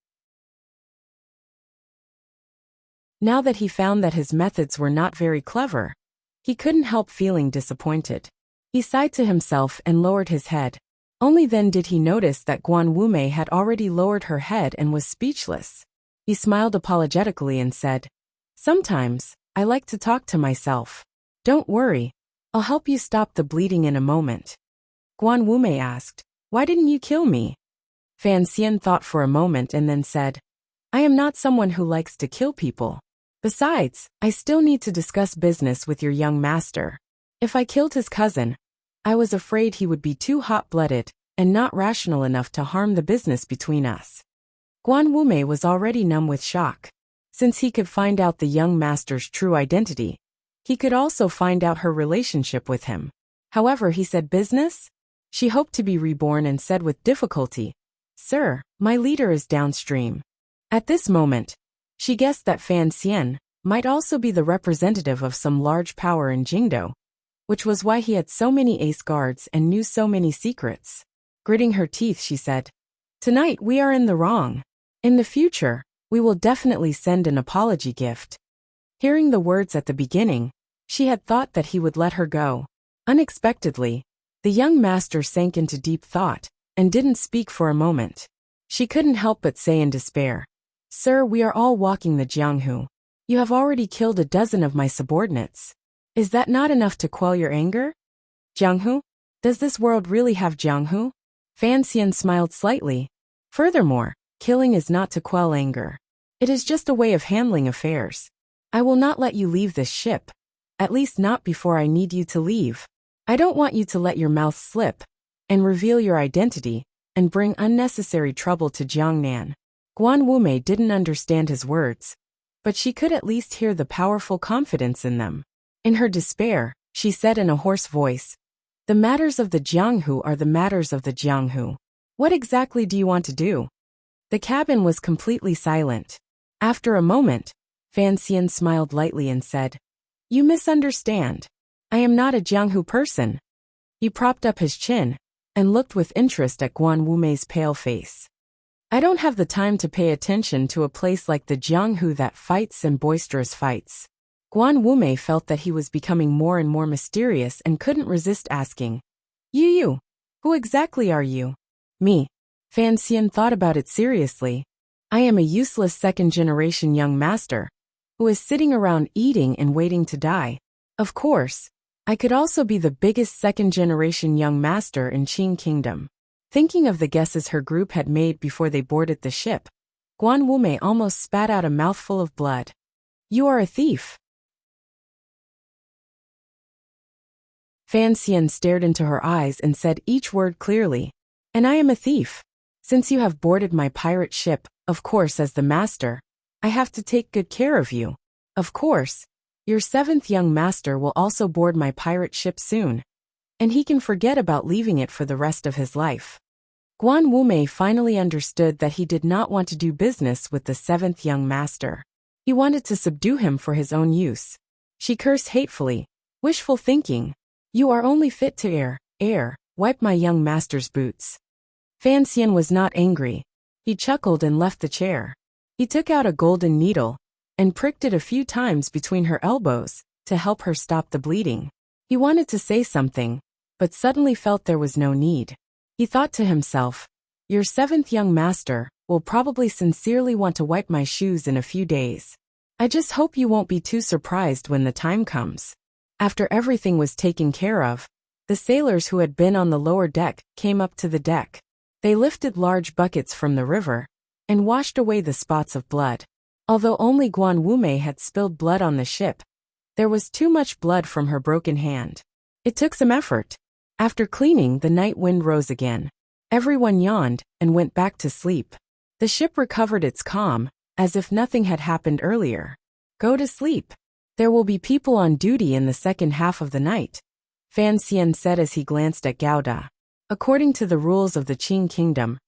Now that he found that his methods were not very clever, he couldn't help feeling disappointed. He sighed to himself and lowered his head. Only then did he notice that Guan Wumei had already lowered her head and was speechless. He smiled apologetically and said, "Sometimes, I like to talk to myself. Don't worry, I'll help you stop the bleeding in a moment." Guan Wumei asked, "Why didn't you kill me?" Fan Xian thought for a moment and then said, "I am not someone who likes to kill people. Besides, I still need to discuss business with your young master. If I killed his cousin, I was afraid he would be too hot-blooded and not rational enough to harm the business between us." Guan Wumei was already numb with shock. Since he could find out the young master's true identity, he could also find out her relationship with him. However, he said, "Business?" She hoped to be reborn and said with difficulty, "Sir, my leader is downstream. At this moment, she guessed that Fan Xian might also be the representative of some large power in Jingdo, which was why he had so many ace guards and knew so many secrets. Gritting her teeth, she said, "Tonight we are in the wrong. In the future, we will definitely send an apology gift." Hearing the words at the beginning, she had thought that he would let her go. Unexpectedly, the young master sank into deep thought and didn't speak for a moment. She couldn't help but say in despair, "Sir, we are all walking the Jianghu. You have already killed a dozen of my subordinates. Is that not enough to quell your anger?" "Jianghu? Does this world really have Jianghu?" Fan Xian smiled slightly. "Furthermore, killing is not to quell anger. It is just a way of handling affairs. I will not let you leave this ship. At least not before I need you to leave. I don't want you to let your mouth slip and reveal your identity and bring unnecessary trouble to Jiangnan." Guan Wumei didn't understand his words, but she could at least hear the powerful confidence in them. In her despair, she said in a hoarse voice, "The matters of the Jianghu are the matters of the Jianghu. What exactly do you want to do?" The cabin was completely silent. After a moment, Fan Xian smiled lightly and said, "You misunderstand. I am not a Jianghu person." He propped up his chin and looked with interest at Guan Wumei's pale face. "I don't have the time to pay attention to a place like the Jianghu that fights and boisterous fights." Guan Wumei felt that he was becoming more and more mysterious and couldn't resist asking, You, who exactly are you?" "Me." Fan Xian thought about it seriously. "I am a useless second-generation young master who is sitting around eating and waiting to die. Of course, I could also be the biggest second-generation young master in Qing Kingdom." Thinking of the guesses her group had made before they boarded the ship, Guan Wumei almost spat out a mouthful of blood. "You are a thief." Fan Xian stared into her eyes and said each word clearly, "And I am a thief. Since you have boarded my pirate ship, of course as the master, I have to take good care of you. Of course, your seventh young master will also board my pirate ship soon, and he can forget about leaving it for the rest of his life." Guan Wumei finally understood that he did not want to do business with the seventh young master. He wanted to subdue him for his own use. She cursed hatefully, "Wishful thinking. You are only fit to wipe my young master's boots." Fan Xian was not angry. He chuckled and left the chair. He took out a golden needle and pricked it a few times between her elbows to help her stop the bleeding. He wanted to say something, but suddenly felt there was no need. He thought to himself, "Your seventh young master will probably sincerely want to wipe my shoes in a few days. I just hope you won't be too surprised when the time comes." After everything was taken care of, the sailors who had been on the lower deck came up to the deck. They lifted large buckets from the river and washed away the spots of blood. Although only Guan Wumei had spilled blood on the ship, there was too much blood from her broken hand. It took some effort. After cleaning, the night wind rose again. Everyone yawned and went back to sleep. The ship recovered its calm, as if nothing had happened earlier. "Go to sleep. There will be people on duty in the second half of the night," Fan Xian said as he glanced at Gouda. According to the rules of the Qing Kingdom,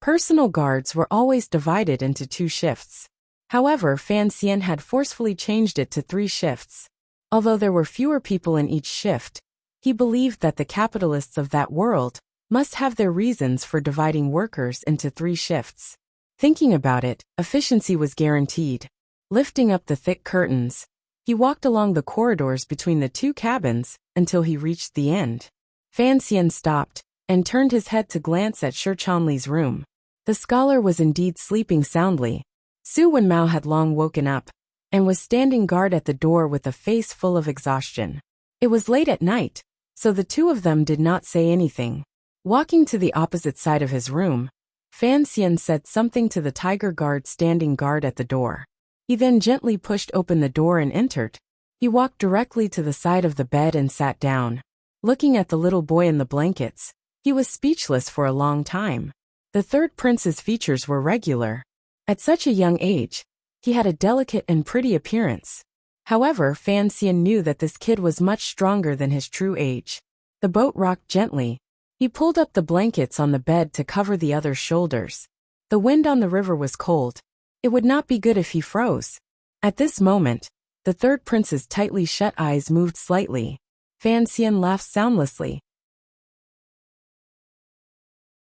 personal guards were always divided into 2 shifts. However, Fan Xian had forcefully changed it to 3 shifts. Although there were fewer people in each shift, he believed that the capitalists of that world must have their reasons for dividing workers into 3 shifts. Thinking about it, efficiency was guaranteed. Lifting up the thick curtains, he walked along the corridors between the 2 cabins until he reached the end. Fan Xian stopped and turned his head to glance at Shi Chanli's room. The scholar was indeed sleeping soundly. Su Wenmao had long woken up and was standing guard at the door with a face full of exhaustion. It was late at night, so the 2 of them did not say anything. Walking to the opposite side of his room, Fan Xian said something to the tiger guard standing guard at the door. He then gently pushed open the door and entered. He walked directly to the side of the bed and sat down. Looking at the little boy in the blankets, he was speechless for a long time. The third prince's features were regular. At such a young age, he had a delicate and pretty appearance. However, Fan Xian knew that this kid was much stronger than his true age. The boat rocked gently. He pulled up the blankets on the bed to cover the other's shoulders. The wind on the river was cold. It would not be good if he froze. At this moment, the third prince's tightly shut eyes moved slightly. Fan Xian laughed soundlessly.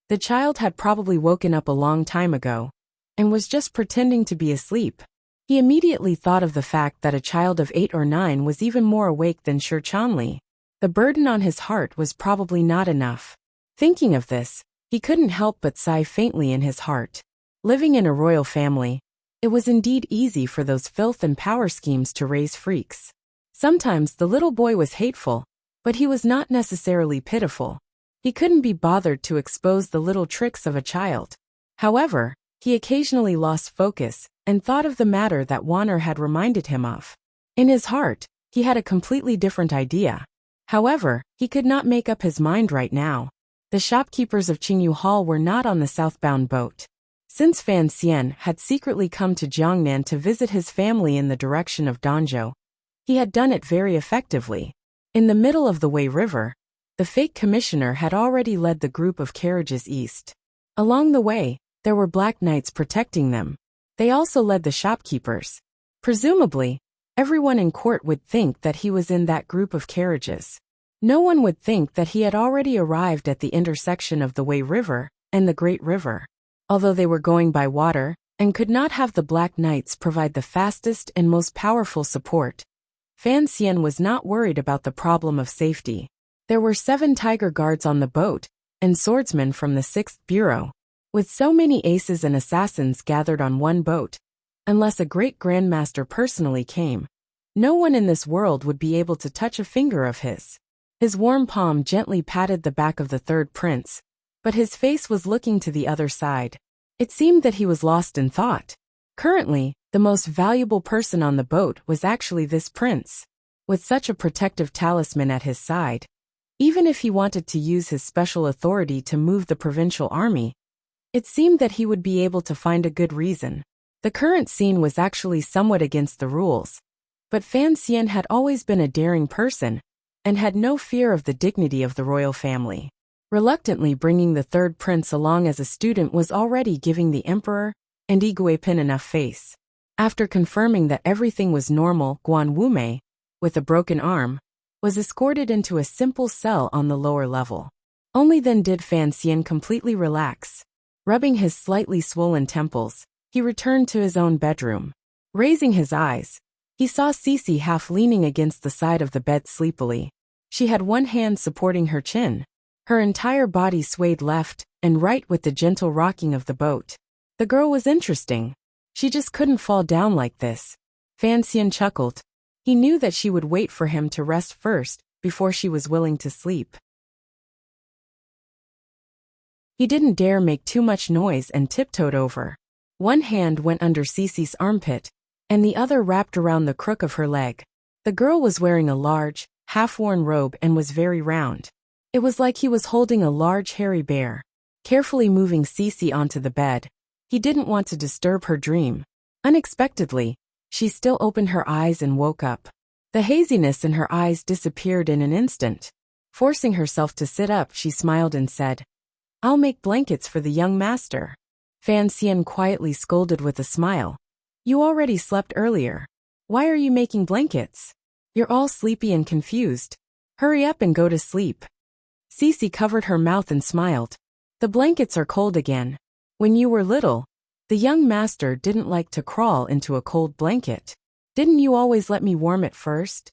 The child had probably woken up a long time ago, and was just pretending to be asleep. He immediately thought of the fact that a child of 8 or 9 was even more awake than Shi Chanli. The burden on his heart was probably not enough. Thinking of this, he couldn't help but sigh faintly in his heart. Living in a royal family, it was indeed easy for those filth and power schemes to raise freaks. Sometimes the little boy was hateful, but he was not necessarily pitiful. He couldn't be bothered to expose the little tricks of a child. However, he occasionally lost focus and thought of the matter that Wanner had reminded him of. In his heart, he had a completely different idea. However, he could not make up his mind right now. The shopkeepers of Qingyu Hall were not on the southbound boat. Since Fan Xian had secretly come to Jiangnan to visit his family in the direction of Danzhou, he had done it very effectively. In the middle of the Wei River, the fake commissioner had already led the group of carriages east. Along the way, there were black knights protecting them. They also led the shopkeepers. Presumably, everyone in court would think that he was in that group of carriages. No one would think that he had already arrived at the intersection of the Wei River and the Great River. Although they were going by water and could not have the black knights provide the fastest and most powerful support, Fan Xian was not worried about the problem of safety. There were 7 tiger guards on the boat and swordsmen from the 6th Bureau. With so many aces and assassins gathered on one boat, unless a great grandmaster personally came, no one in this world would be able to touch a finger of his. His warm palm gently patted the back of the third prince, but his face was looking to the other side. It seemed that he was lost in thought. Currently, the most valuable person on the boat was actually this prince. With such a protective talisman at his side, even if he wanted to use his special authority to move the provincial army, it seemed that he would be able to find a good reason. The current scene was actually somewhat against the rules, but Fan Xian had always been a daring person and had no fear of the dignity of the royal family. Reluctantly bringing the third prince along as a student was already giving the emperor and Yi Guipin enough face. After confirming that everything was normal, Guan Wumei, with a broken arm, was escorted into a simple cell on the lower level. Only then did Fan Xian completely relax. Rubbing his slightly swollen temples, he returned to his own bedroom. Raising his eyes, he saw Cece half leaning against the side of the bed sleepily. She had one hand supporting her chin. Her entire body swayed left and right with the gentle rocking of the boat. The girl was interesting. She just couldn't fall down like this. Fan Xian chuckled. He knew that she would wait for him to rest first before she was willing to sleep. He didn't dare make too much noise and tiptoed over. One hand went under Cece's armpit, and the other wrapped around the crook of her leg. The girl was wearing a large, half-worn robe and was very round. It was like he was holding a large hairy bear. Carefully moving Cece onto the bed, he didn't want to disturb her dream. Unexpectedly, she still opened her eyes and woke up. The haziness in her eyes disappeared in an instant. Forcing herself to sit up, she smiled and said, "I'll make blankets for the young master." Fan Xian quietly scolded with a smile. "You already slept earlier. Why are you making blankets? You're all sleepy and confused. Hurry up and go to sleep." Cece covered her mouth and smiled. "The blankets are cold again. When you were little, the young master didn't like to crawl into a cold blanket. Didn't you always let me warm it first?"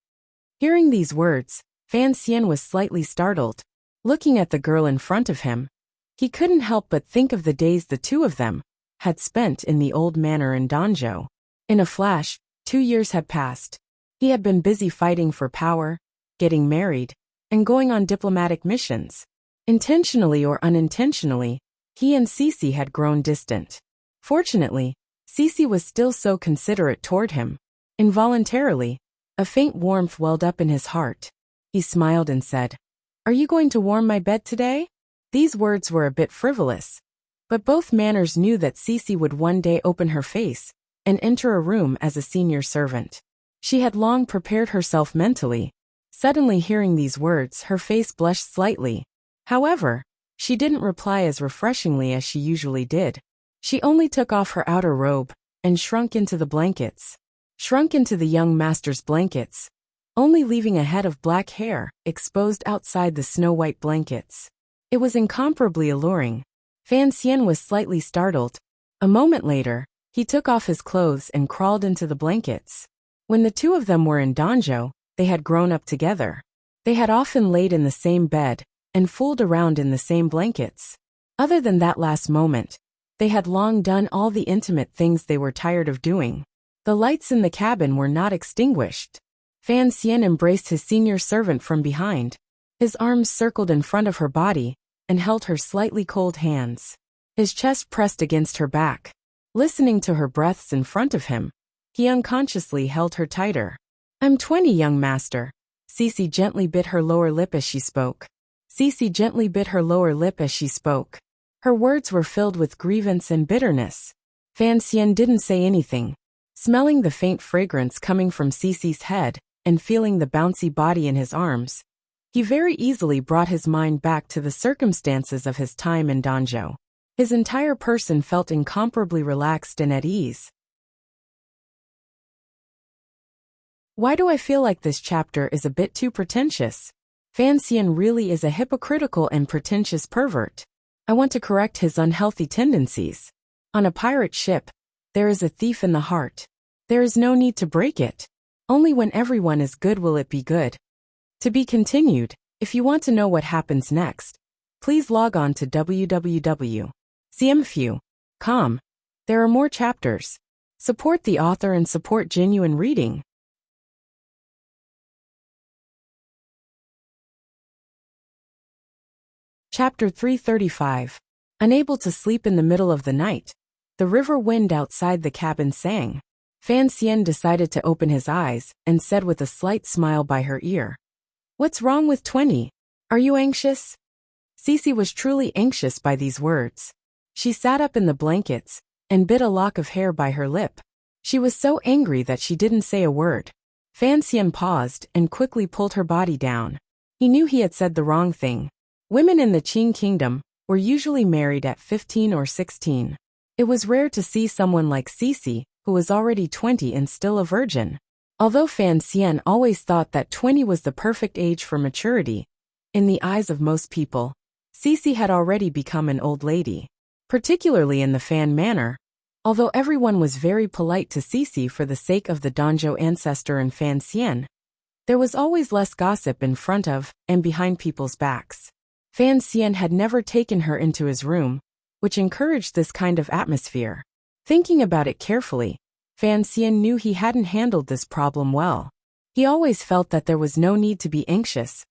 Hearing these words, Fan Xian was slightly startled. Looking at the girl in front of him, he couldn't help but think of the days the two of them had spent in the old manor in Danzhou. In a flash, 2 years had passed. He had been busy fighting for power, getting married, and going on diplomatic missions. Intentionally or unintentionally, he and Cece had grown distant. Fortunately, Cece was still so considerate toward him. Involuntarily, a faint warmth welled up in his heart. He smiled and said, "Are you going to warm my bed today?" These words were a bit frivolous, but both Manners knew that Cece would one day open her face and enter a room as a senior servant. She had long prepared herself mentally. Suddenly hearing these words, her face blushed slightly. However, she didn't reply as refreshingly as she usually did. She only took off her outer robe and shrunk into the blankets. Shrunk into the young master's blankets, only leaving a head of black hair exposed outside the snow-white blankets. It was incomparably alluring. Fan Xian was slightly startled. A moment later, he took off his clothes and crawled into the blankets. When the two of them were in Danzhou, they had grown up together. They had often laid in the same bed and fooled around in the same blankets. Other than that last moment, they had long done all the intimate things they were tired of doing. The lights in the cabin were not extinguished. Fan Xian embraced his senior servant from behind. His arms circled in front of her body and held her slightly cold hands. His chest pressed against her back. Listening to her breaths in front of him, he unconsciously held her tighter. "I'm 20, young master." Cece gently bit her lower lip as she spoke. Cece gently bit her lower lip as she spoke. Her words were filled with grievance and bitterness. Fan Xian didn't say anything. Smelling the faint fragrance coming from Cece's head and feeling the bouncy body in his arms, he very easily brought his mind back to the circumstances of his time in Danzhou. His entire person felt incomparably relaxed and at ease. Why do I feel like this chapter is a bit too pretentious? Fan Xian really is a hypocritical and pretentious pervert. I want to correct his unhealthy tendencies. On a pirate ship, there is a thief in the heart. There is no need to break it. Only when everyone is good will it be good. To be continued. If you want to know what happens next, please log on to www.cmfu.com. There are more chapters. Support the author and support genuine reading. Chapter 335. Unable to sleep in the middle of the night, the river wind outside the cabin sang. Fan Xian decided to open his eyes and said with a slight smile by her ear, "What's wrong with 20? Are you anxious?" Cece was truly anxious by these words. She sat up in the blankets and bit a lock of hair by her lip. She was so angry that she didn't say a word. Fan Xian paused and quickly pulled her body down. He knew he had said the wrong thing. Women in the Qing kingdom were usually married at 15 or 16. It was rare to see someone like Cece, who was already 20 and still a virgin. Although Fan Xian always thought that 20 was the perfect age for maturity, in the eyes of most people, Cece had already become an old lady. Particularly in the Fan manor, although everyone was very polite to Cece for the sake of the Danzhou ancestor and Fan Xian, there was always less gossip in front of and behind people's backs. Fan Xian had never taken her into his room, which encouraged this kind of atmosphere. Thinking about it carefully, Fan Xian knew he hadn't handled this problem well. He always felt that there was no need to be anxious,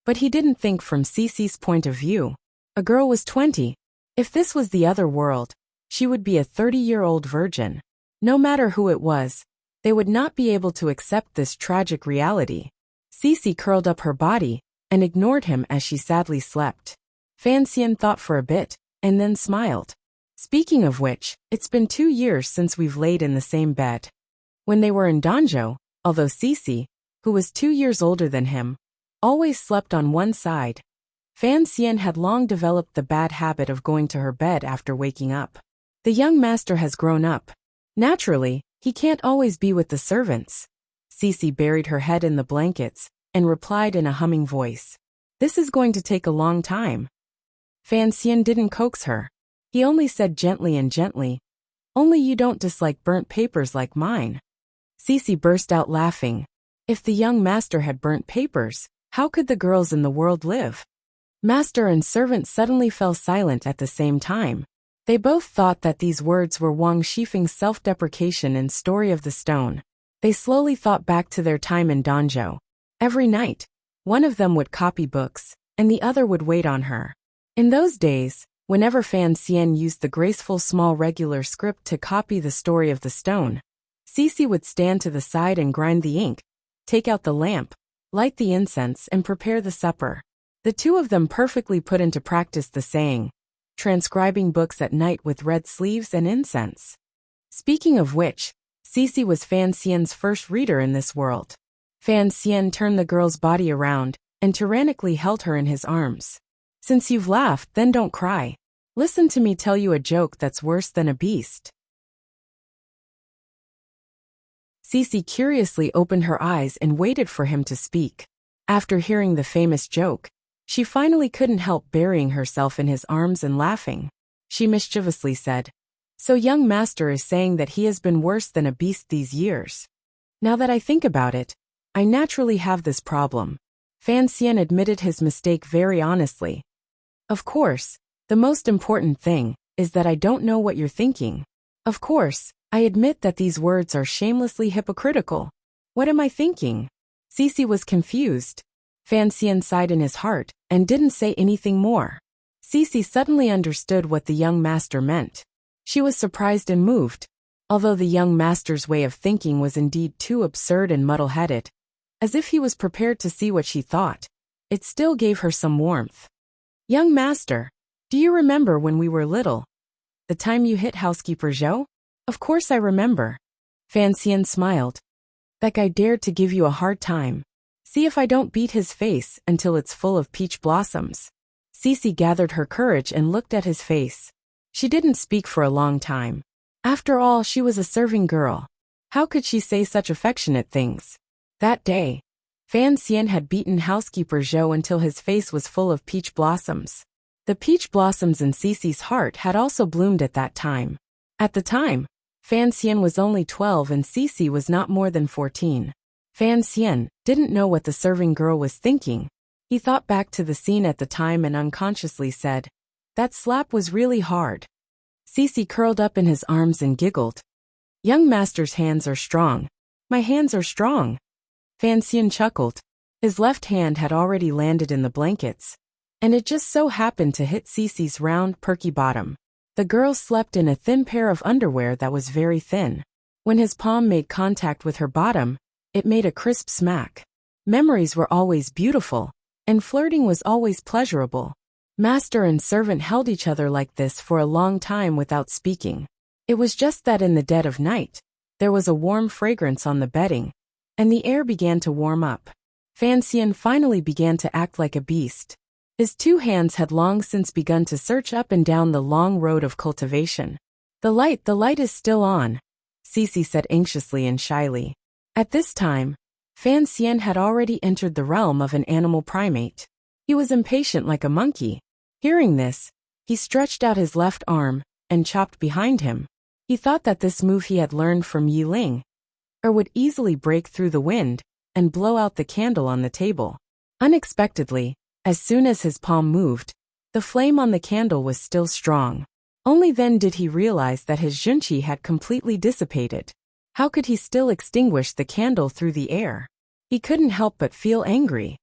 but he didn't think from Cece's point of view. A girl was 20. If this was the other world, she would be a 30-year-old virgin. No matter who it was, they would not be able to accept this tragic reality. Cece curled up her body and ignored him as she sadly slept. Fan Xian thought for a bit, and then smiled. Speaking of which, it's been 2 years since we've laid in the same bed. When they were in Danzhou, although Cece, who was 2 years older than him, always slept on one side, Fan Xian had long developed the bad habit of going to her bed after waking up. The young master has grown up. Naturally, he can't always be with the servants. Cece buried her head in the blankets and replied in a humming voice, "This is going to take a long time." Fan Xian didn't coax her. He only said gently and gently, "Only you don't dislike burnt papers like mine." Cece burst out laughing. If the young master had burnt papers, how could the girls in the world live? Master and servant suddenly fell silent at the same time. They both thought that these words were Wang Shifeng's self-deprecation in Story of the Stone. They slowly thought back to their time in Danzhou. Every night, one of them would copy books, and the other would wait on her. In those days, whenever Fan Xian used the graceful small regular script to copy the Story of the Stone, Cece would stand to the side and grind the ink, take out the lamp, light the incense and prepare the supper. The two of them perfectly put into practice the saying, transcribing books at night with red sleeves and incense. Speaking of which, Cece was Fan Xian's first reader in this world. Fan Xian turned the girl's body around and tyrannically held her in his arms. "Since you've laughed, then don't cry. Listen to me tell you a joke that's worse than a beast." Cece curiously opened her eyes and waited for him to speak. After hearing the famous joke, she finally couldn't help burying herself in his arms and laughing. She mischievously said, "So young master is saying that he has been worse than a beast these years. Now that I think about it, I naturally have this problem." Fan Xian admitted his mistake very honestly. "Of course, the most important thing is that I don't know what you're thinking. Of course, I admit that these words are shamelessly hypocritical. What am I thinking?" Cece was confused. Fan Xian sighed in his heart and didn't say anything more. Cece suddenly understood what the young master meant. She was surprised and moved. Although the young master's way of thinking was indeed too absurd and muddle-headed, as if he was prepared to see what she thought, it still gave her some warmth. "Young master, do you remember when we were little? The time you hit housekeeper Zhou?" "Of course I remember." Fan Xian smiled. "That guy dared to give you a hard time. See if I don't beat his face until it's full of peach blossoms." Cece gathered her courage and looked at his face. She didn't speak for a long time. After all, she was a serving girl. How could she say such affectionate things? That day, Fan Xian had beaten housekeeper Zhou until his face was full of peach blossoms. The peach blossoms in Cece's heart had also bloomed at that time. At the time, Fan Xian was only 12 and Cece was not more than 14. Fan Xian didn't know what the serving girl was thinking. He thought back to the scene at the time and unconsciously said, "That slap was really hard." Cece curled up in his arms and giggled. "Young master's hands are strong. My hands are strong." Fan Xian chuckled. His left hand had already landed in the blankets, and it just so happened to hit Cece's round, perky bottom. The girl slept in a thin pair of underwear that was very thin. When his palm made contact with her bottom, it made a crisp smack. Memories were always beautiful, and flirting was always pleasurable. Master and servant held each other like this for a long time without speaking. It was just that in the dead of night, there was a warm fragrance on the bedding, and the air began to warm up. Fan Xian finally began to act like a beast. His two hands had long since begun to search up and down the long road of cultivation. The light is still on," Cece said anxiously and shyly. At this time, Fan Xian had already entered the realm of an animal primate. He was impatient like a monkey. Hearing this, he stretched out his left arm and chopped behind him. He thought that this move he had learned from Yi Ling, or would easily break through the wind and blow out the candle on the table. Unexpectedly, as soon as his palm moved, the flame on the candle was still strong. Only then did he realize that his junqi had completely dissipated. How could he still extinguish the candle through the air? He couldn't help but feel angry.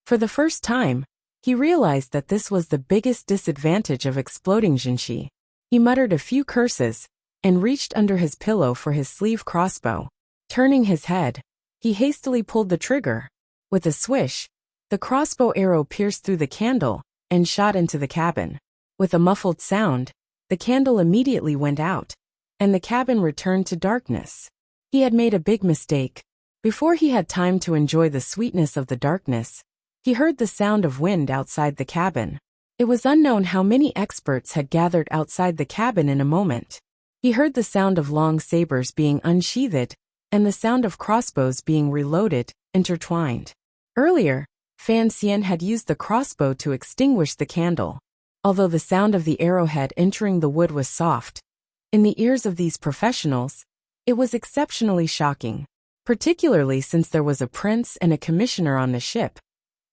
For the first time, he realized that this was the biggest disadvantage of exploding junqi. He muttered a few curses and reached under his pillow for his sleeve crossbow. Turning his head, he hastily pulled the trigger. With a swish, the crossbow arrow pierced through the candle and shot into the cabin. With a muffled sound, the candle immediately went out, and the cabin returned to darkness. He had made a big mistake. Before he had time to enjoy the sweetness of the darkness, he heard the sound of wind outside the cabin. It was unknown how many experts had gathered outside the cabin in a moment. He heard the sound of long sabers being unsheathed, and the sound of crossbows being reloaded, intertwined. Earlier, Fan Xian had used the crossbow to extinguish the candle. Although the sound of the arrowhead entering the wood was soft, in the ears of these professionals, it was exceptionally shocking, particularly since there was a prince and a commissioner on the ship.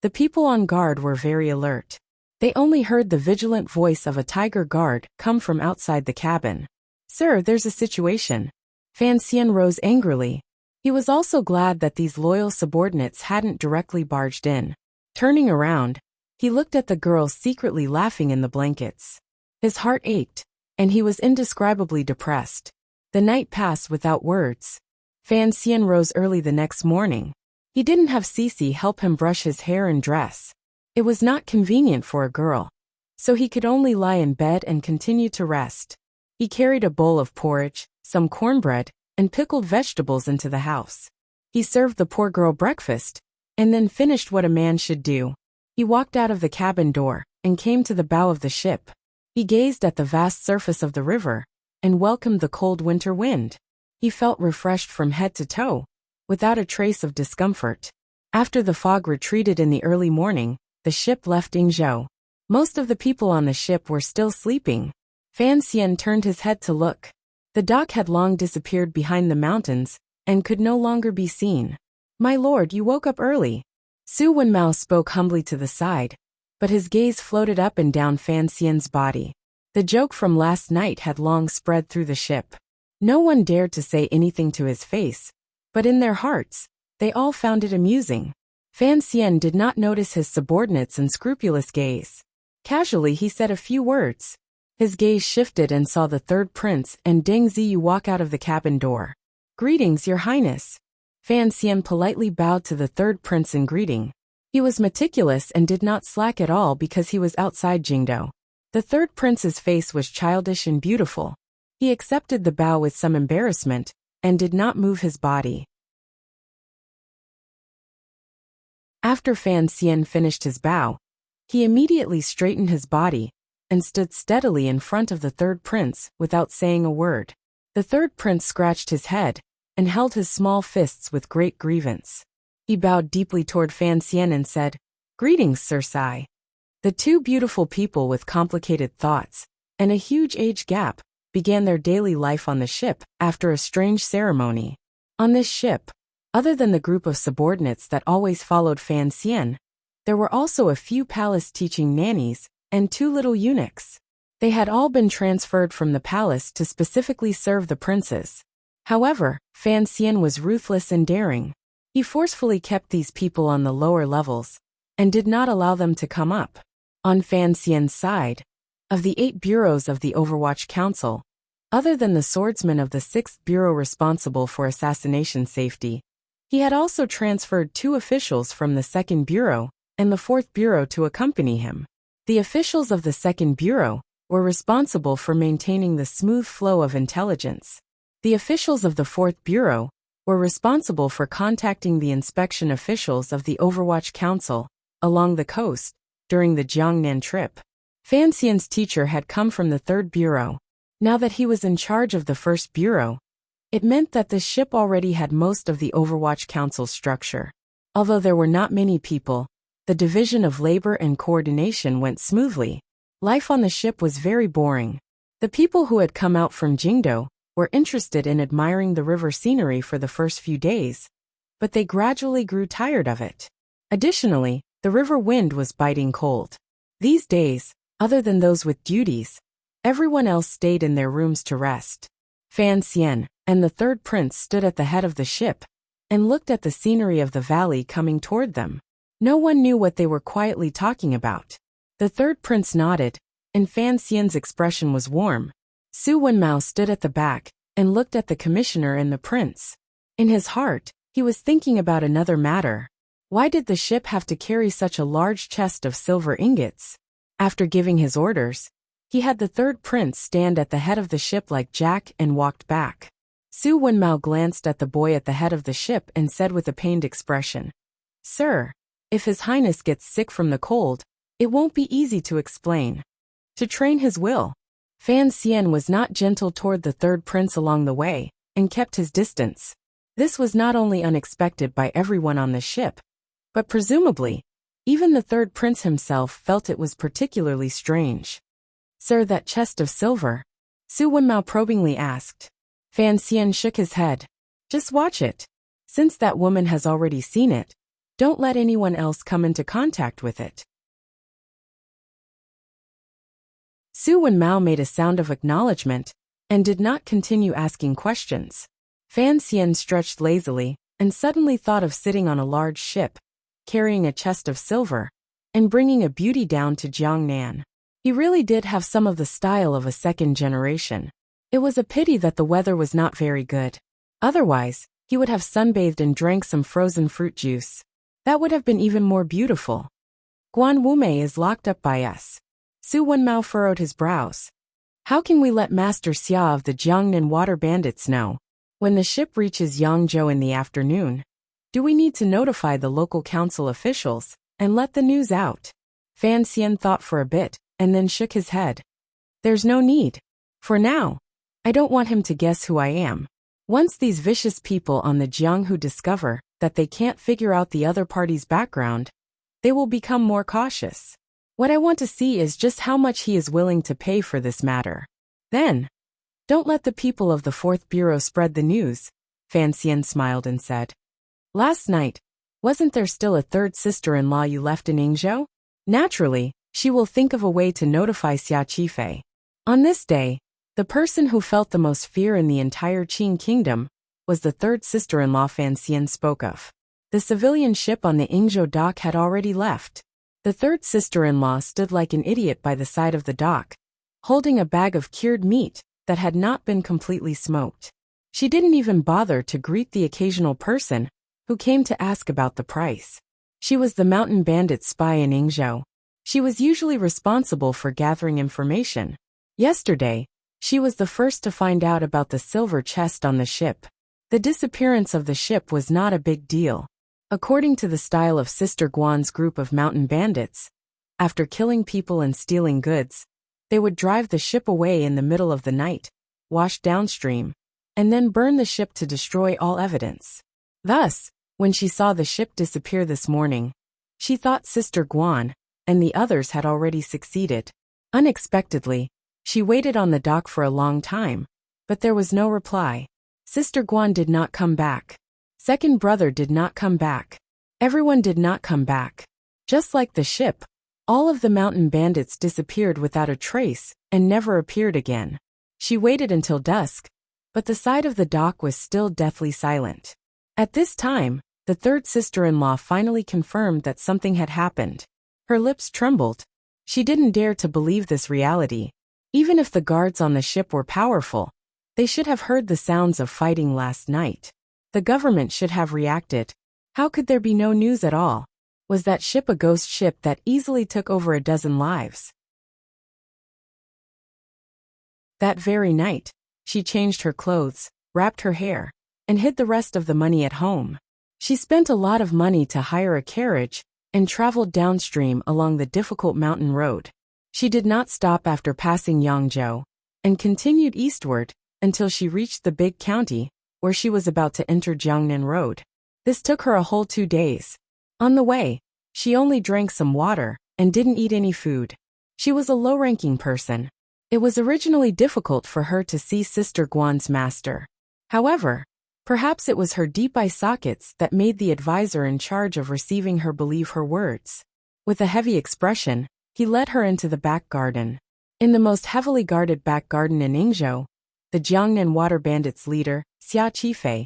The people on guard were very alert. They only heard the vigilant voice of a tiger guard come from outside the cabin. "Sir, there's a situation." Fan Xian rose angrily. He was also glad that these loyal subordinates hadn't directly barged in. Turning around, he looked at the girls secretly laughing in the blankets. His heart ached, and he was indescribably depressed. The night passed without words. Fan Xian rose early the next morning. He didn't have Cece help him brush his hair and dress. It was not convenient for a girl, so he could only lie in bed and continue to rest. He carried a bowl of porridge, some cornbread, and pickled vegetables into the house. He served the poor girl breakfast, and then finished what a man should do. He walked out of the cabin door and came to the bow of the ship. He gazed at the vast surface of the river and welcomed the cold winter wind. He felt refreshed from head to toe, without a trace of discomfort. After the fog retreated in the early morning, the ship left Yingzhou. Most of the people on the ship were still sleeping. Fan Xian turned his head to look. The dock had long disappeared behind the mountains, and could no longer be seen. "My lord, you woke up early." Su Wenmao spoke humbly to the side, but his gaze floated up and down Fan Xian's body. The joke from last night had long spread through the ship. No one dared to say anything to his face, but in their hearts, they all found it amusing. Fan Xian did not notice his subordinates' unscrupulous gaze. Casually he said a few words. His gaze shifted and saw the third prince and Deng Ziyu walk out of the cabin door. "Greetings, your highness." Fan Xian politely bowed to the third prince in greeting. He was meticulous and did not slack at all because he was outside Jingdou. The third prince's face was childish and beautiful. He accepted the bow with some embarrassment, and did not move his body. After Fan Xian finished his bow, he immediately straightened his body, and stood steadily in front of the third prince without saying a word. The third prince scratched his head, and held his small fists with great grievance. He bowed deeply toward Fan Xian and said, "Greetings, Sir Sai." The two beautiful people with complicated thoughts, and a huge age gap, began their daily life on the ship after a strange ceremony. On this ship, other than the group of subordinates that always followed Fan Xian, there were also a few palace-teaching nannies and 2 little eunuchs. They had all been transferred from the palace to specifically serve the princes. However, Fan Xian was ruthless and daring. He forcefully kept these people on the lower levels, and did not allow them to come up. On Fan Xian's side, of the 8 bureaus of the Overwatch Council, other than the swordsman of the 6th bureau responsible for assassination safety, he had also transferred 2 officials from the 2nd bureau and the 4th bureau to accompany him. The officials of the 2nd bureau were responsible for maintaining the smooth flow of intelligence. The officials of the 4th bureau were responsible for contacting the inspection officials of the Overwatch Council along the coast during the Jiangnan trip. Fan Xian's teacher had come from the 3rd bureau. Now that he was in charge of the 1st bureau, it meant that the ship already had most of the Overwatch Council structure. Although there were not many people, the division of labor and coordination went smoothly. Life on the ship was very boring. The people who had come out from Jingdou were interested in admiring the river scenery for the first few days, but they gradually grew tired of it. Additionally, the river wind was biting cold. These days, other than those with duties, everyone else stayed in their rooms to rest. Fan Xian and the third prince stood at the head of the ship and looked at the scenery of the valley coming toward them. No one knew what they were quietly talking about. The third prince nodded, and Fan Xian's expression was warm. Su Wenmao stood at the back and looked at the commissioner and the prince. In his heart, he was thinking about another matter. Why did the ship have to carry such a large chest of silver ingots? After giving his orders, he had the third prince stand at the head of the ship like Jack and walked back. Su Wenmao glanced at the boy at the head of the ship and said with a pained expression, "Sir, if His Highness gets sick from the cold, it won't be easy to explain." To train his will, Fan Xian was not gentle toward the third prince along the way, and kept his distance. This was not only unexpected by everyone on the ship, but presumably, even the third prince himself felt it was particularly strange. "Sir, that chest of silver?" Su Wenmao probingly asked. Fan Xian shook his head. "Just watch it. Since that woman has already seen it, don't let anyone else come into contact with it." Su Wenmao made a sound of acknowledgement, and did not continue asking questions. Fan Xian stretched lazily, and suddenly thought of sitting on a large ship, carrying a chest of silver, and bringing a beauty down to Jiangnan. He really did have some of the style of a second generation. It was a pity that the weather was not very good. Otherwise, he would have sunbathed and drank some frozen fruit juice. That would have been even more beautiful. "Guan Wumei is locked up by us." Su Wenmao furrowed his brows. "How can we let Master Xia of the Jiangnan water bandits know? When the ship reaches Yangzhou in the afternoon, do we need to notify the local council officials and let the news out?" Fan Xian thought for a bit, and then shook his head. "There's no need. For now, I don't want him to guess who I am. Once these vicious people on the Jianghu discover that they can't figure out the other party's background, they will become more cautious. What I want to see is just how much he is willing to pay for this matter. Then, don't let the people of the 4th Bureau spread the news, Fan Xian smiled and said. Last night, wasn't there still a third sister-in-law you left in Yingzhou? Naturally, she will think of a way to notify Xia Qifei. On this day, the person who felt the most fear in the entire Qing kingdom was the third sister-in-law Fan Xian spoke of. The civilian ship on the Yingzhou dock had already left. The third sister-in-law stood like an idiot by the side of the dock, holding a bag of cured meat that had not been completely smoked. She didn't even bother to greet the occasional person who came to ask about the price. She was the mountain bandit spy in Yingzhou. She was usually responsible for gathering information. Yesterday, she was the first to find out about the silver chest on the ship. The disappearance of the ship was not a big deal. According to the style of Sister Guan's group of mountain bandits, after killing people and stealing goods, they would drive the ship away in the middle of the night, wash downstream, and then burn the ship to destroy all evidence. Thus, when she saw the ship disappear this morning, she thought Sister Guan and the others had already succeeded. Unexpectedly, she waited on the dock for a long time, but there was no reply. Sister Guan did not come back. Second brother did not come back. Everyone did not come back. Just like the ship, all of the mountain bandits disappeared without a trace and never appeared again. She waited until dusk, but the side of the dock was still deathly silent. At this time, the third sister-in-law finally confirmed that something had happened. Her lips trembled. She didn't dare to believe this reality. Even if the guards on the ship were powerful, they should have heard the sounds of fighting last night. The government should have reacted. How could there be no news at all? Was that ship a ghost ship that easily took over a dozen lives? That very night, she changed her clothes, wrapped her hair, and hid the rest of the money at home. She spent a lot of money to hire a carriage and traveled downstream along the difficult mountain road. She did not stop after passing Yangzhou and continued eastward until she reached the big county where she was about to enter Jiangnan Road. This took her a whole 2 days. On the way, she only drank some water and didn't eat any food. She was a low-ranking person. It was originally difficult for her to see Sister Guan's master. However, perhaps it was her deep eye sockets that made the advisor in charge of receiving her believe her words. With a heavy expression, he led her into the back garden. In the most heavily guarded back garden in Yingzhou, the Jiangnan water bandits' leader, Xia Qifei,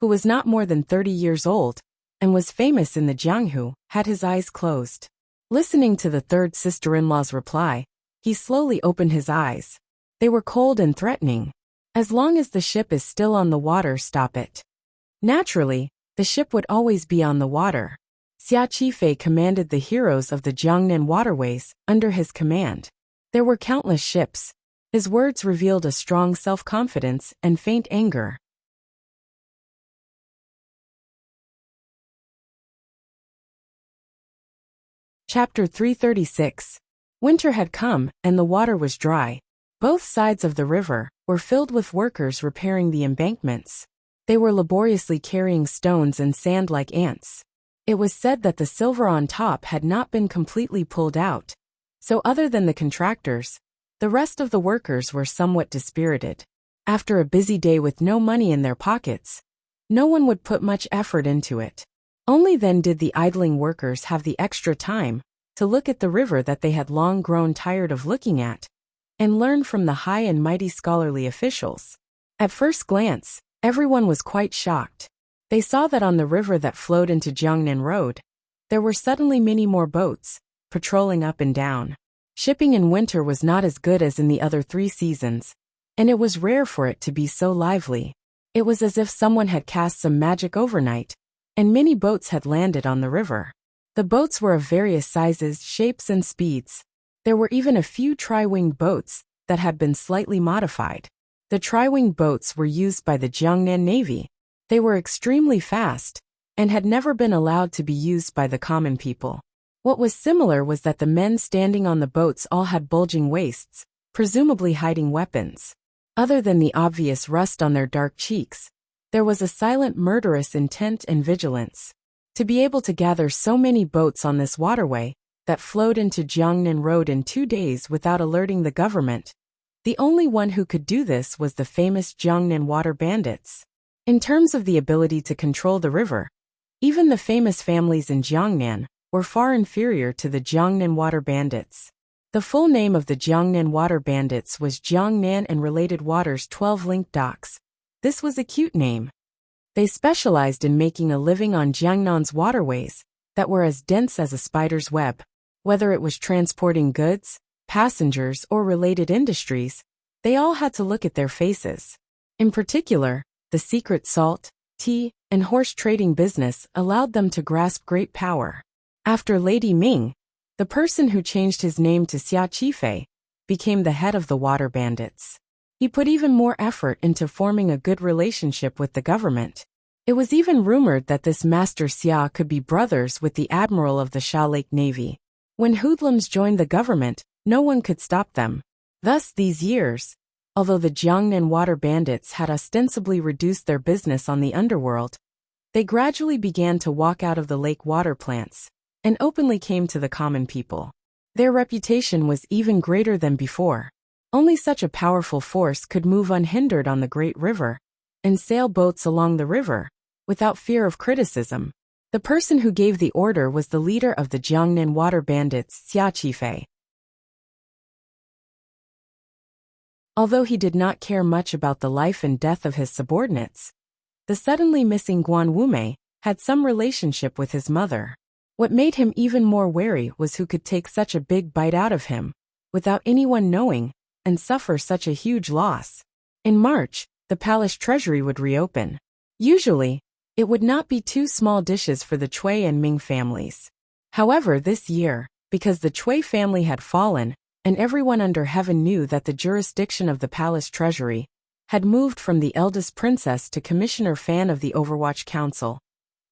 who was not more than 30 years old and was famous in the Jianghu, had his eyes closed. Listening to the third sister-in-law's reply, he slowly opened his eyes. They were cold and threatening. As long as the ship is still on the water, stop it. Naturally, the ship would always be on the water. Xia Qifei commanded the heroes of the Jiangnan waterways under his command. There were countless ships. His words revealed a strong self-confidence and faint anger. Chapter 336. Winter had come, and the water was dry. Both sides of the river were filled with workers repairing the embankments. They were laboriously carrying stones and sand like ants. It was said that the silver on top had not been completely pulled out, so other than the contractors, the rest of the workers were somewhat dispirited. After a busy day with no money in their pockets, no one would put much effort into it. Only then did the idling workers have the extra time to look at the river that they had long grown tired of looking at, and learn from the high and mighty scholarly officials. At first glance, everyone was quite shocked. They saw that on the river that flowed into Jiangnan Road, there were suddenly many more boats, patrolling up and down. Shipping in winter was not as good as in the other 3 seasons, and it was rare for it to be so lively. It was as if someone had cast some magic overnight, and many boats had landed on the river. The boats were of various sizes, shapes, and speeds. There were even a few tri-winged boats that had been slightly modified. The tri-winged boats were used by the Jiangnan Navy. They were extremely fast, and had never been allowed to be used by the common people. What was similar was that the men standing on the boats all had bulging waists, presumably hiding weapons. Other than the obvious rust on their dark cheeks, there was a silent murderous intent and vigilance. To be able to gather so many boats on this waterway that flowed into Jiangnan Road in 2 days without alerting the government, the only one who could do this was the famous Jiangnan water bandits. In terms of the ability to control the river, even the famous families in Jiangnan were far inferior to the Jiangnan water bandits. The full name of the Jiangnan water bandits was Jiangnan and Related Waters 12 Link Docks. This was a cute name. They specialized in making a living on Jiangnan's waterways that were as dense as a spider's web. Whether it was transporting goods, passengers, or related industries, they all had to look at their faces. In particular, the secret salt, tea, and horse trading business allowed them to grasp great power. After Lady Ming, the person who changed his name to Xia Qifei became the head of the water bandits. He put even more effort into forming a good relationship with the government. It was even rumored that this Master Xia could be brothers with the admiral of the Sha Lake Navy. When hoodlums joined the government, no one could stop them. Thus these years, although the Jiangnan water bandits had ostensibly reduced their business on the underworld, they gradually began to walk out of the lake water plants and openly came to the common people. Their reputation was even greater than before. Only such a powerful force could move unhindered on the great river and sail boats along the river without fear of criticism. The person who gave the order was the leader of the Jiangnan water bandits, Xia Qifei. Although he did not care much about the life and death of his subordinates, the suddenly missing Guan Wumei had some relationship with his mother. What made him even more wary was who could take such a big bite out of him without anyone knowing and suffer such a huge loss. In March, the palace treasury would reopen. Usually, it would not be 2 small dishes for the Cui and Ming families. However, this year, because the Cui family had fallen, and everyone under heaven knew that the jurisdiction of the palace treasury had moved from the eldest princess to Commissioner Fan of the Overwatch Council,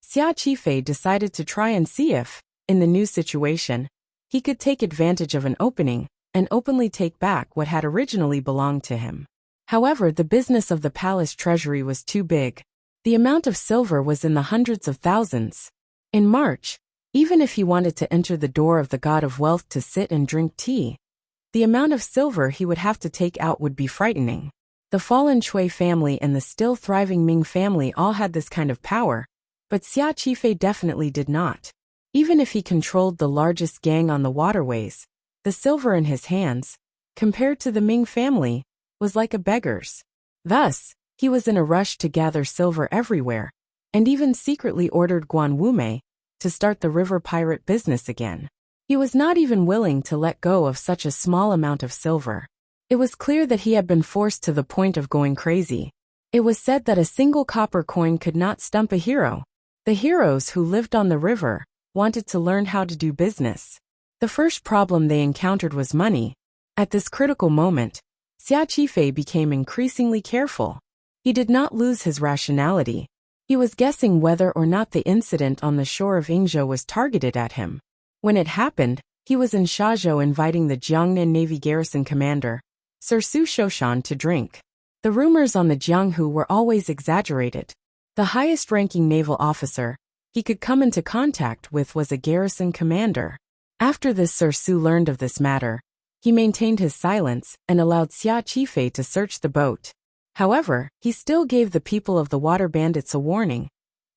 Xia Qifei decided to try and see if, in the new situation, he could take advantage of an opening and openly take back what had originally belonged to him. However, the business of the palace treasury was too big. The amount of silver was in the hundreds of thousands. In March, even if he wanted to enter the door of the god of wealth to sit and drink tea, the amount of silver he would have to take out would be frightening. The fallen Cui family and the still thriving Ming family all had this kind of power, but Xia Qifei definitely did not. Even if he controlled the largest gang on the waterways, the silver in his hands, compared to the Ming family, was like a beggar's. Thus, he was in a rush to gather silver everywhere, and even secretly ordered Guan Wumei to start the river pirate business again. He was not even willing to let go of such a small amount of silver. It was clear that he had been forced to the point of going crazy. It was said that a single copper coin could not stump a hero. The heroes who lived on the river wanted to learn how to do business. The first problem they encountered was money. At this critical moment, Xia Qifei became increasingly careful. He did not lose his rationality. He was guessing whether or not the incident on the shore of Yingzhou was targeted at him. When it happened, he was in Shazhou inviting the Jiangnan Navy garrison commander, Sir Su Shoshan, to drink. The rumors on the Jianghu were always exaggerated. The highest-ranking naval officer he could come into contact with was a garrison commander. After this, Sir Su learned of this matter. He maintained his silence and allowed Xia Qifei to search the boat. However, he still gave the people of the water bandits a warning.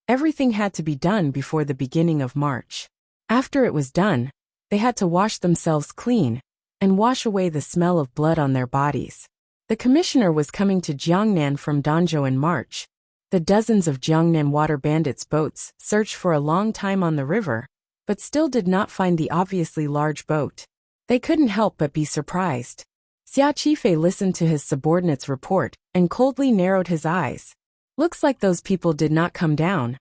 Everything had to be done before the beginning of March. After it was done, they had to wash themselves clean and wash away the smell of blood on their bodies. The commissioner was coming to Jiangnan from Danzhou in March. The dozens of Jiangnan water bandits' boats searched for a long time on the river, but still did not find the obviously large boat. They couldn't help but be surprised. Xia Qifei listened to his subordinate's report and coldly narrowed his eyes. Looks like those people did not come down.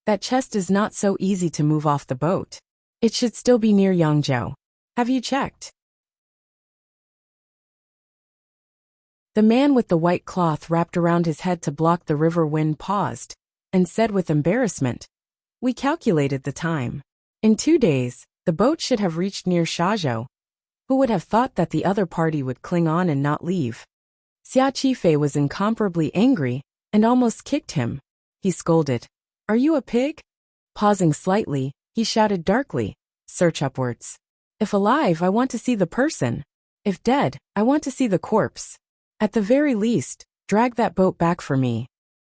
That chest is not so easy to move off the boat. It should still be near Yangzhou. Have you checked? The man with the white cloth wrapped around his head to block the river wind paused and said with embarrassment, "We calculated the time. In 2 days, the boat should have reached near Shazhou. Who would have thought that the other party would cling on and not leave?" Xia Qifei was incomparably angry and almost kicked him. He scolded, "Are you a pig?" Pausing slightly, he shouted darkly, "Search upwards. If alive, I want to see the person. If dead, I want to see the corpse. At the very least, drag that boat back for me."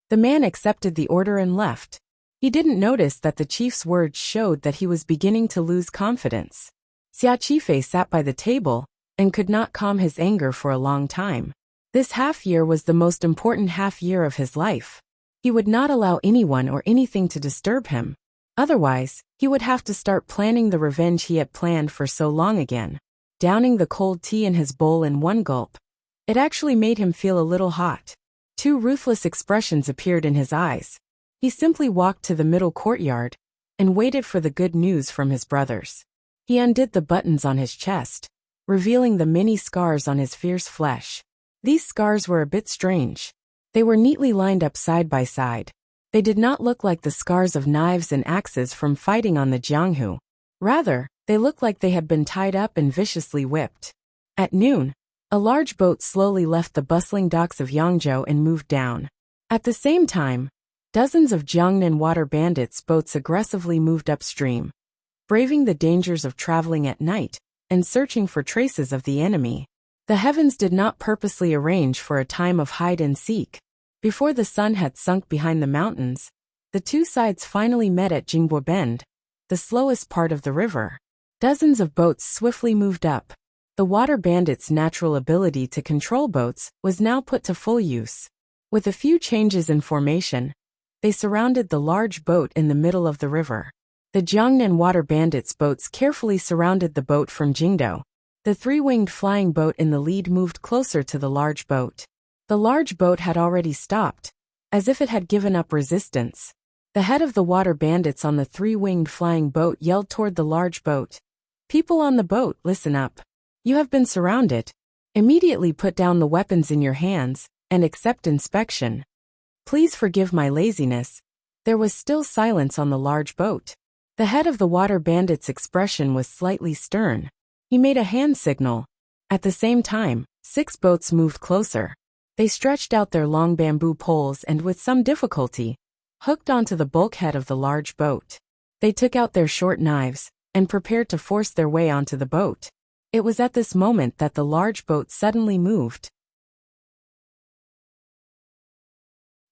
The man accepted the order and left. He didn't notice that the chief's words showed that he was beginning to lose confidence. Xia Qifei sat by the table and could not calm his anger for a long time. This half-year was the most important half-year of his life. He would not allow anyone or anything to disturb him. Otherwise, he would have to start planning the revenge he had planned for so long again. Downing the cold tea in his bowl in one gulp, it actually made him feel a little hot. Two ruthless expressions appeared in his eyes. He simply walked to the middle courtyard and waited for the good news from his brothers. He undid the buttons on his chest, revealing the many scars on his fierce flesh. These scars were a bit strange. They were neatly lined up side by side. They did not look like the scars of knives and axes from fighting on the Jianghu. Rather, they looked like they had been tied up and viciously whipped. At noon, a large boat slowly left the bustling docks of Yangzhou and moved down. At the same time, dozens of Jiangnan water bandits' boats aggressively moved upstream, braving the dangers of traveling at night and searching for traces of the enemy. The heavens did not purposely arrange for a time of hide and seek. Before the sun had sunk behind the mountains, the two sides finally met at Jingbo Bend, the slowest part of the river. Dozens of boats swiftly moved up. The water bandits' natural ability to control boats was now put to full use. With a few changes in formation, they surrounded the large boat in the middle of the river. The Jiangnan water bandits' boats carefully surrounded the boat from Jingdo. The three-winged flying boat in the lead moved closer to the large boat. The large boat had already stopped, as if it had given up resistance. The head of the water bandits on the three-winged flying boat yelled toward the large boat, "People on the boat, listen up. You have been surrounded. Immediately put down the weapons in your hands and accept inspection. Please forgive my laziness." There was still silence on the large boat. The head of the water bandits' expression was slightly stern. He made a hand signal. At the same time, 6 boats moved closer. They stretched out their long bamboo poles and with some difficulty, hooked onto the bulkhead of the large boat. They took out their short knives and prepared to force their way onto the boat. It was at this moment that the large boat suddenly moved.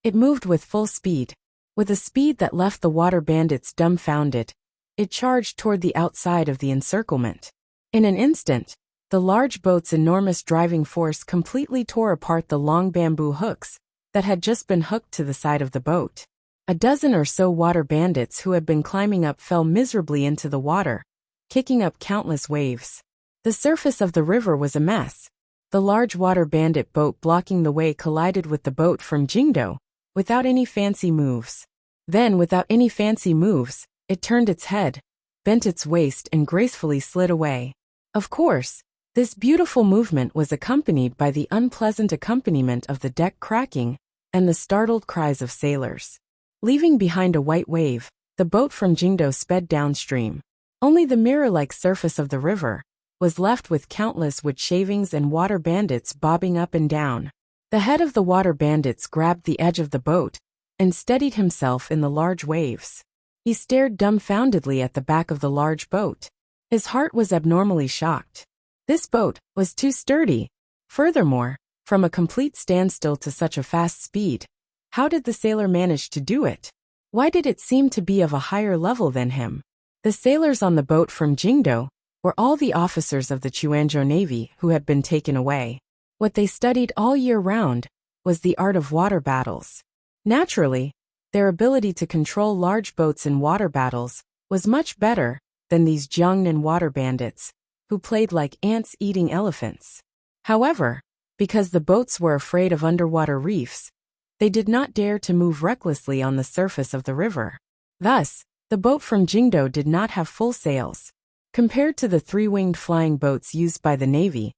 It moved with full speed. With a speed that left the water bandits dumbfounded, it charged toward the outside of the encirclement. In an instant, the large boat's enormous driving force completely tore apart the long bamboo hooks that had just been hooked to the side of the boat. A dozen or so water bandits who had been climbing up fell miserably into the water, kicking up countless waves. The surface of the river was a mess. The large water bandit boat blocking the way collided with the boat from Jingdo, without any fancy moves. Then, without any fancy moves, it turned its head, bent its waist and gracefully slid away. Of course, this beautiful movement was accompanied by the unpleasant accompaniment of the deck cracking and the startled cries of sailors. Leaving behind a white wave, the boat from Jingdo sped downstream. Only the mirror-like surface of the river was left with countless wood shavings and water bandits bobbing up and down. The head of the water bandits grabbed the edge of the boat and steadied himself in the large waves. He stared dumbfoundedly at the back of the large boat. His heart was abnormally shocked. This boat was too sturdy. Furthermore, from a complete standstill to such a fast speed, how did the sailor manage to do it? Why did it seem to be of a higher level than him? The sailors on the boat from Jingdo were all the officers of the Quanzhou Navy who had been taken away. What they studied all year round was the art of water battles. Naturally, their ability to control large boats in water battles was much better than these Jiangnan water bandits, who played like ants eating elephants. However, because the boats were afraid of underwater reefs, they did not dare to move recklessly on the surface of the river. Thus, the boat from Jingdo did not have full sails. Compared to the three-winged flying boats used by the Navy,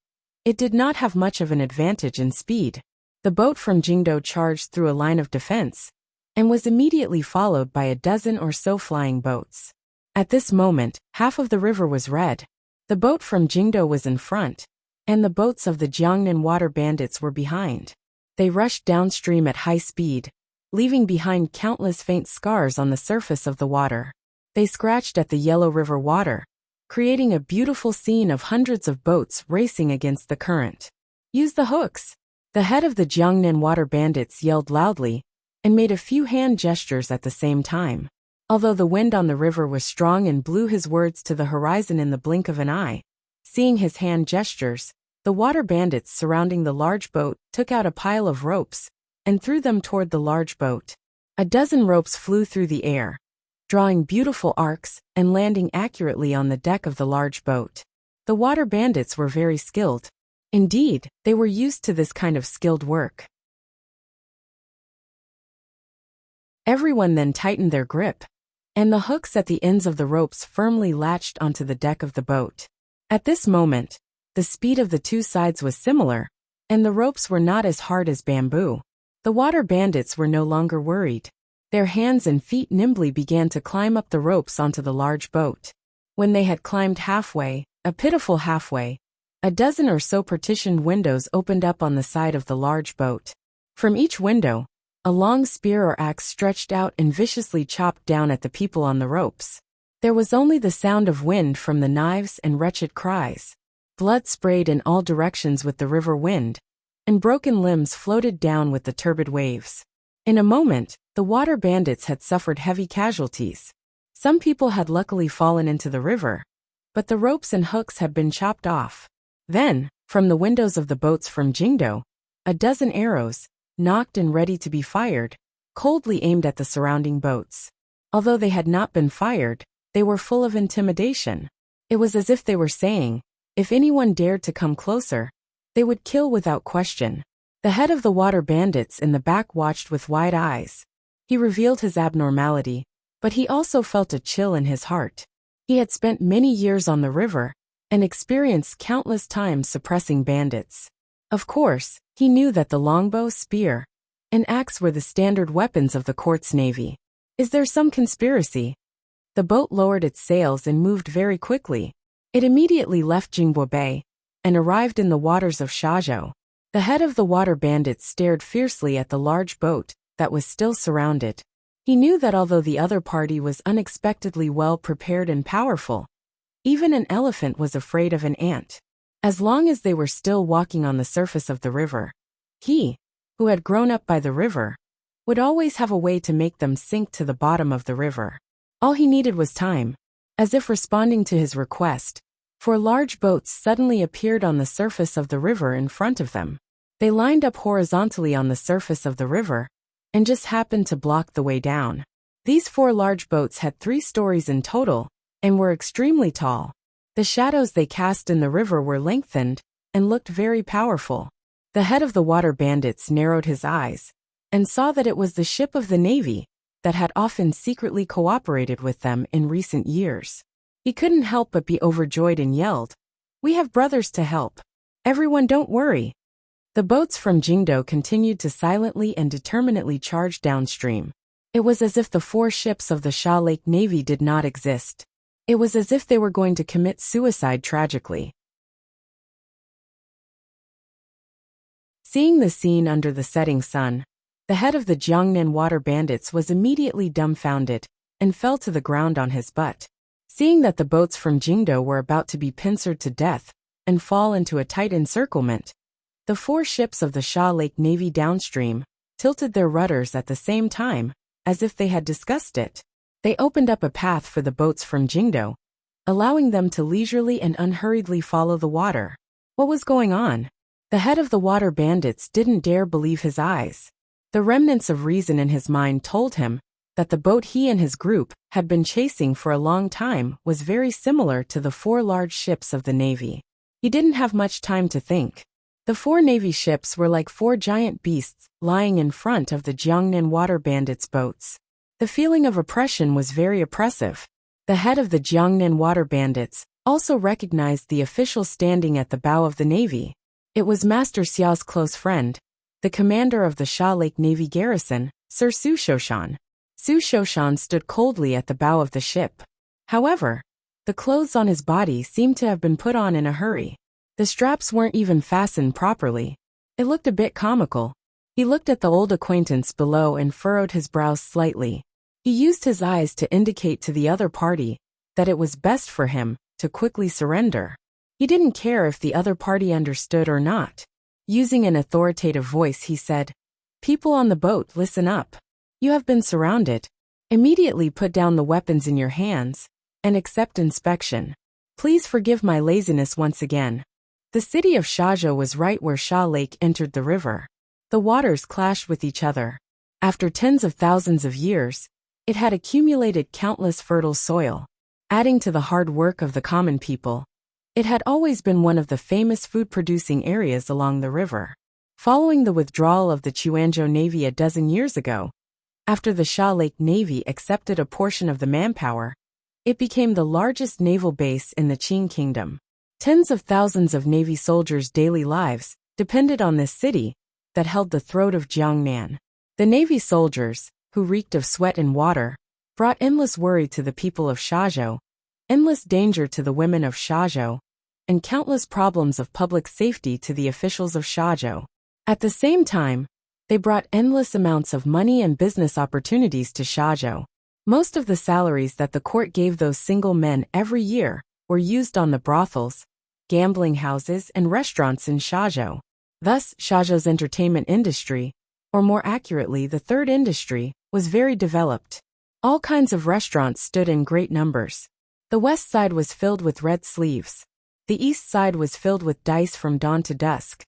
it did not have much of an advantage in speed. The boat from Jingdo charged through a line of defense and was immediately followed by a dozen or so flying boats. At this moment, half of the river was red. The boat from Jingdo was in front, and the boats of the Jiangnan water bandits were behind. They rushed downstream at high speed, leaving behind countless faint scars on the surface of the water. They scratched at the Yellow River water, creating a beautiful scene of hundreds of boats racing against the current. "Use the hooks!" The head of the Jiangnan water bandits yelled loudly and made a few hand gestures at the same time. Although the wind on the river was strong and blew his words to the horizon in the blink of an eye, seeing his hand gestures, the water bandits surrounding the large boat took out a pile of ropes and threw them toward the large boat. A dozen ropes flew through the air, drawing beautiful arcs and landing accurately on the deck of the large boat. The water bandits were very skilled. Indeed, they were used to this kind of skilled work. Everyone then tightened their grip, and the hooks at the ends of the ropes firmly latched onto the deck of the boat. At this moment, the speed of the two sides was similar, and the ropes were not as hard as bamboo. The water bandits were no longer worried. Their hands and feet nimbly began to climb up the ropes onto the large boat. When they had climbed halfway, a pitiful halfway, a dozen or so partitioned windows opened up on the side of the large boat. From each window, a long spear or axe stretched out and viciously chopped down at the people on the ropes. There was only the sound of wind from the knives and wretched cries. Blood sprayed in all directions with the river wind, and broken limbs floated down with the turbid waves. In a moment, the water bandits had suffered heavy casualties. Some people had luckily fallen into the river, but the ropes and hooks had been chopped off. Then, from the windows of the boats from Jingdo, a dozen arrows, nocked and ready to be fired, coldly aimed at the surrounding boats. Although they had not been fired, they were full of intimidation. It was as if they were saying, if anyone dared to come closer, they would kill without question. The head of the water bandits in the back watched with wide eyes. He revealed his abnormality, but he also felt a chill in his heart. He had spent many years on the river and experienced countless times suppressing bandits. Of course, he knew that the longbow, spear, and axe were the standard weapons of the court's navy. Is there some conspiracy? The boat lowered its sails and moved very quickly. It immediately left Jingbo Bay and arrived in the waters of Shazhou. The head of the water bandits stared fiercely at the large boat that was still surrounded. He knew that although the other party was unexpectedly well prepared and powerful, even an elephant was afraid of an ant. As long as they were still walking on the surface of the river, he, who had grown up by the river, would always have a way to make them sink to the bottom of the river. All he needed was time. As if responding to his request, four large boats suddenly appeared on the surface of the river in front of them. They lined up horizontally on the surface of the river and just happened to block the way down. These four large boats had 3 stories in total and were extremely tall. The shadows they cast in the river were lengthened and looked very powerful. The head of the water bandits narrowed his eyes and saw that it was the ship of the navy that had often secretly cooperated with them in recent years. He couldn't help but be overjoyed and yelled, "We have brothers to help. Everyone don't worry." The boats from Jingdo continued to silently and determinedly charge downstream. It was as if the 4 ships of the Sha Lake Navy did not exist. It was as if they were going to commit suicide tragically. Seeing the scene under the setting sun, the head of the Jiangnan water bandits was immediately dumbfounded and fell to the ground on his butt. Seeing that the boats from Jingdo were about to be pincered to death and fall into a tight encirclement, the 4 ships of the Sha Lake Navy downstream tilted their rudders at the same time, as if they had discussed it. They opened up a path for the boats from Jingdo, allowing them to leisurely and unhurriedly follow the water. What was going on? The head of the water bandits didn't dare believe his eyes. The remnants of reason in his mind told him that the boat he and his group had been chasing for a long time was very similar to the 4 large ships of the Navy. He didn't have much time to think. The 4 Navy ships were like 4 giant beasts lying in front of the Jiangnan water bandits' boats. The feeling of oppression was very oppressive. The head of the Jiangnan water bandits also recognized the official standing at the bow of the Navy. It was Master Xiao's close friend, the commander of the Sha Lake Navy garrison, Sir Su Shoshan. Su Shoshan stood coldly at the bow of the ship. However, the clothes on his body seemed to have been put on in a hurry. The straps weren't even fastened properly. It looked a bit comical. He looked at the old acquaintance below and furrowed his brows slightly. He used his eyes to indicate to the other party that it was best for him to quickly surrender. He didn't care if the other party understood or not. Using an authoritative voice, he said, "People on the boat, listen up. You have been surrounded. Immediately put down the weapons in your hands and accept inspection. Please forgive my laziness once again." The city of Shazhou was right where Sha Lake entered the river. The waters clashed with each other. After tens of thousands of years, it had accumulated countless fertile soil. Adding to the hard work of the common people, it had always been one of the famous food-producing areas along the river. Following the withdrawal of the Chuanzhou Navy a dozen years ago, after the Sha Lake Navy accepted a portion of the manpower, it became the largest naval base in the Qing Kingdom. Tens of thousands of Navy soldiers' daily lives depended on this city that held the throat of Jiangnan. The Navy soldiers, who reeked of sweat and water, brought endless worry to the people of Shazhou, endless danger to the women of Shazhou, and countless problems of public safety to the officials of Shazhou. At the same time, they brought endless amounts of money and business opportunities to Shazhou. Most of the salaries that the court gave those single men every year were used on the brothels, gambling houses, and restaurants in Shazhou. Thus, Shazhou's entertainment industry, or more accurately the third industry, was very developed. All kinds of restaurants stood in great numbers. The west side was filled with red sleeves. The east side was filled with dice from dawn to dusk.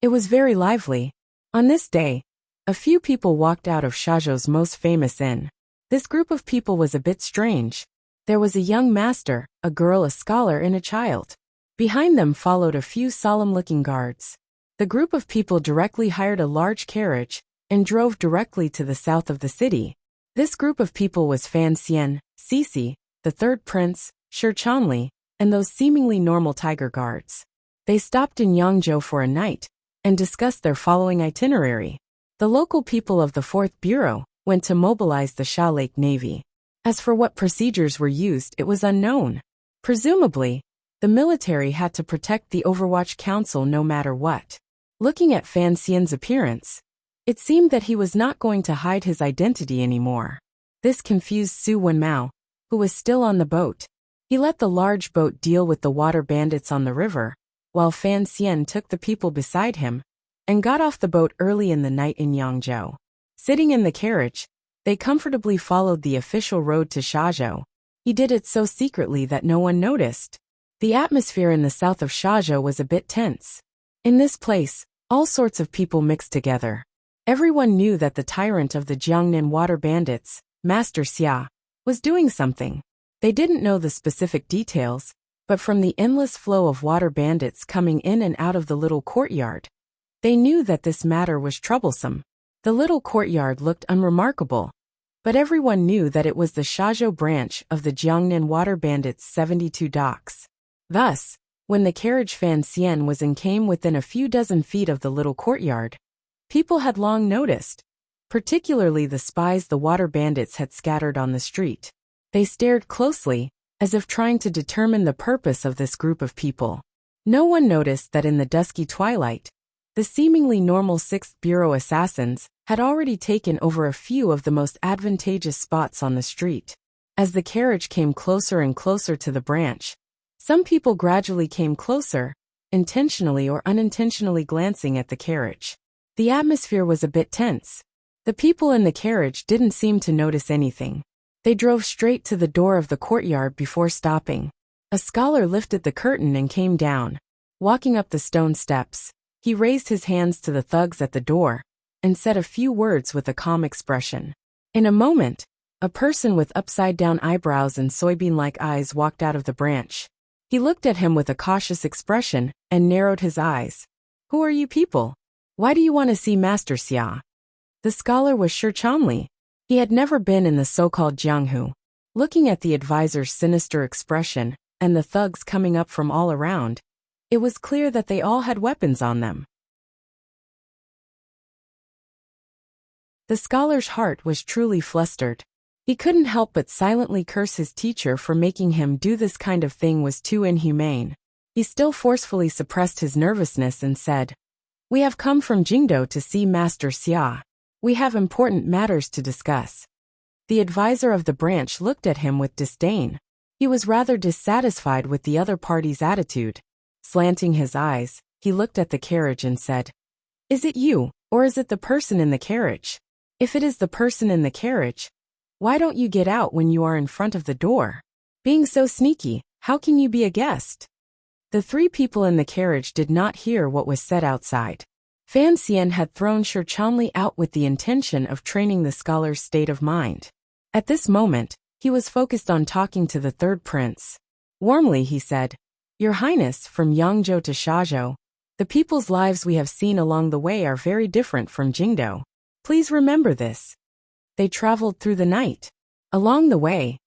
It was very lively. On this day, a few people walked out of Shazhou's most famous inn. This group of people was a bit strange. There was a young master, a girl, a scholar, and a child. Behind them followed a few solemn-looking guards. The group of people directly hired a large carriage and drove directly to the south of the city. This group of people was Fan Xian, Cece, the third prince, Shi Chanli, and those seemingly normal tiger guards. They stopped in Yangzhou for a night and discussed their following itinerary. The local people of the 4th Bureau went to mobilize the Sha Lake Navy. As for what procedures were used, it was unknown. Presumably, the military had to protect the Overwatch Council no matter what. Looking at Fan Xian's appearance, it seemed that he was not going to hide his identity anymore. This confused Su Wenmao, who was still on the boat. He let the large boat deal with the water bandits on the river, while Fan Xian took the people beside him and got off the boat early in the night in Yangzhou. Sitting in the carriage, they comfortably followed the official road to Shazhou. He did it so secretly that no one noticed. The atmosphere in the south of Shazhou was a bit tense. In this place, all sorts of people mixed together. Everyone knew that the tyrant of the Jiangnan water bandits, Master Xia, was doing something. They didn't know the specific details, but from the endless flow of water bandits coming in and out of the little courtyard, they knew that this matter was troublesome. The little courtyard looked unremarkable, but everyone knew that it was the Shazhou branch of the Jiangnan water bandits' 72 docks. Thus, when the carriage Fan Xian was in came within a few dozen feet of the little courtyard, people had long noticed, particularly the spies the water bandits had scattered on the street. They stared closely, as if trying to determine the purpose of this group of people. No one noticed that in the dusky twilight, the seemingly normal 6th Bureau assassins had already taken over a few of the most advantageous spots on the street. As the carriage came closer and closer to the branch, some people gradually came closer, intentionally or unintentionally glancing at the carriage. The atmosphere was a bit tense. The people in the carriage didn't seem to notice anything. They drove straight to the door of the courtyard before stopping. A scholar lifted the curtain and came down. Walking up the stone steps, he raised his hands to the thugs at the door and said a few words with a calm expression. In a moment, a person with upside-down eyebrows and soybean-like eyes walked out of the branch. He looked at him with a cautious expression and narrowed his eyes. "Who are you people? Why do you want to see Master Xia?" The scholar was Shi Chanli. He had never been in the so-called Jianghu. Looking at the advisor's sinister expression and the thugs coming up from all around, it was clear that they all had weapons on them. The scholar's heart was truly flustered. He couldn't help but silently curse his teacher for making him do this kind of thing was too inhumane. He still forcefully suppressed his nervousness and said, "We have come from Jingdo to see Master Xia. We have important matters to discuss." The advisor of the branch looked at him with disdain. He was rather dissatisfied with the other party's attitude. Slanting his eyes, he looked at the carriage and said, "Is it you, or is it the person in the carriage? If it is the person in the carriage, why don't you get out when you are in front of the door? Being so sneaky, how can you be a guest?" The three people in the carriage did not hear what was said outside. Fan Xian had thrown Shi Chanli out with the intention of training the scholar's state of mind. At this moment, he was focused on talking to the third prince. Warmly he said, "Your Highness, from Yangzhou to Shazhou, the people's lives we have seen along the way are very different from Jingdo. Please remember this." They traveled through the night. Along the way,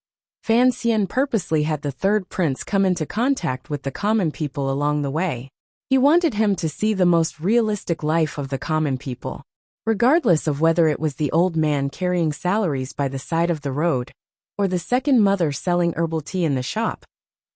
Fan Xian purposely had the third prince come into contact with the common people along the way. He wanted him to see the most realistic life of the common people. Regardless of whether it was the old man carrying salaries by the side of the road, or the second mother selling herbal tea in the shop,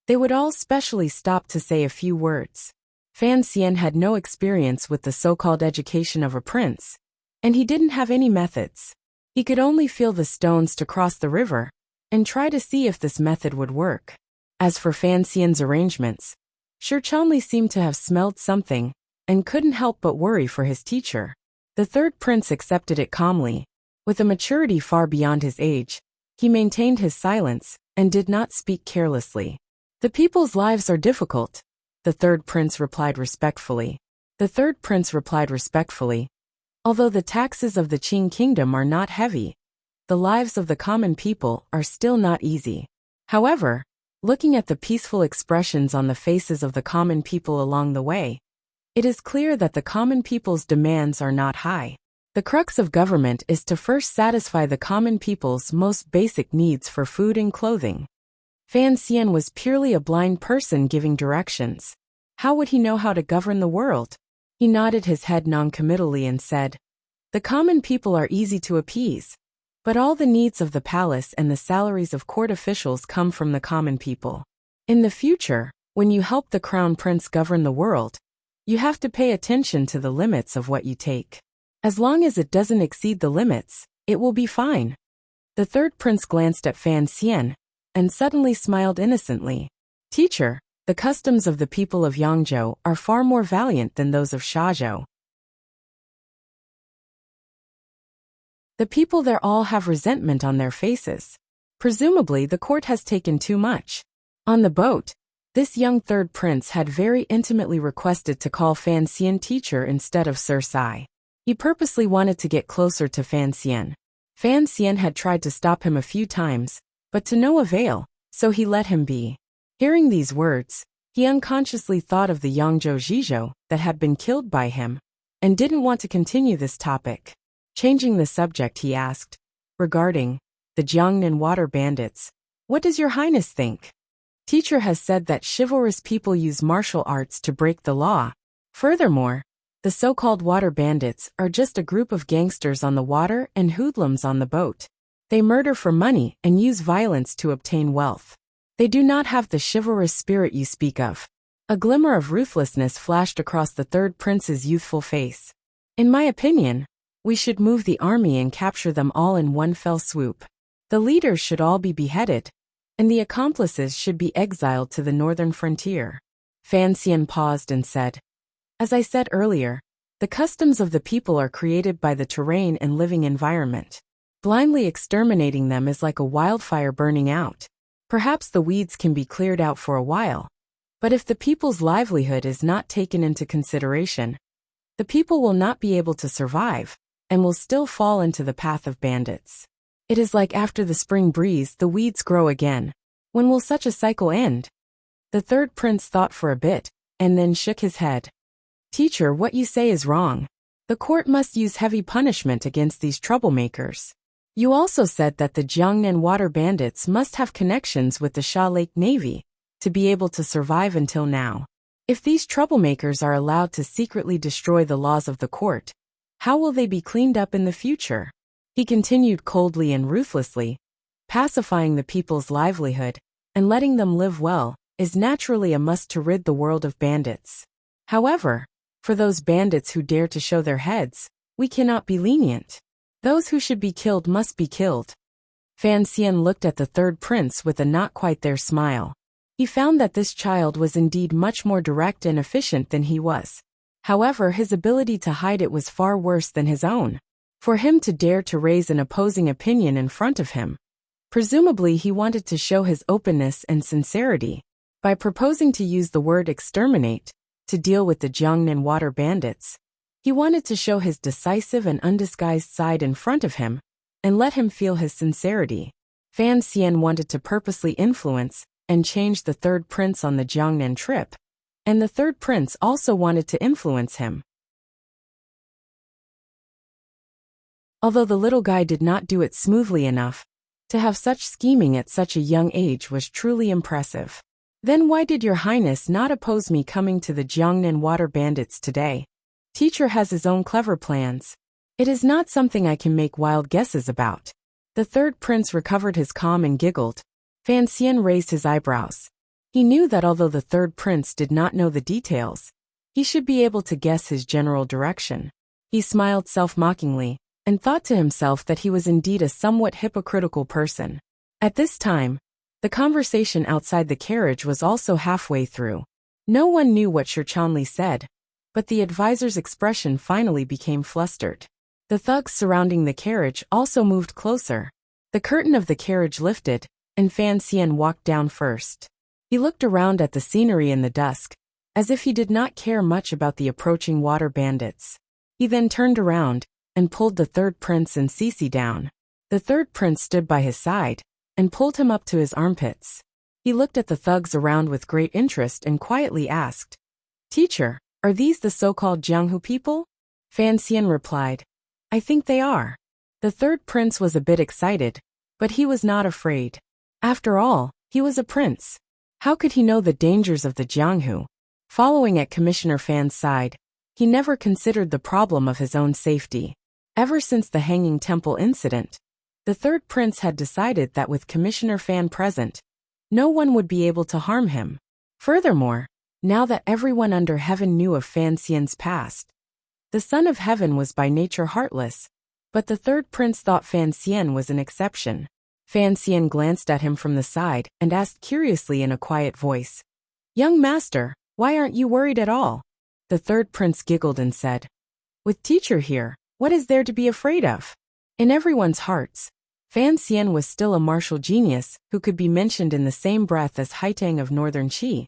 they would all specially stop to say a few words. Fan Xian had no experience with the so-called education of a prince, and he didn't have any methods. He could only feel the stones to cross the river, and try to see if this method would work. As for Fan Xian's arrangements, Shi Chanli seemed to have smelled something, and couldn't help but worry for his teacher. The third prince accepted it calmly. With a maturity far beyond his age, he maintained his silence, and did not speak carelessly. "The people's lives are difficult," the third prince replied respectfully. "Although the taxes of the Qing kingdom are not heavy, the lives of the common people are still not easy. However, looking at the peaceful expressions on the faces of the common people along the way, it is clear that the common people's demands are not high. The crux of government is to first satisfy the common people's most basic needs for food and clothing." Fan Xian was purely a blind person giving directions. How would he know how to govern the world? He nodded his head noncommittally and said, "The common people are easy to appease, but all the needs of the palace and the salaries of court officials come from the common people. In the future, when you help the crown prince govern the world, you have to pay attention to the limits of what you take. As long as it doesn't exceed the limits, it will be fine." The third prince glanced at Fan Xian, and suddenly smiled innocently. "Teacher, the customs of the people of Yangzhou are far more valiant than those of Shazhou. The people there all have resentment on their faces. Presumably the court has taken too much." On the boat, this young third prince had very intimately requested to call Fan Xian teacher instead of Sir Sai. He purposely wanted to get closer to Fan Xian. Fan Xian had tried to stop him a few times, but to no avail, so he let him be. Hearing these words, he unconsciously thought of the Yangzhou Zhizhou that had been killed by him, and didn't want to continue this topic. Changing the subject, he asked, "Regarding the Jiangnan water bandits, what does your highness think? Teacher has said that chivalrous people use martial arts to break the law. Furthermore, the so-called water bandits are just a group of gangsters on the water and hoodlums on the boat. They murder for money and use violence to obtain wealth. They do not have the chivalrous spirit you speak of." A glimmer of ruthlessness flashed across the third prince's youthful face. "In my opinion, we should move the army and capture them all in one fell swoop. The leaders should all be beheaded, and the accomplices should be exiled to the northern frontier." Fan Xian paused and said, "As I said earlier, the customs of the people are created by the terrain and living environment. Blindly exterminating them is like a wildfire burning out. Perhaps the weeds can be cleared out for a while, but if the people's livelihood is not taken into consideration, the people will not be able to survive, and will still fall into the path of bandits. It is like after the spring breeze, the weeds grow again. When will such a cycle end?" The third prince thought for a bit, and then shook his head. "Teacher, what you say is wrong. The court must use heavy punishment against these troublemakers. You also said that the Jiangnan water bandits must have connections with the Sha Lake Navy to be able to survive until now. If these troublemakers are allowed to secretly destroy the laws of the court, how will they be cleaned up in the future?" He continued coldly and ruthlessly, Pacifying the people's livelihood and letting them live well is naturally a must to rid the world of bandits. However, for those bandits who dare to show their heads, we cannot be lenient. Those who should be killed must be killed. Fan Xian looked at the third prince with a not quite there smile. He found that this child was indeed much more direct and efficient than he was. However, his ability to hide it was far worse than his own. For him to dare to raise an opposing opinion in front of him, presumably he wanted to show his openness and sincerity. By proposing to use the word exterminate to deal with the Jiangnan water bandits, he wanted to show his decisive and undisguised side in front of him and let him feel his sincerity. Fan Xian wanted to purposely influence and change the third prince on the Jiangnan trip, and the third prince also wanted to influence him. Although the little guy did not do it smoothly enough, to have such scheming at such a young age was truly impressive. Then why did your highness not oppose me coming to the Jiangnan water bandits today? Teacher has his own clever plans. It is not something I can make wild guesses about. The third prince recovered his calm and giggled. Fan Xian raised his eyebrows. He knew that although the third prince did not know the details, he should be able to guess his general direction. He smiled self-mockingly and thought to himself that he was indeed a somewhat hypocritical person. At this time, the conversation outside the carriage was also halfway through. No one knew what Shi Chanli said, but the advisor's expression finally became flustered. The thugs surrounding the carriage also moved closer. The curtain of the carriage lifted, and Fan Xian walked down first. He looked around at the scenery in the dusk, as if he did not care much about the approaching water bandits. He then turned around and pulled the third prince and Cece down. The third prince stood by his side and pulled him up to his armpits. He looked at the thugs around with great interest and quietly asked, "Teacher, are these the so-called Jianghu people?" Fan Xian replied, "I think they are." The third prince was a bit excited, but he was not afraid. After all, he was a prince. How could he know the dangers of the Jianghu? Following at Commissioner Fan's side, he never considered the problem of his own safety. Ever since the Hanging Temple incident, the third prince had decided that with Commissioner Fan present, no one would be able to harm him. Furthermore, now that everyone under heaven knew of Fan Xian's past, the son of heaven was by nature heartless, but the third prince thought Fan Xian was an exception. Fan Xian glanced at him from the side and asked curiously in a quiet voice, "Young master, why aren't you worried at all?" The third prince giggled and said, "With teacher here, what is there to be afraid of?" In everyone's hearts, Fan Xian was still a martial genius who could be mentioned in the same breath as Haitang of Northern Qi.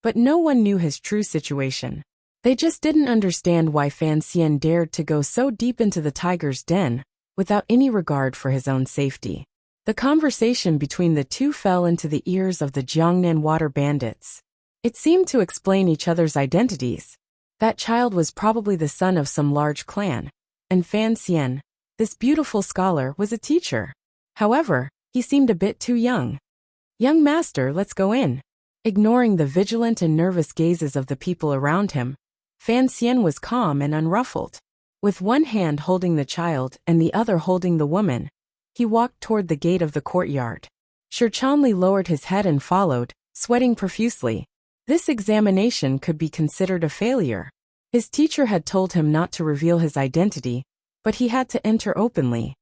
But no one knew his true situation. They just didn't understand why Fan Xian dared to go so deep into the tiger's den without any regard for his own safety. The conversation between the two fell into the ears of the Jiangnan water bandits. It seemed to explain each other's identities. That child was probably the son of some large clan, and Fan Xian, this beautiful scholar, was a teacher. However, he seemed a bit too young. "Young master, let's go in." Ignoring the vigilant and nervous gazes of the people around him, Fan Xian was calm and unruffled. With one hand holding the child and the other holding the woman, he walked toward the gate of the courtyard. Shi Chanli lowered his head and followed, sweating profusely. This examination could be considered a failure. His teacher had told him not to reveal his identity, but he had to enter openly.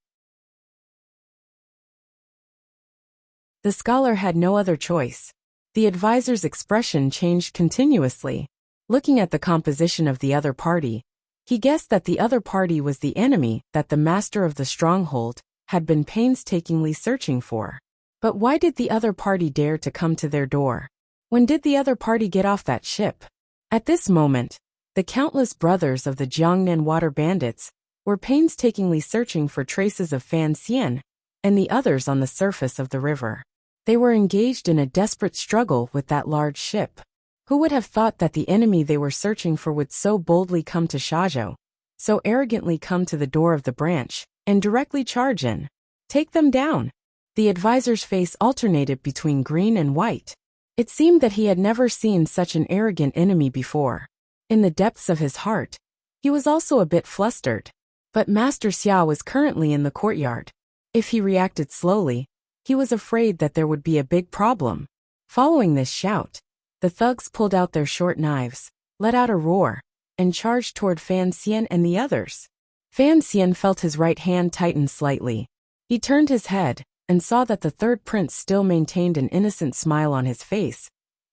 The scholar had no other choice. The advisor's expression changed continuously. Looking at the composition of the other party, he guessed that the other party was the enemy that the master of the stronghold had been painstakingly searching for. But why did the other party dare to come to their door? When did the other party get off that ship? At this moment, the countless brothers of the Jiangnan water bandits were painstakingly searching for traces of Fan Xian and the others on the surface of the river. They were engaged in a desperate struggle with that large ship. Who would have thought that the enemy they were searching for would so boldly come to Shazhou, so arrogantly come to the door of the branch, and directly charge in? Take them down. The advisor's face alternated between green and white. It seemed that he had never seen such an arrogant enemy before. In the depths of his heart, he was also a bit flustered. But Master Xia was currently in the courtyard. If he reacted slowly, He was afraid that there would be a big problem. Following this shout, the thugs pulled out their short knives, let out a roar, and charged toward Fan Xian and the others. Fan Xian felt his right hand tighten slightly. He turned his head and saw that the third prince still maintained an innocent smile on his face,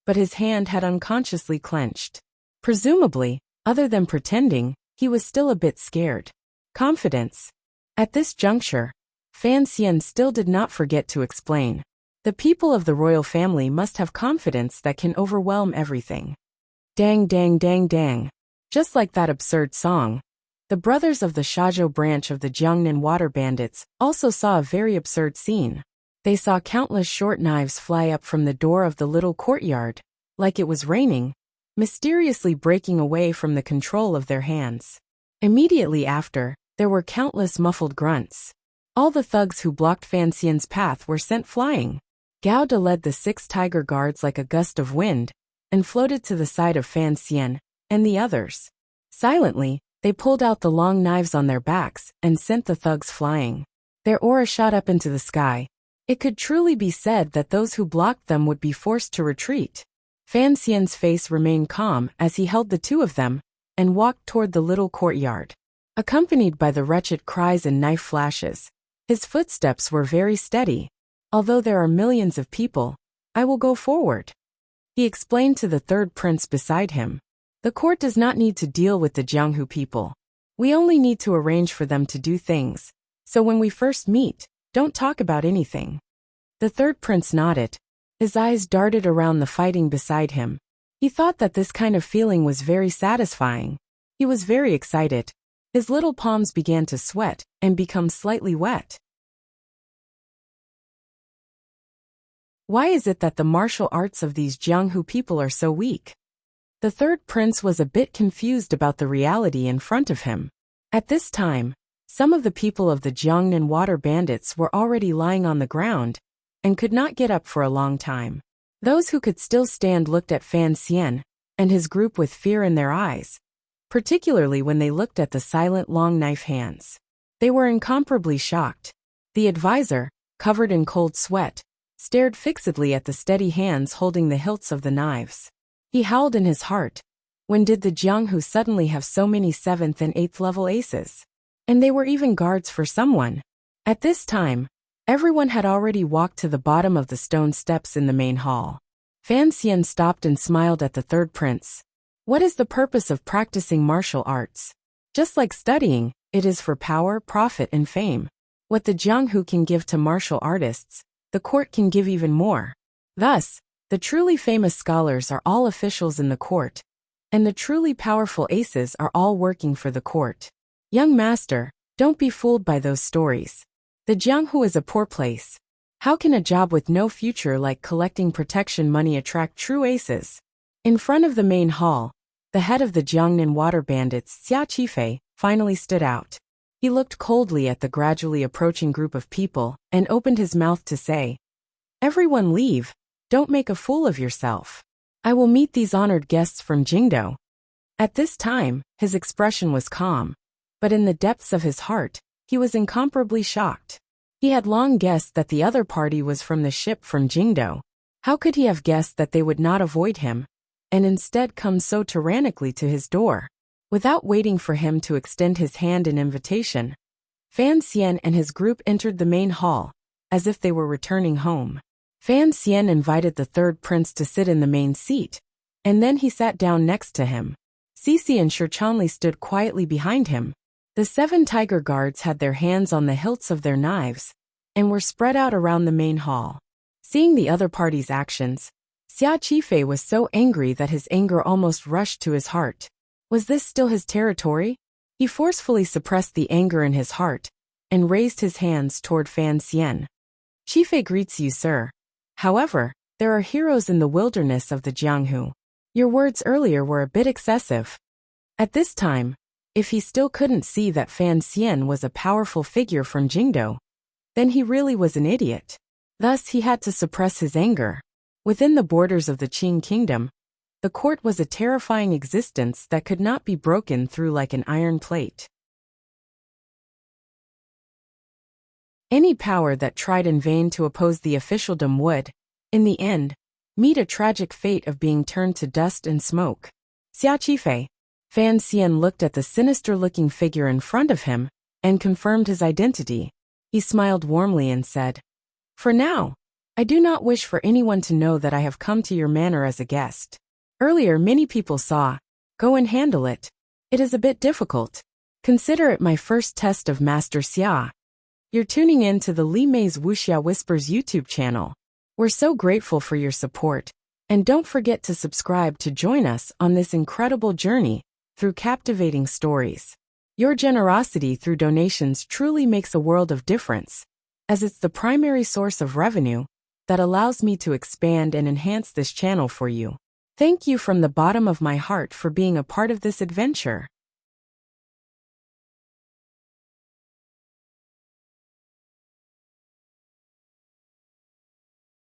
but his hand had unconsciously clenched. Presumably, other than pretending, he was still a bit scared. Confidence. At this juncture, Fan Xian still did not forget to explain. The people of the royal family must have confidence that can overwhelm everything. Dang dang dang dang. Just like that absurd song, the brothers of the Shazhou branch of the Jiangnan water bandits also saw a very absurd scene. They saw countless short knives fly up from the door of the little courtyard, like it was raining, mysteriously breaking away from the control of their hands. Immediately after, there were countless muffled grunts. All the thugs who blocked Fan Xian's path were sent flying. Gao De led the 6 tiger guards like a gust of wind, and floated to the side of Fan Xian and the others. Silently, they pulled out the long knives on their backs and sent the thugs flying. Their aura shot up into the sky. It could truly be said that those who blocked them would be forced to retreat. Fan Xian's face remained calm as he held the 2 of them and walked toward the little courtyard. Accompanied by the wretched cries and knife flashes, his footsteps were very steady. Although there are millions of people, I will go forward, he explained to the third prince beside him. The court does not need to deal with the Jianghu people. We only need to arrange for them to do things, so when we first meet, don't talk about anything. The third prince nodded. His eyes darted around the fighting beside him. He thought that this kind of feeling was very satisfying. He was very excited. His little palms began to sweat and become slightly wet. Why is it that the martial arts of these Jianghu people are so weak? The third prince was a bit confused about the reality in front of him. At this time, some of the people of the Jiangnan water bandits were already lying on the ground and could not get up for a long time. Those who could still stand looked at Fan Xian and his group with fear in their eyes, particularly when they looked at the silent long knife hands. They were incomparably shocked. The advisor, covered in cold sweat, stared fixedly at the steady hands holding the hilts of the knives. He howled in his heart. When did the Jianghu suddenly have so many 7th and 8th level aces? And they were even guards for someone. At this time, everyone had already walked to the bottom of the stone steps in the main hall. Fan Xian stopped and smiled at the third prince. What is the purpose of practicing martial arts? Just like studying, it is for power, profit, and fame. What the Jianghu can give to martial artists, the court can give even more. Thus, the truly famous scholars are all officials in the court, and the truly powerful aces are all working for the court. Young master, don't be fooled by those stories. The Jianghu is a poor place. How can a job with no future like collecting protection money attract true aces? In front of the main hall, the head of the Jiangnan water bandits, Xia Qifei, finally stood out. He looked coldly at the gradually approaching group of people and opened his mouth to say, "Everyone leave. Don't make a fool of yourself. I will meet these honored guests from Jingdo." At this time, his expression was calm, but in the depths of his heart, he was incomparably shocked. He had long guessed that the other party was from the ship from Jingdo. How could he have guessed that they would not avoid him, and instead come so tyrannically to his door? Without waiting for him to extend his hand in invitation, Fan Xian and his group entered the main hall, as if they were returning home. Fan Xian invited the third prince to sit in the main seat, and then he sat down next to him. Cece and Shirchanli stood quietly behind him. The 7 tiger guards had their hands on the hilts of their knives, and were spread out around the main hall. Seeing the other party's actions, Xia Qifei was so angry that his anger almost rushed to his heart. Was this still his territory? He forcefully suppressed the anger in his heart, and raised his hands toward Fan Xian. "Qifei greets you, sir. However, there are heroes in the wilderness of the Jianghu. Your words earlier were a bit excessive." At this time, if he still couldn't see that Fan Xian was a powerful figure from Jingdo, then he really was an idiot. Thus he had to suppress his anger. Within the borders of the Qing kingdom, the court was a terrifying existence that could not be broken through like an iron plate. Any power that tried in vain to oppose the officialdom would, in the end, meet a tragic fate of being turned to dust and smoke. Xia Qifei. Fan Xian looked at the sinister-looking figure in front of him and confirmed his identity. He smiled warmly and said, "For now, I do not wish for anyone to know that I have come to your manor as a guest. Earlier many people saw. Go and handle it. It is a bit difficult. Consider it my first test of Master Xia." You're tuning in to the Li Mei's Wuxia Whispers YouTube channel. We're so grateful for your support. And don't forget to subscribe to join us on this incredible journey through captivating stories. Your generosity through donations truly makes a world of difference, as it's the primary source of revenue that allows me to expand and enhance this channel for you. Thank you from the bottom of my heart for being a part of this adventure.